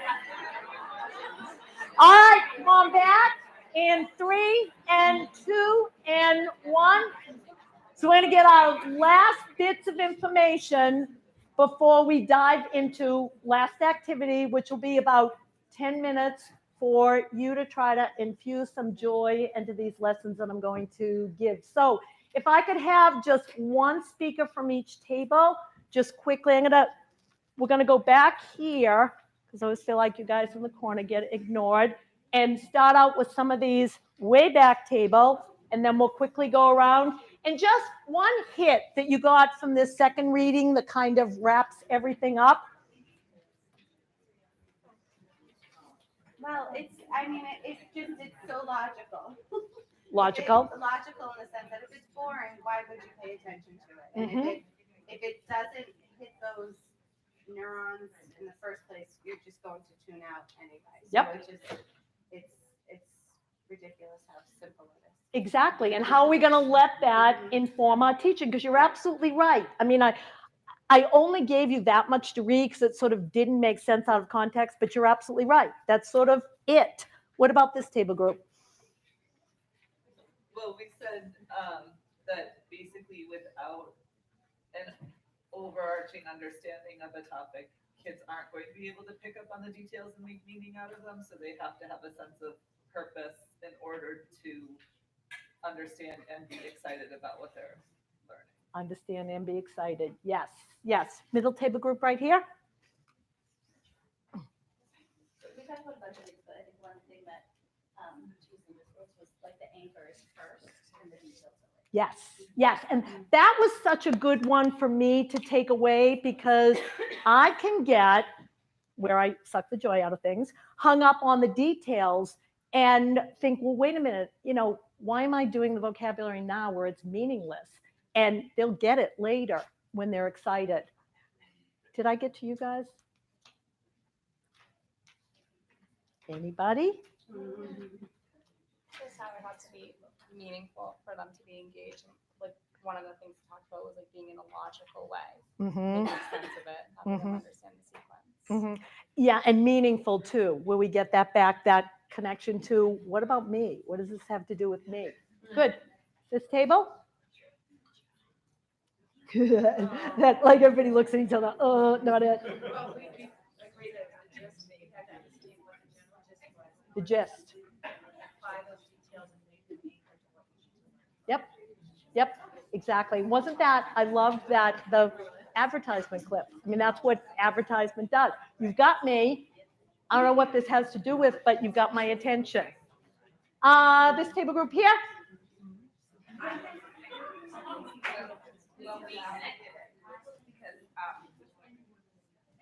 Speaker 1: All right, come on back. And 3, and 2, and 1. So we're going to get our last bits of information before we dive into last activity, which will be about 10 minutes for you to try to infuse some joy into these lessons that I'm going to give. So if I could have just one speaker from each table, just quickly, we're going to go back here, because I always feel like you guys in the corner get ignored, and start out with some of these way back table, and then we'll quickly go around. And just one hit that you got from this second reading that kind of wraps everything up.
Speaker 6: Well, I mean, it's so logical.
Speaker 10: Logical?
Speaker 6: It's logical in the sense that if it's boring, why would you pay attention to it? And
Speaker 10: Mhm.
Speaker 6: if it doesn't hit those neurons in the first place, you're just going to tune out anyway. So
Speaker 10: Yep.
Speaker 6: it's ridiculous how simple it is.
Speaker 10: Exactly. And how are we going to let that inform our teaching? Because you're absolutely right. I mean, I only gave you that much to read because it sort of didn't make sense out of context, but you're absolutely right. That's sort of it. What about this table group?
Speaker 16: Well, we said that basically without an overarching understanding of a topic, kids aren't going to be able to pick up on the details and make meaning out of them. So they have to have a sense of purpose in order to understand and be excited about what they're learning.
Speaker 10: Understand and be excited. Yes. Yes. Middle table group right here.
Speaker 7: We talked about a bunch of things, but I think one thing that was in this course was like the anchors first and the details of it.
Speaker 10: Yes, yes. And that was such a good one for me to take away because I can get, where I suck the joy out of things, hung up on the details and think, well, wait a minute, why am I doing the vocabulary now where it's meaningless? And they'll get it later when they're excited. Did I get to you guys? Anybody?
Speaker 22: Just how it has to be meaningful for them to be engaged. And like one of the things we talked about was like being in a logical way,
Speaker 10: Mhm.
Speaker 22: making sense of it, having them
Speaker 10: Mhm.
Speaker 22: understand the sequence.
Speaker 10: Yeah, and meaningful too, where we get that back, that connection to what about me? What does this have to do with me? Good. This table? Good. That like everybody looks at each other. Oh, not it.
Speaker 9: Well, we agree that the gist, that you had to understand what the general gist was.
Speaker 10: The gist.
Speaker 9: Apply those details and make them anchor to what you should learn.
Speaker 10: Yep. Yep. Exactly. Wasn't that? I love that the advertisement clip. I mean, that's what advertisement does. You've got me. I don't know what this has to do with, but you've got my attention. This table group here.
Speaker 3: Well, we connected it because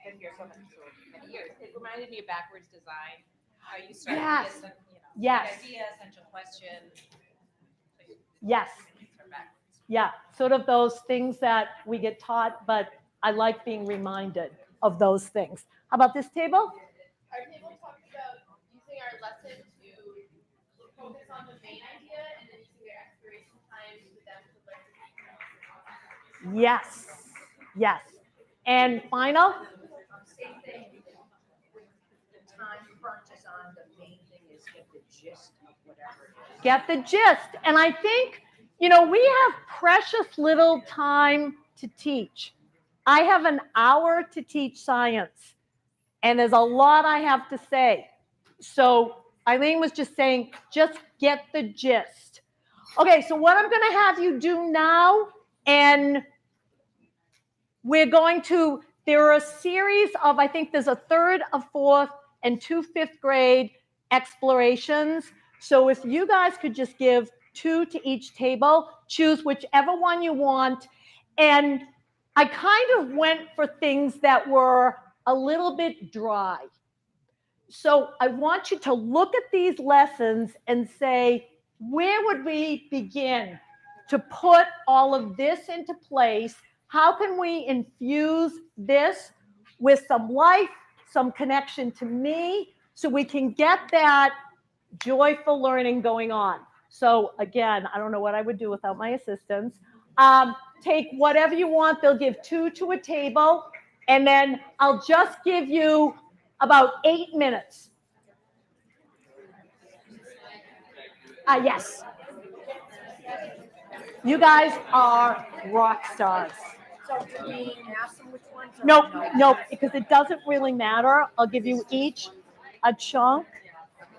Speaker 3: been here so many years. It reminded me of backwards design. How you start
Speaker 10: Yes.
Speaker 3: with
Speaker 10: Yes.
Speaker 3: big idea, essential question.
Speaker 10: Yes.
Speaker 3: Start backwards.
Speaker 10: Yeah. Sort of those things that we get taught, but I like being reminded of those things. How about this table?
Speaker 18: Our table talks about using our lesson to focus on the main idea and then using their exploration time for them to learn.
Speaker 10: Yes. Yes. And final?
Speaker 17: Same thing. The time crunch is on, the main thing is get the gist of whatever it is.
Speaker 10: Get the gist. And I think, we have precious little time to teach. I have an hour to teach science, and there's a lot I have to say. So Eileen was just saying, just get the gist. Okay, so what I'm going to have you do now, and there are a series of, I think there's a third, a fourth, and 2 fifth grade explorations. So if you guys could just give 2 to each table, choose whichever one you want. And I kind of went for things that were a little bit dry. So I want you to look at these lessons and say, where would we begin to put all of this into place? How can we infuse this with some life, some connection to me, so we can get that joyful learning going on? So again, I don't know what I would do without my assistants. Take whatever you want. They'll give 2 to a table, and then I'll just give you about 8 minutes. Yes. You guys are rock stars.
Speaker 17: So do we ask them which ones? or
Speaker 10: Nope,
Speaker 17: no?
Speaker 10: nope, because it doesn't really matter. I'll give you each a chunk,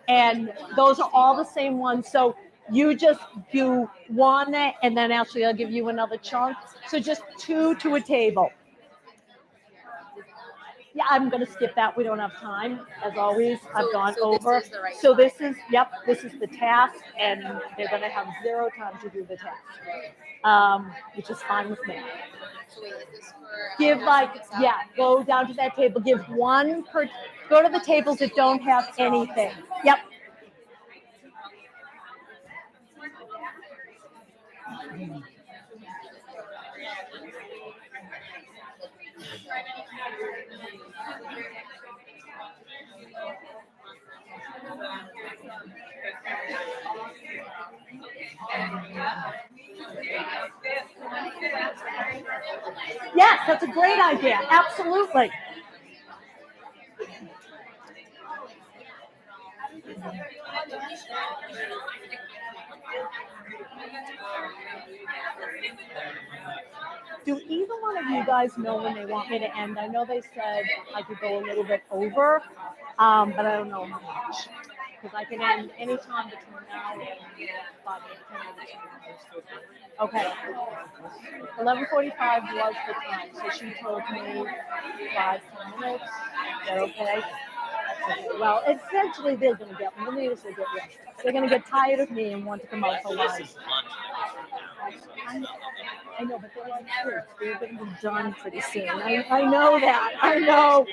Speaker 10: and those are all the same ones. So you just do one, and then actually I'll give you another chunk. So just 2 to a table. Yeah, I'm going to skip that. We don't have time. As always, I've gone over. So this is the task, and they're going to have 0 time to do the task, which is fine with me.
Speaker 20: So wait, is this for?
Speaker 10: Give go down to that table, give one per, go to the tables that don't have anything. Yep. Yes, that's a great idea. Absolutely. Do either one of you guys know when they want me to end? I know they said I could go a little bit over, but I don't know how much. Because I can end anytime between now and 5 Okay. 11:45 was the time, so she told me 5-10 minutes. Is that okay? Okay. Well, essentially they're going to get, the natives will get rested. They're going to get tired of me and want to come out for lunch. I know, but they're like kids. They're going to be done pretty soon. I know that. I know.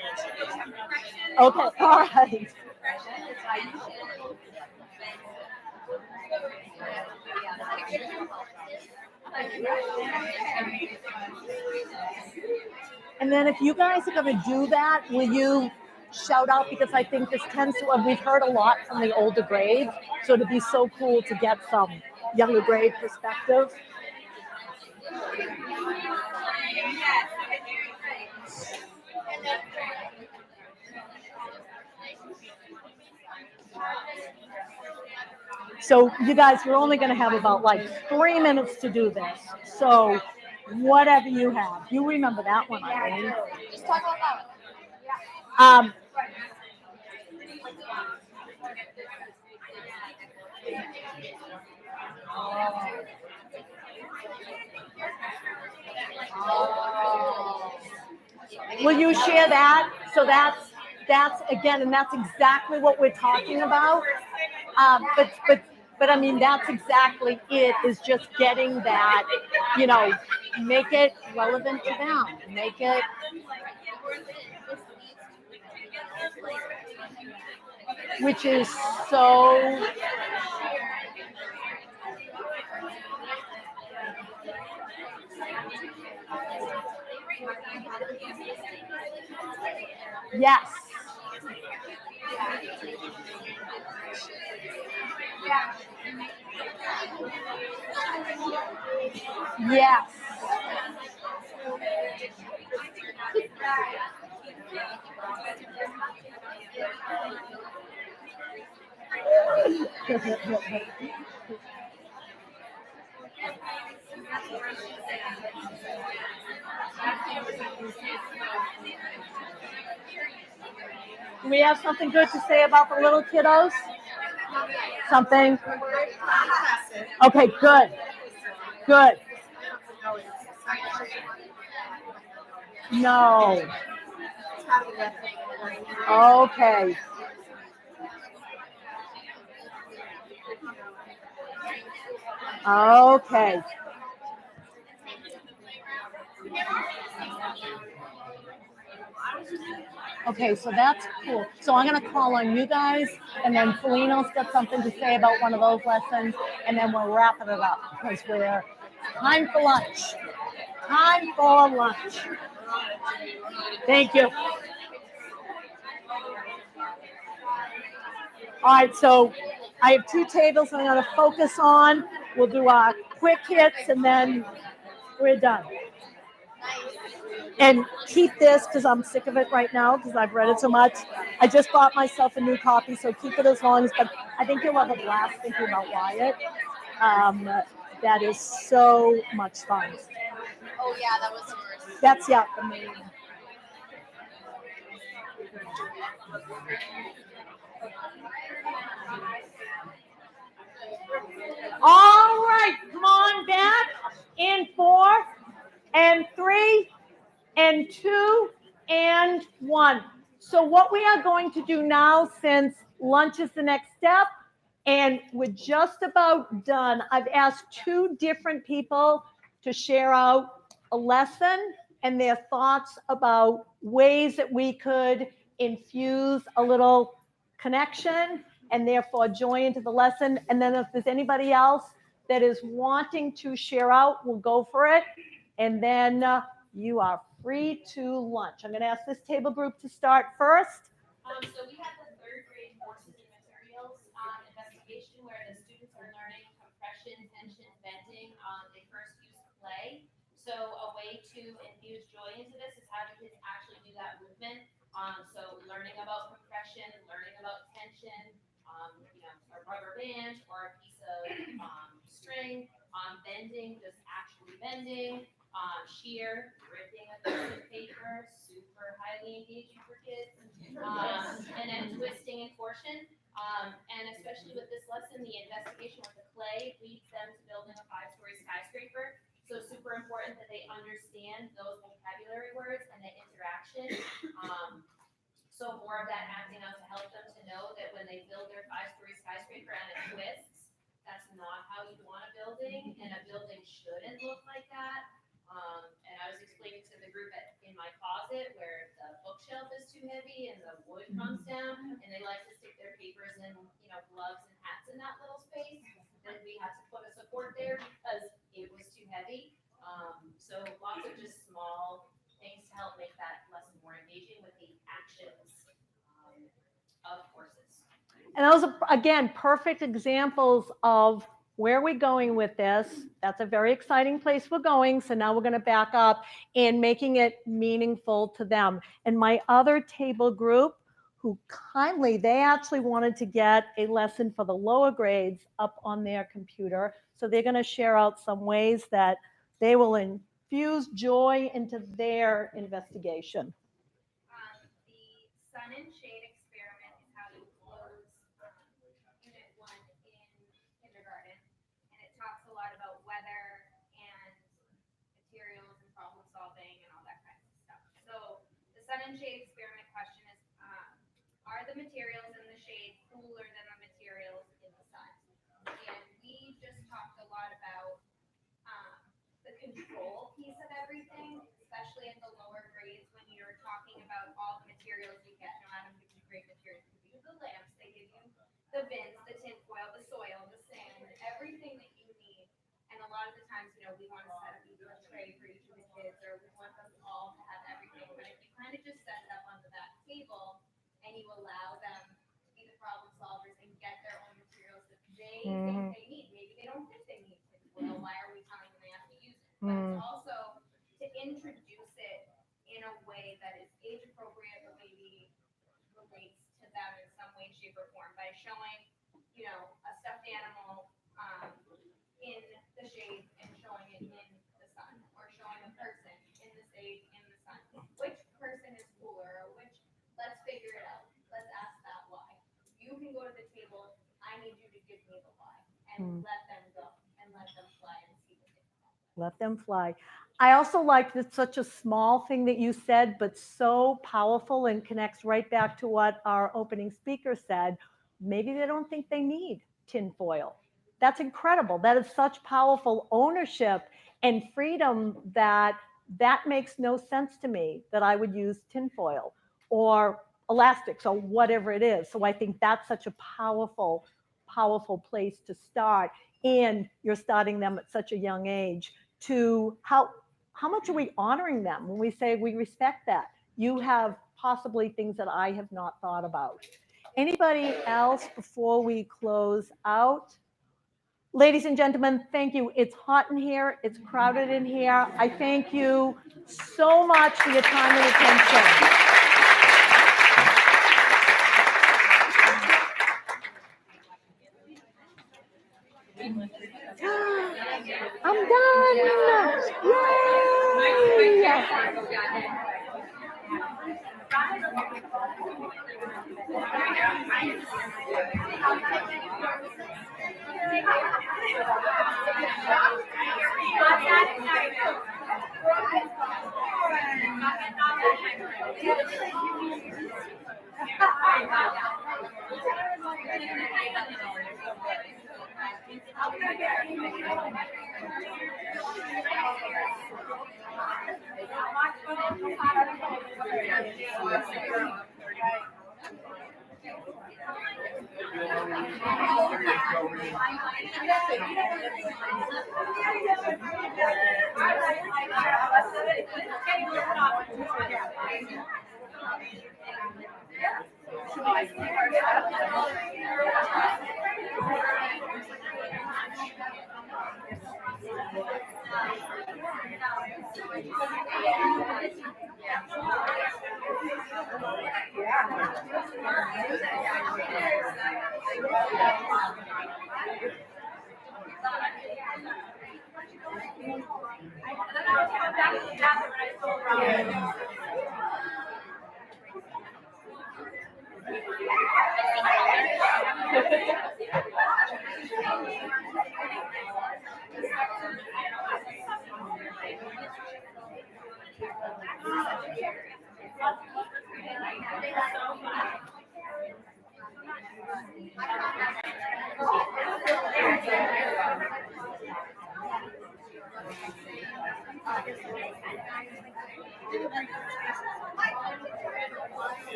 Speaker 10: Okay, all right. And then if you guys are going to do that, will you shout out? Because I think this tends to, we've heard a lot from the older grades, so it'd be so cool to get some younger grade perspective. So you guys, we're only going to have about like 3 minutes to do this. So whatever you have, you remember that one, Eileen.
Speaker 20: Just talk about that one.
Speaker 10: Will you share that? So that's again, and that's exactly what we're talking about. But I mean, that's exactly it, is just getting that, make it relevant to them. Make it. Which is so. Yes. Yes. Do we have something good to say about the little kiddos? Something? Okay, good. Good. No. Okay. Okay. Okay, so that's cool. So I'm going to call on you guys, and then Felino's got something to say about one of those lessons, and then we're wrapping it up because we're time for lunch. Time for lunch. Thank you. All right, so I have 2 tables I'm going to focus on. We'll do our quick hits, and then we're done. And keep this, because I'm sick of it right now, because I've read it so much. I just bought myself a new copy, so keep it as long as, but I think you'll have a blast thinking about Wyatt. That is so much fun.
Speaker 20: Oh yeah, that was yours.
Speaker 10: That's, yeah, amazing. All right, come on back in 4 and 3 and 2 and 1. So what we are going to do now, since lunch is the next step, and we're just about done, I've asked 2 different people to share out a lesson and their thoughts about ways that we could infuse a little connection and therefore joy into the lesson. And then if there's anybody else that is wanting to share out, we'll go for it. And then you are free to lunch. I'm going to ask this table group to start first.
Speaker 18: So we have the third grade forces and materials investigation where the students are learning compression, tension, bending. They first use clay. So a way to infuse joy into this is how the kids actually do that movement. So learning about compression, learning about tension, a rubber band or a piece of string, bending, just actually bending, shear, ripping a piece of paper, super highly engaging for kids, and then twisting and torsion. And especially with this lesson, the investigation with the clay leads them to building a 5-story skyscraper. So super important that they understand those vocabulary words and the interaction. So more of that acting out to help them to know that when they build their 5-story skyscraper and it twists, that's not how you want a building, and a building shouldn't look like that. And I was explaining to the group in my closet where the bookshelf is too heavy and the wood comes down, and they like to stick their papers and gloves and hats in that little space. Then we had to put a support there because it was too heavy. So lots of just small things to help make that lesson more engaging with the actions of courses.
Speaker 10: And those are, again, perfect examples of where we're going with this. That's a very exciting place we're going. So now we're going to back up and making it meaningful to them. And my other table group, who kindly, they actually wanted to get a lesson for the lower grades up on their computer. So they're going to share out some ways that they will infuse joy into their investigation.
Speaker 18: The sun and shade experiment is how you close Unit 1 in kindergarten. And it talks a lot about weather and materials and problem solving and all that kind of stuff. So the sun and shade experiment question is, are the materials in the shade cooler than the materials in the sun? And we just talked a lot about the control piece of everything, especially at the lower grades when you're talking about all the materials you get. No, Adam gives you great materials. They give you the lamps, they give you the bins, the tin foil, the soil, the sand, everything that you need. And a lot of the times, we want to set up a tray for each of the kids, or we want them all to have everything. But if you kind of just set it up onto that table and you allow them to be the problem solvers and get their own materials that they think they need. Maybe they don't think they need tin foil. Why are we telling them they have to use it? But it's also to introduce it in a way that is age appropriate, but maybe relates to them in some way, shape, or form by showing, a stuffed animal in the shade and showing it in the sun, or showing a person in the shade in the sun. Which person is cooler, or let's figure it out. Let's ask that why. You can go to the table. I need you to give me the why, and let them go and let them fly and see what they can.
Speaker 10: Let them fly. I also liked that such a small thing that you said, but so powerful and connects right back to what our opening speaker said. Maybe they don't think they need tin foil. That's incredible. That is such powerful ownership and freedom that makes no sense to me that I would use tin foil or elastics or whatever it is. So I think that's such a powerful, powerful place to start. And you're starting them at such a young age to how much are we honoring them when we say we respect that? You have possibly things that I have not thought about. Anybody else before we close out? Ladies and gentlemen, thank you. It's hot in here. It's crowded in here. I thank you so much for your time and attention. I'm done. Yay!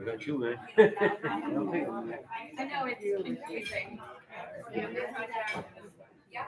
Speaker 11: I got you, man.
Speaker 9: I know it's confusing. Yeah,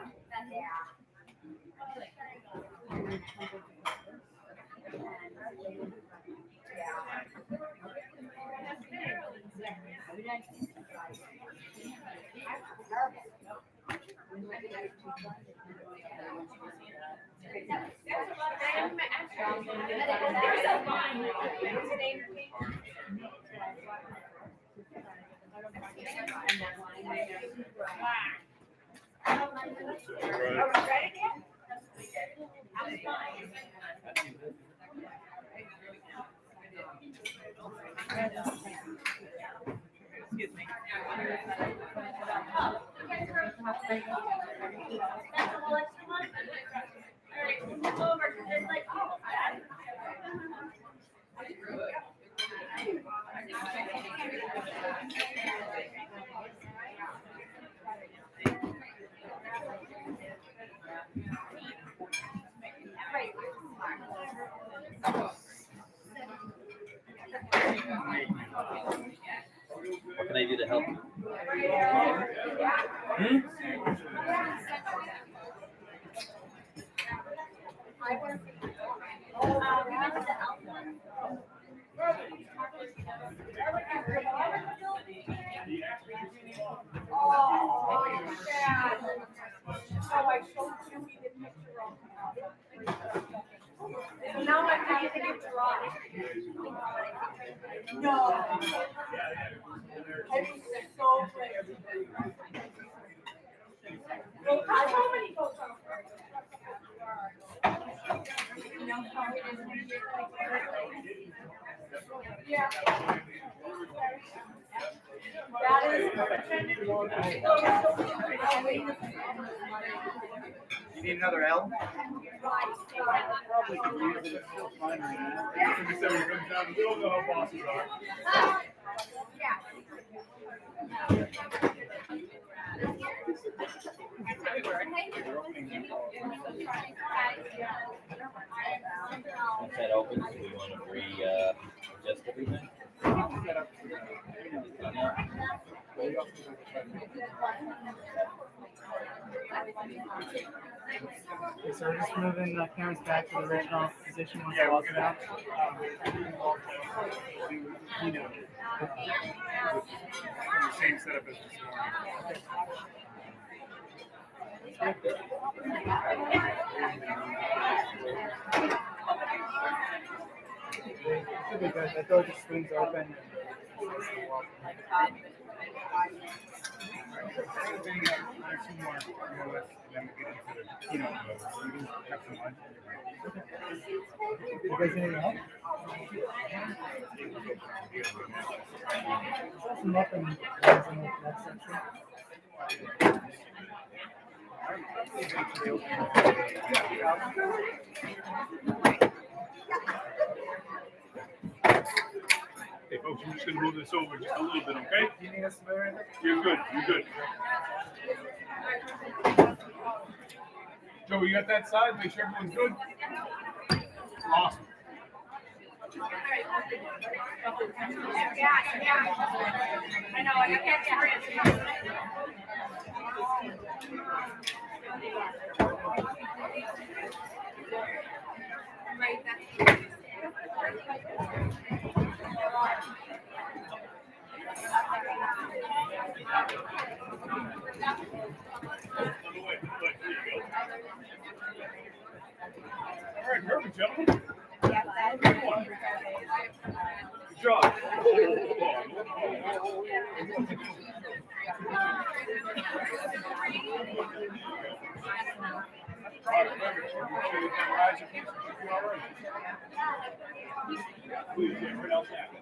Speaker 4: What can I do to help you?
Speaker 19: Oh, yeah. Oh, I showed
Speaker 9: Yeah.
Speaker 2: You need another L?
Speaker 9: Probably could use it. It's still fine right now. Like I said, when it comes down, we don't know how bosses are.
Speaker 4: Once that opens, do we want to adjust everything?
Speaker 2: So we're just moving the cameras back to the original position once the walls are out.
Speaker 9: The same setup as this morning.
Speaker 2: Should be good. The door just swings open.
Speaker 9: Two more, then we get into the keynote mode. So we can have some lunch.
Speaker 2: You guys need any help? Some up and guys in the next section.
Speaker 9: Hey folks, I'm just gonna move this over just a little bit, okay?
Speaker 2: Do you need us to move anything?
Speaker 9: You're good, you're good. Joe, you got that side? Make sure everyone's good? Awesome.
Speaker 5: I know, I can't get rid
Speaker 9: All right, perfect, gentlemen. Good one. Good job. All right, remember, make sure you can rise your feet so you are right. Please, everyone else happy.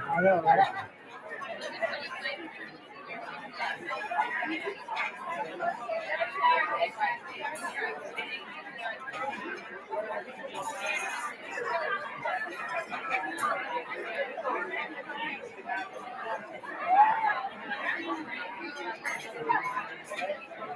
Speaker 1: I know, right?